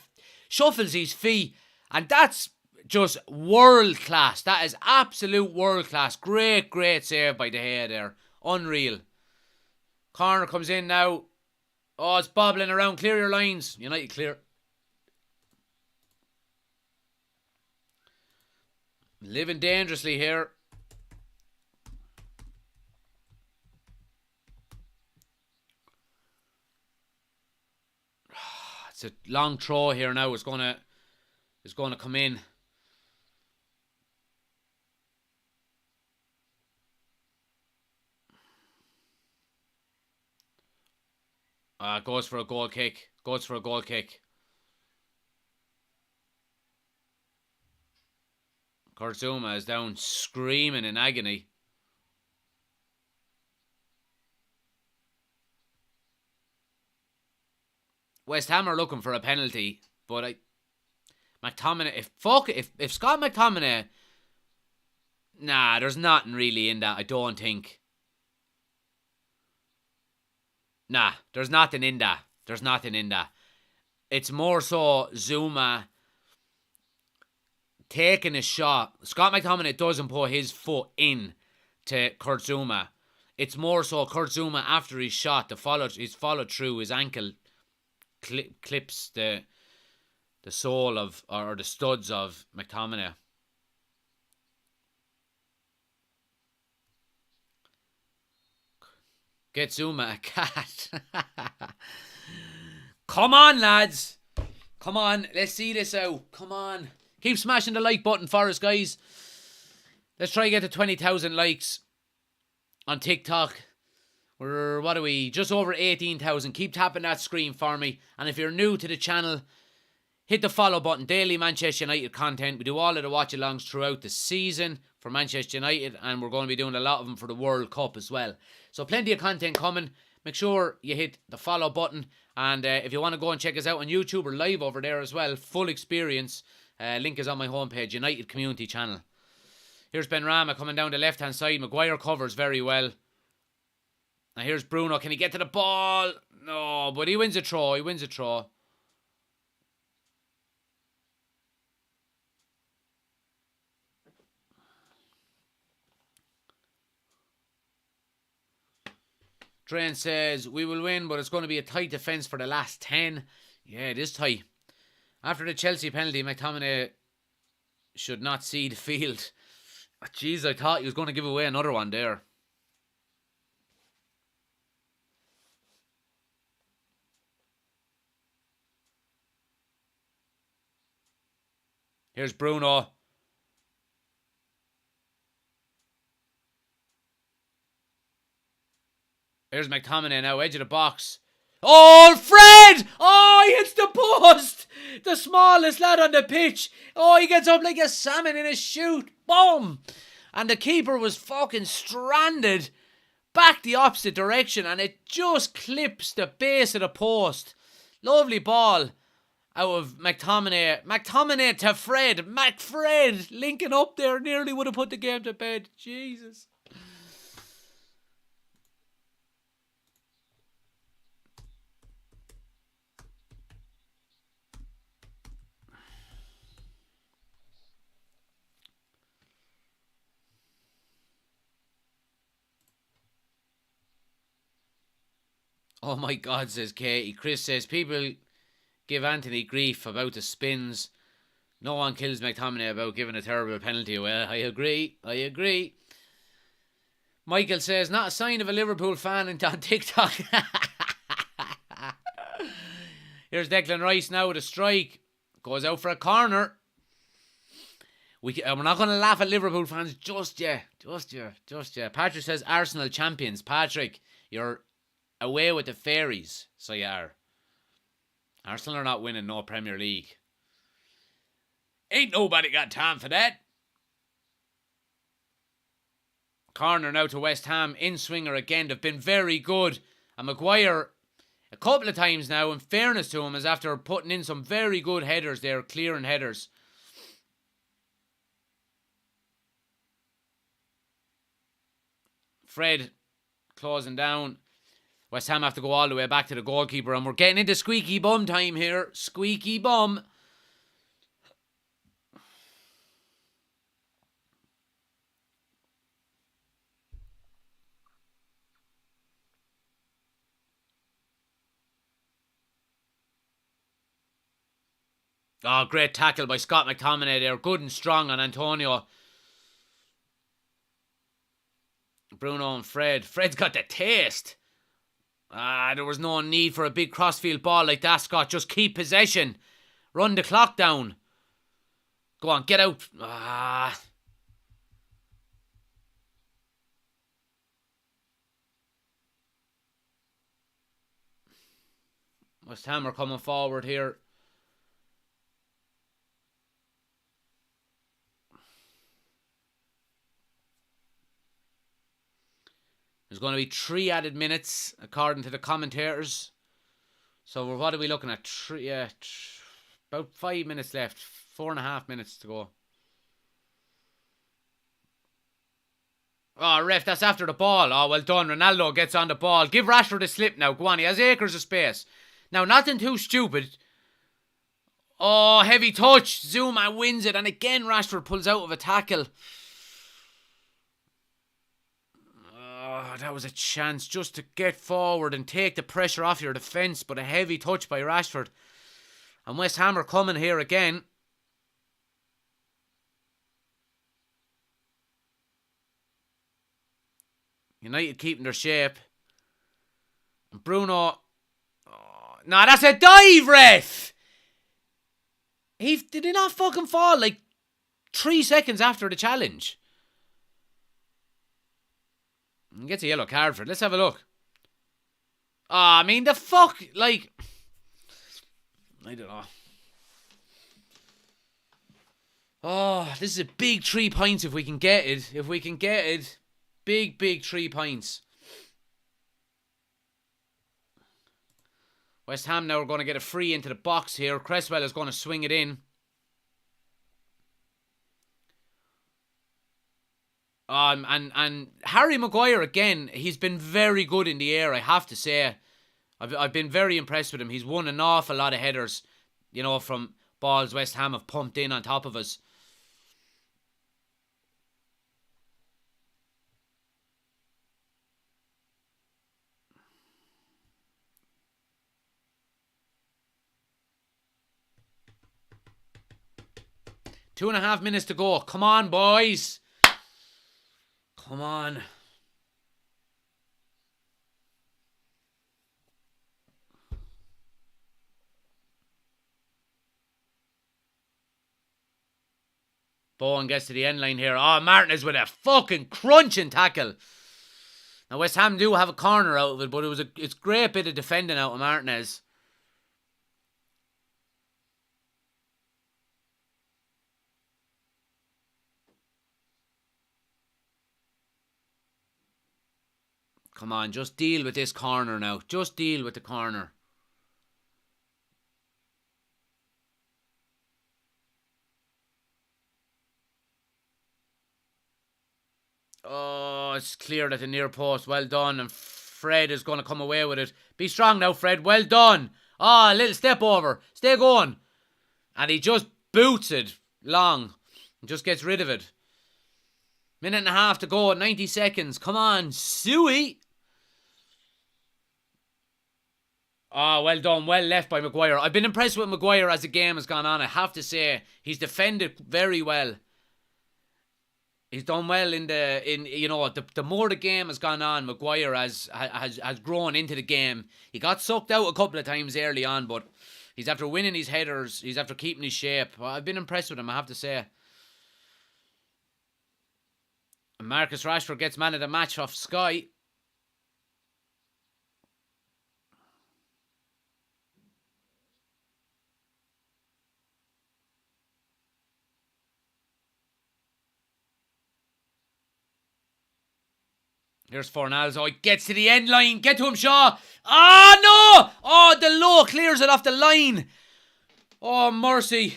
shuffles his feet. And that's just world class. That is absolute world class. Great, great save by De Gea there. Unreal. Corner comes in now. Oh, it's bobbling around. Clear your lines. United clear. Living dangerously here. It's a long throw here now. It's gonna come in. Goes for a goal kick. Goes for a goal kick. Kurt Zouma is down screaming in agony. West Ham are looking for a penalty, but McTominay, if Scott McTominay, there's nothing really in that. I don't think. There's nothing in that. There's nothing in that. It's more so Zouma taking a shot. Scott McTominay doesn't put his foot in to Kurt Zouma. It's more so Kurt Zouma after his shot, his follow through, his ankle clips the sole of, or the studs of McTominay. Get Zouma a cat. Come on, lads. Come on, let's see this out. Come on. Keep smashing the like button for us, guys. Let's try to get to 20,000 likes on TikTok. We're, what are we? Just over 18,000. Keep tapping that screen for me. And if you're new to the channel, hit the follow button. Daily Manchester United content. We do all of the watch-alongs throughout the season for Manchester United. And we're going to be doing a lot of them for the World Cup as well. So plenty of content coming. Make sure you hit the follow button. And if you want to go and check us out on YouTube, we're live over there as well. Full experience. Link is on my homepage. United Community Channel. Here's Benrahma coming down the left-hand side. Maguire covers very well. Now here's Bruno. Can he get to the ball? No, but he wins a throw. He wins a throw. Drain says, we will win, but it's going to be a tight defence for the last 10. Yeah, it is tight. After the Chelsea penalty, McTominay should not see the field. Jeez, I thought he was going to give away another one there. Here's Bruno. Here's McTominay now, edge of the box. Oh, Fred! Oh, he hits the post! The smallest lad on the pitch. Oh, he gets up like a salmon in a chute. Boom! And the keeper was fucking stranded back the opposite direction, and it just clips the base of the post. Lovely ball out of McTominay. McTominay to Fred. McFred linking up there. Nearly would have put the game to bed. Jesus. Oh my God, says Katie. Chris says, people give Anthony grief about the spins. No one kills McTominay about giving a terrible penalty away. I agree. Michael says, not a sign of a Liverpool fan on TikTok. Here's Declan Rice now with a strike. Goes out for a corner. We're not going to laugh at Liverpool fans just yet. Patrick says, Arsenal champions. Patrick, you're away with the fairies, so you are. Arsenal are not winning no Premier League. Ain't nobody got time for that. Corner now to West Ham. In-swinger again. They've been very good. And Maguire, a couple of times now, in fairness to him, is after putting in some very good headers there, clearing headers. Fred closing down. West Ham have to go all the way back to the goalkeeper, and we're getting into squeaky bum time here. Squeaky bum. Oh, great tackle by Scott McTominay there. Good and strong on Antonio. Bruno and Fred. Fred's got the taste. There was no need for a big crossfield ball like that, Scott. Just keep possession. Run the clock down. Go on, get out. West Ham are coming forward here. There's going to be 3 added minutes, according to the commentators. So what are we looking at? About 5 minutes left. 4.5 minutes to go. Oh, ref, that's after the ball. Oh, well done. Ronaldo gets on the ball. Give Rashford a slip now. Go on, he has acres of space. Now, nothing too stupid. Oh, heavy touch. Zuma wins it. And again, Rashford pulls out of a tackle. That was a chance just to get forward and take the pressure off your defence, but a heavy touch by Rashford. And West Ham are coming here again. United keeping their shape. And Bruno... Oh, no, that's a dive, ref! Did he not fucking fall like 3 seconds after the challenge? He gets a yellow card for it. Let's have a look. I mean, the fuck, like... I don't know. Oh, this is a big 3 points if we can get it. If we can get it, big 3 points. West Ham now are going to get a free into the box here. Cresswell is going to swing it in. And Harry Maguire again, he's been very good in the air, I have to say. I've been very impressed with him. He's won an awful lot of headers, you know, from balls West Ham have pumped in on top of us. Two and a half minutes to go. Come on, boys. Come on. Bowen gets to the end line here. Oh, Martinez with a fucking crunching tackle. Now, West Ham do have a corner out of it, but it's a great bit of defending out of Martinez. Come on, just deal with this corner now. Just deal with the corner. Oh, it's cleared at the near post. Well done. And Fred is going to come away with it. Be strong now, Fred. Well done. Oh, a little step over. Stay going. And he just boots it long. And just gets rid of it. Minute and a half to go. 90 seconds. Come on, Suey. Oh, well done. Well left by Maguire. I've been impressed with Maguire as the game has gone on. I have to say, he's defended very well. He's done well the more the game has gone on, Maguire has grown into the game. He got sucked out a couple of times early on, but he's after winning his headers. He's after keeping his shape. I've been impressed with him, I have to say. And Marcus Rashford gets man of the match off Sky. Here's Fornals. Oh, he gets to the end line. Get to him, Shaw. Ah, no! Oh, the low clears it off the line. Oh, mercy.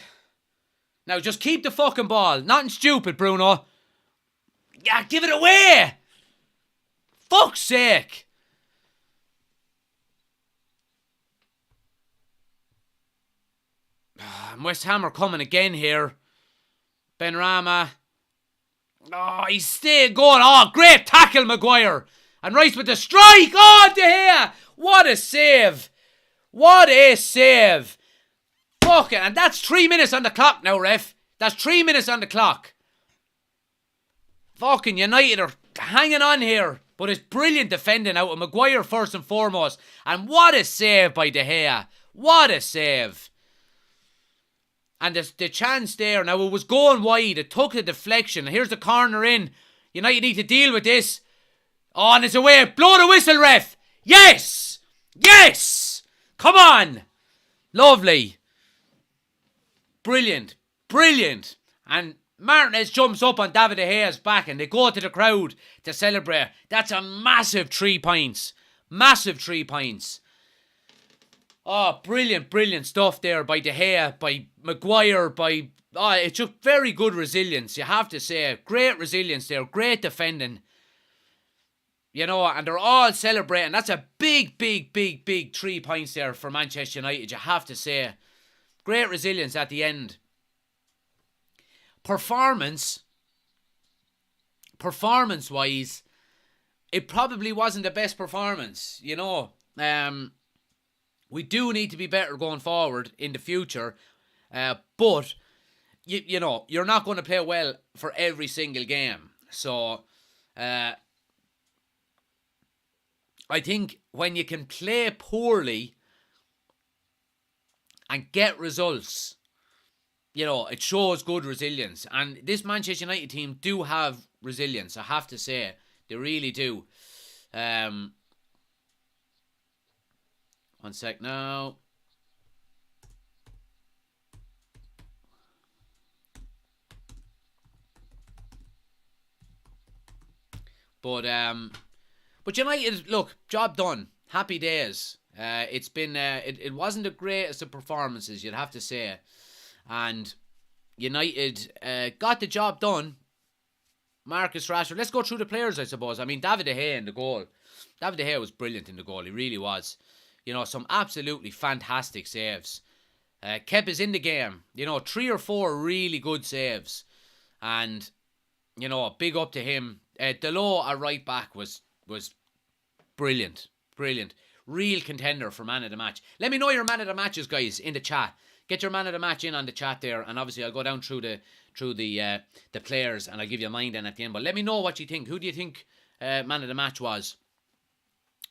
Now, just keep the fucking ball. Nothing stupid, Bruno. Yeah, give it away. Fuck's sake. West Ham are coming again here. Benrahma. Oh, he's still going. Oh, great tackle, Maguire. And Rice with the strike. Oh, De Gea. What a save. What a save. Fuck it. And that's 3 minutes on the clock now, ref. That's 3 minutes on the clock. Fucking United are hanging on here. But it's brilliant defending out of Maguire first and foremost. And what a save by De Gea. What a save. And the chance there. Now, it was going wide. It took the deflection. Here's the corner in. United need to deal with this. Oh, and it's away. Blow the whistle, ref. Yes. Yes. Come on. Lovely. Brilliant. Brilliant. And Martinez jumps up on David De Gea's back and they go to the crowd to celebrate. That's a massive 3 points. Massive 3 points. Oh, brilliant, brilliant stuff there by De Gea, by Maguire, by... Oh, it's just very good resilience, you have to say. Great resilience there, great defending. You know, and they're all celebrating. That's a big, big, big, big 3 points there for Manchester United, you have to say. Great resilience at the end. Performance-wise, it probably wasn't the best performance, you know. We do need to be better going forward in the future. But, you know, you're not going to play well for every single game. So, I think when you can play poorly and get results, you know, it shows good resilience. And this Manchester United team do have resilience, I have to say. They really do. One sec now. But United, look, job done. Happy days. It's been it wasn't the greatest of performances, you'd have to say. And United got the job done. Marcus Rashford. Let's go through the players, I suppose. I mean, David De Gea in the goal. David De Gea was brilliant in the goal. He really was. You know, some absolutely fantastic saves. Kept us in the game. You know, 3 or 4 really good saves. And, you know, big up to him. Delo at right back was brilliant. Brilliant. Real contender for man of the match. Let me know your man of the matches, guys, in the chat. Get your man of the match in on the chat there. And obviously I'll go down through the players and I'll give you mine then at the end. But let me know what you think. Who do you think man of the match was?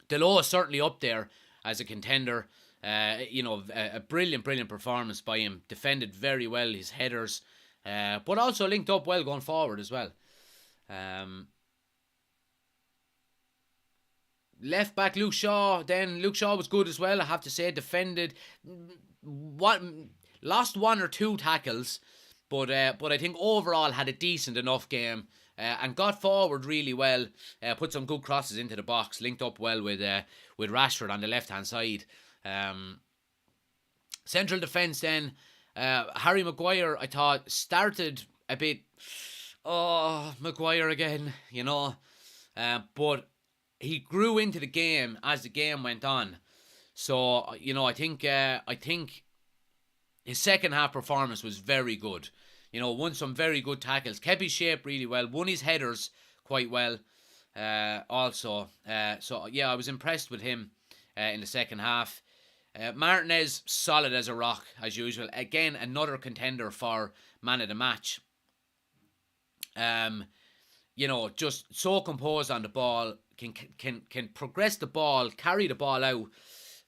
Delo is certainly up there as a contender. You know, a brilliant performance by him. Defended very well, his headers. But also linked up well going forward as well. Left back Luke Shaw. Then Luke Shaw was good as well, I have to say. Defended. Lost 1 or 2 tackles. But I think overall had a decent enough game. And got forward really well. Put some good crosses into the box. Linked up well with Rashford on the left-hand side. Central defence then. Harry Maguire, I thought, started a bit... Oh, Maguire again, you know. But he grew into the game as the game went on. So, you know, I think his second half performance was very good. You know, won some very good tackles. Kept his shape really well. Won his headers quite well also. So, yeah, I was impressed with him in the second half. Martinez, solid as a rock, as usual. Again, another contender for man of the match. You know, just so composed on the ball. Can progress the ball, carry the ball out,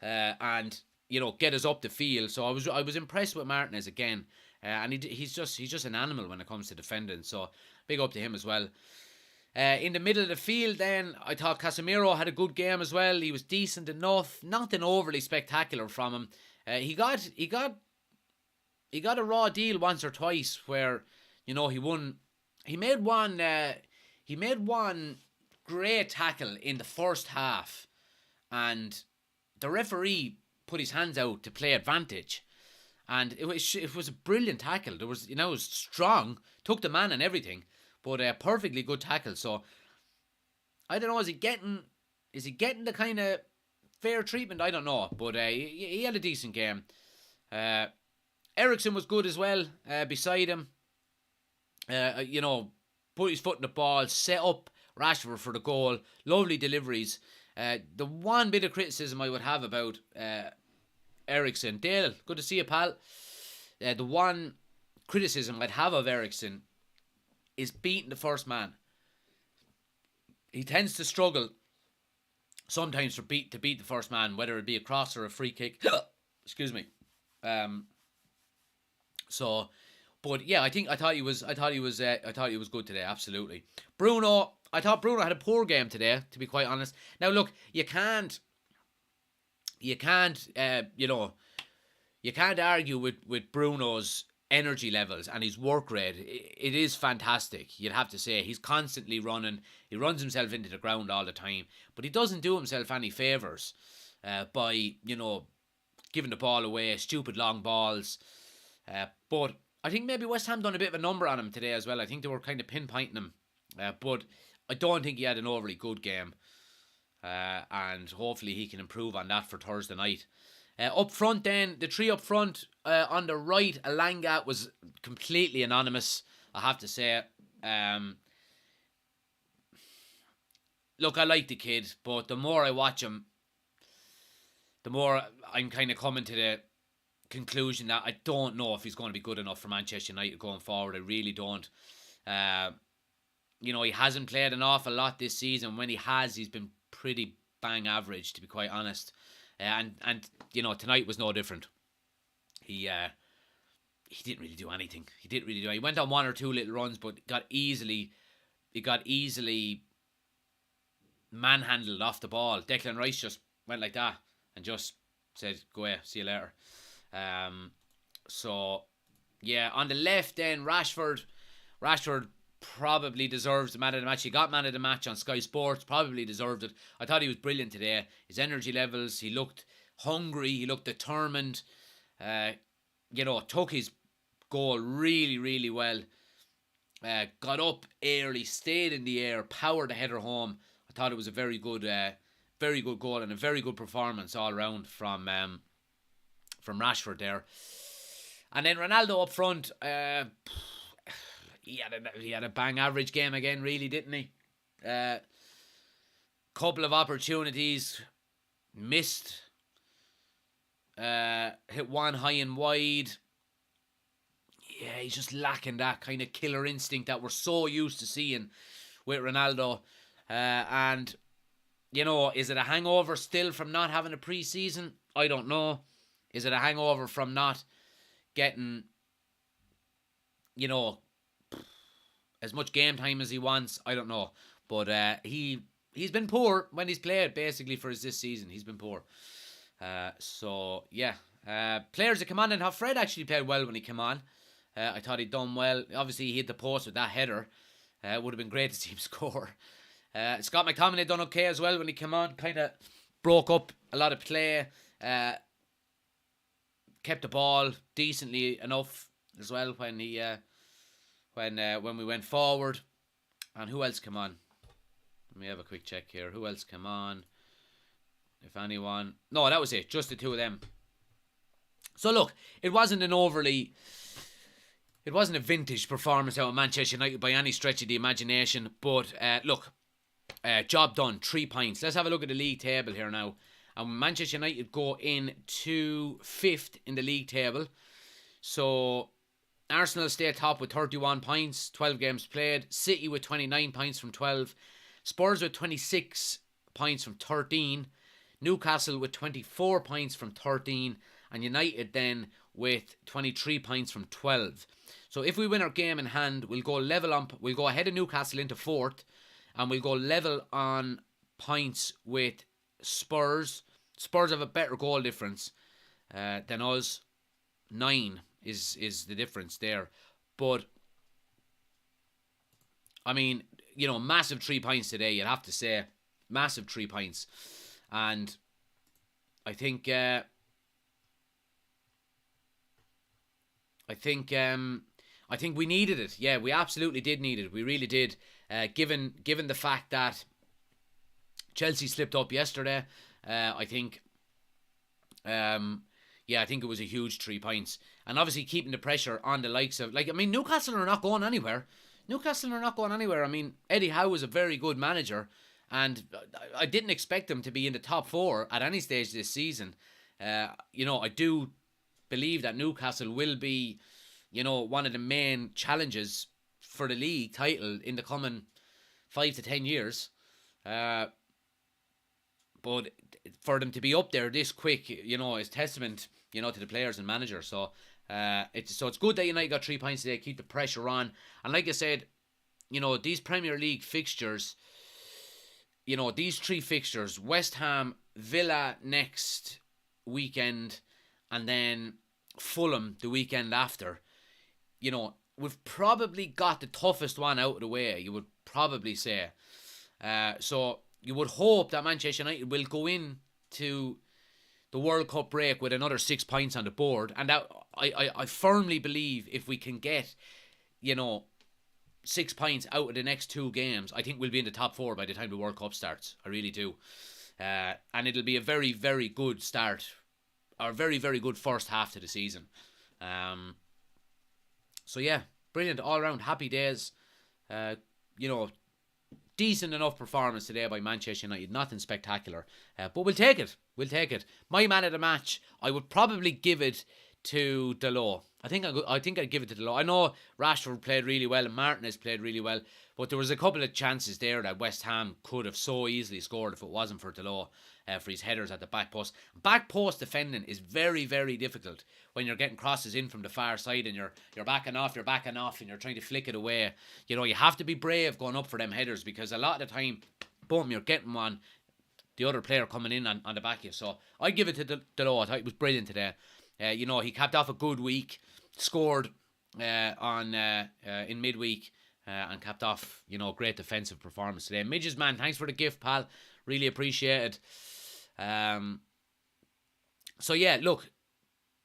and, you know, get us up the field. So I was impressed with Martinez again. And he's just an animal when it comes to defending. So big up to him as well. In the middle of the field then, I thought Casemiro had a good game as well. He was decent enough. Nothing overly spectacular from him. He got a raw deal once or twice where, you know, he made one great tackle in the first half, and the referee put his hands out to play advantage. And it was a brilliant tackle. There was, it was strong, took the man and everything, but a perfectly good tackle. So I don't know, is he getting the kind of fair treatment? I don't know, but he had a decent game. Ericsson was good as well. Beside him, put his foot in the ball, set up Rashford for the goal. Lovely deliveries. The one bit of criticism I would have about Ericsson, Dale, good to see you, pal. The one criticism I'd have of Ericsson is beating the first man. He tends to struggle sometimes to beat the first man, whether it be a cross or a free kick. Excuse me. But yeah, I thought he was good today. Absolutely. Bruno, I thought Bruno had a poor game today, to be quite honest. Now look, you can't argue with Bruno's energy levels and his work rate. It is fantastic. You'd have to say he's constantly running. He runs himself into the ground all the time, but he doesn't do himself any favors by giving the ball away, stupid long balls. But I think maybe West Ham done a bit of a number on him today as well. I think they were kind of pinpointing him, but I don't think he had an overly good game. And hopefully he can improve on that for Thursday night. Up front then, the three up front, on the right, Alanga was completely anonymous, I have to say. Look, I like the kid, but the more I watch him, the more I'm kind of coming to the conclusion that I don't know if he's going to be good enough for Manchester United going forward. I really don't. He hasn't played an awful lot this season. When he has, he's been pretty bang average, to be quite honest. And tonight was no different. He didn't really do anything. He went on one or two little runs, but got easily manhandled off the ball. Declan Rice just went like that and just said, "Go away, see you later." So yeah, on the left then, Rashford probably deserves the man of the match. He got man of the match on Sky Sports, probably deserved it. I thought he was brilliant today. His energy levels, he looked hungry, he looked determined. Took his goal really, really well. Got up early, stayed in the air, powered the header home. I thought it was a very good goal and a very good performance all around from Rashford there. And then Ronaldo up front, he had a bang average game again, really, didn't he? Couple of opportunities missed. Hit one high and wide. Yeah, he's just lacking that kind of killer instinct that we're so used to seeing with Ronaldo. And is it a hangover still from not having a pre-season? I don't know. Is it a hangover from not getting, as much game time as he wants? I don't know. But he's been poor when he's played, basically, for this season. He's been poor. So, yeah. Players that come on, and how Fred actually played well when he came on. I thought he'd done well. Obviously, he hit the post with that header. It would have been great to see him score. Scott McTominay done okay as well when he came on. Kind of broke up a lot of play. Kept the ball decently enough as well when he when we went forward. And who else came on? Let me have a quick check here. Who else came on? If anyone. No, that was it. Just the two of them. So look, it wasn't a vintage performance out of Manchester United by any stretch of the imagination. But job done. 3 points. Let's have a look at the league table here now. And Manchester United go into 5th in the league table. So Arsenal stay top with 31 points, 12 games played. City with 29 points from 12. Spurs with 26 points from 13. Newcastle with 24 points from 13. And United then with 23 points from 12. So if we win our game in hand, we'll go level on. We'll go ahead of Newcastle into 4th. And we'll go level on points with Spurs. Spurs have a better goal difference than us. 9 is the difference there. But I mean, massive 3 points today, you'd have to say. Massive 3 points. And I think we needed it. Yeah, we absolutely did need it. We really did. Given the fact that Chelsea slipped up yesterday, I think I think it was a huge 3 points. And obviously keeping the pressure on the likes of, Newcastle are not going anywhere. I mean, Eddie Howe was a very good manager, and I didn't expect him to be in the top 4 at any stage this season. I do believe that Newcastle will be, one of the main challenges for the league title in the coming 5 to 10 years. But for them to be up there this quick, is testament, to the players and manager. So it's good that United got 3 points today, keep the pressure on. And like I said, these Premier League fixtures, these 3 fixtures, West Ham, Villa next weekend, and then Fulham the weekend after, we've probably got the toughest one out of the way, you would probably say. So you would hope that Manchester United will go in to the World Cup break with another 6 points on the board. And that I firmly believe if we can get, 6 points out of the next 2 games, I think we'll be in the top 4 by the time the World Cup starts. I really do. And it'll be a very, very good start, or very, very good first half to the season. So yeah, brilliant all around, happy days. Decent enough performance today by Manchester United. Nothing spectacular, but we'll take it. My man of the match, I would probably give it to Dalot. I think I'd give it to Dalot. I know Rashford played really well and Martinez played really well, but there was a couple of chances there that West Ham could have so easily scored if it wasn't for Dalot, for his headers at the back post. Back post defending is very, very difficult when you're getting crosses in from the far side and you're backing off, and you're trying to flick it away. You have to be brave going up for them headers, because a lot of the time, boom, you're getting one, the other player coming in on the back of you. So I give it to Dalot. I thought it was brilliant today. He capped off a good week, scored in midweek, and capped off, great defensive performance today. Midges, man, thanks for the gift, pal. Really appreciate it. So yeah, look,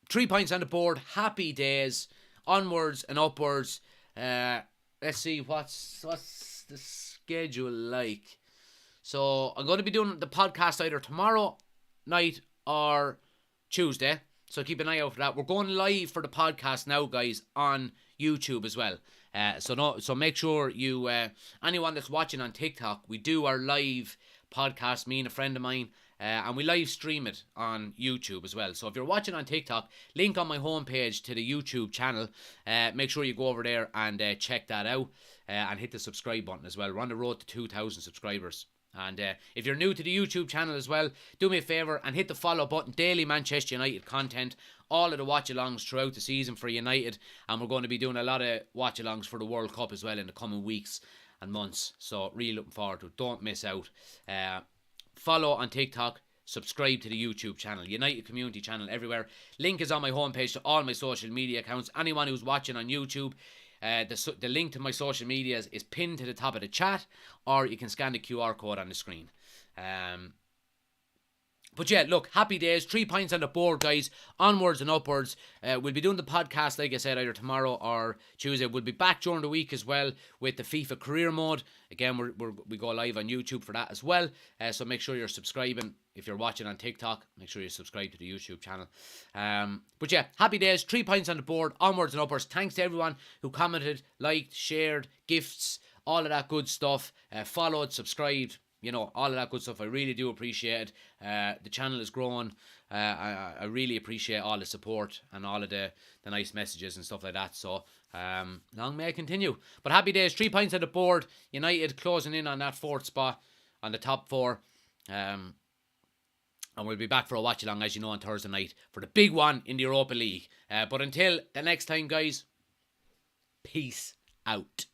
3 points on the board. Happy days. Onwards and upwards. Let's see what's the schedule like. So I'm going to be doing the podcast either tomorrow night or Tuesday. So keep an eye out for that. We're going live for the podcast now, guys, on YouTube as well. So make sure you, anyone that's watching on TikTok, we do our live podcast, me and a friend of mine, and we live stream it on YouTube as well. So if you're watching on TikTok, link on my homepage to the YouTube channel. Make sure you go over there and check that out, and hit the subscribe button as well. We're on the road to 2,000 subscribers. And if you're new to the YouTube channel as well, do me a favour and hit the follow button. Daily Manchester United content, all of the watch-alongs throughout the season for United, and we're going to be doing a lot of watch-alongs for the World Cup as well in the coming weeks and months. So really looking forward to it. Don't miss out. Follow on TikTok, subscribe to the YouTube channel, United Community channel everywhere. Link is on my homepage to all my social media accounts. Anyone who's watching on YouTube, the link to my social medias is pinned to the top of the chat, or you can scan the QR code on the screen. But yeah, look, happy days. 3 points on the board, guys. Onwards and upwards. We'll be doing the podcast, like I said, either tomorrow or Tuesday. We'll be back during the week as well with the FIFA career mode. Again, we go live on YouTube for that as well. So make sure you're subscribing. If you're watching on TikTok, make sure you subscribe to the YouTube channel. But yeah, happy days. 3 points on the board. Onwards and upwards. Thanks to everyone who commented, liked, shared, gifts, all of that good stuff. Followed, subscribed. All of that good stuff. I really do appreciate it. The channel is growing. I really appreciate all the support and all of the nice messages and stuff like that. So, long may it continue. But happy days. 3 points on the board. United closing in on that 4th spot on the top 4. And we'll be back for a watch-along, as you know, on Thursday night for the big one in the Europa League. But until the next time, guys, peace out.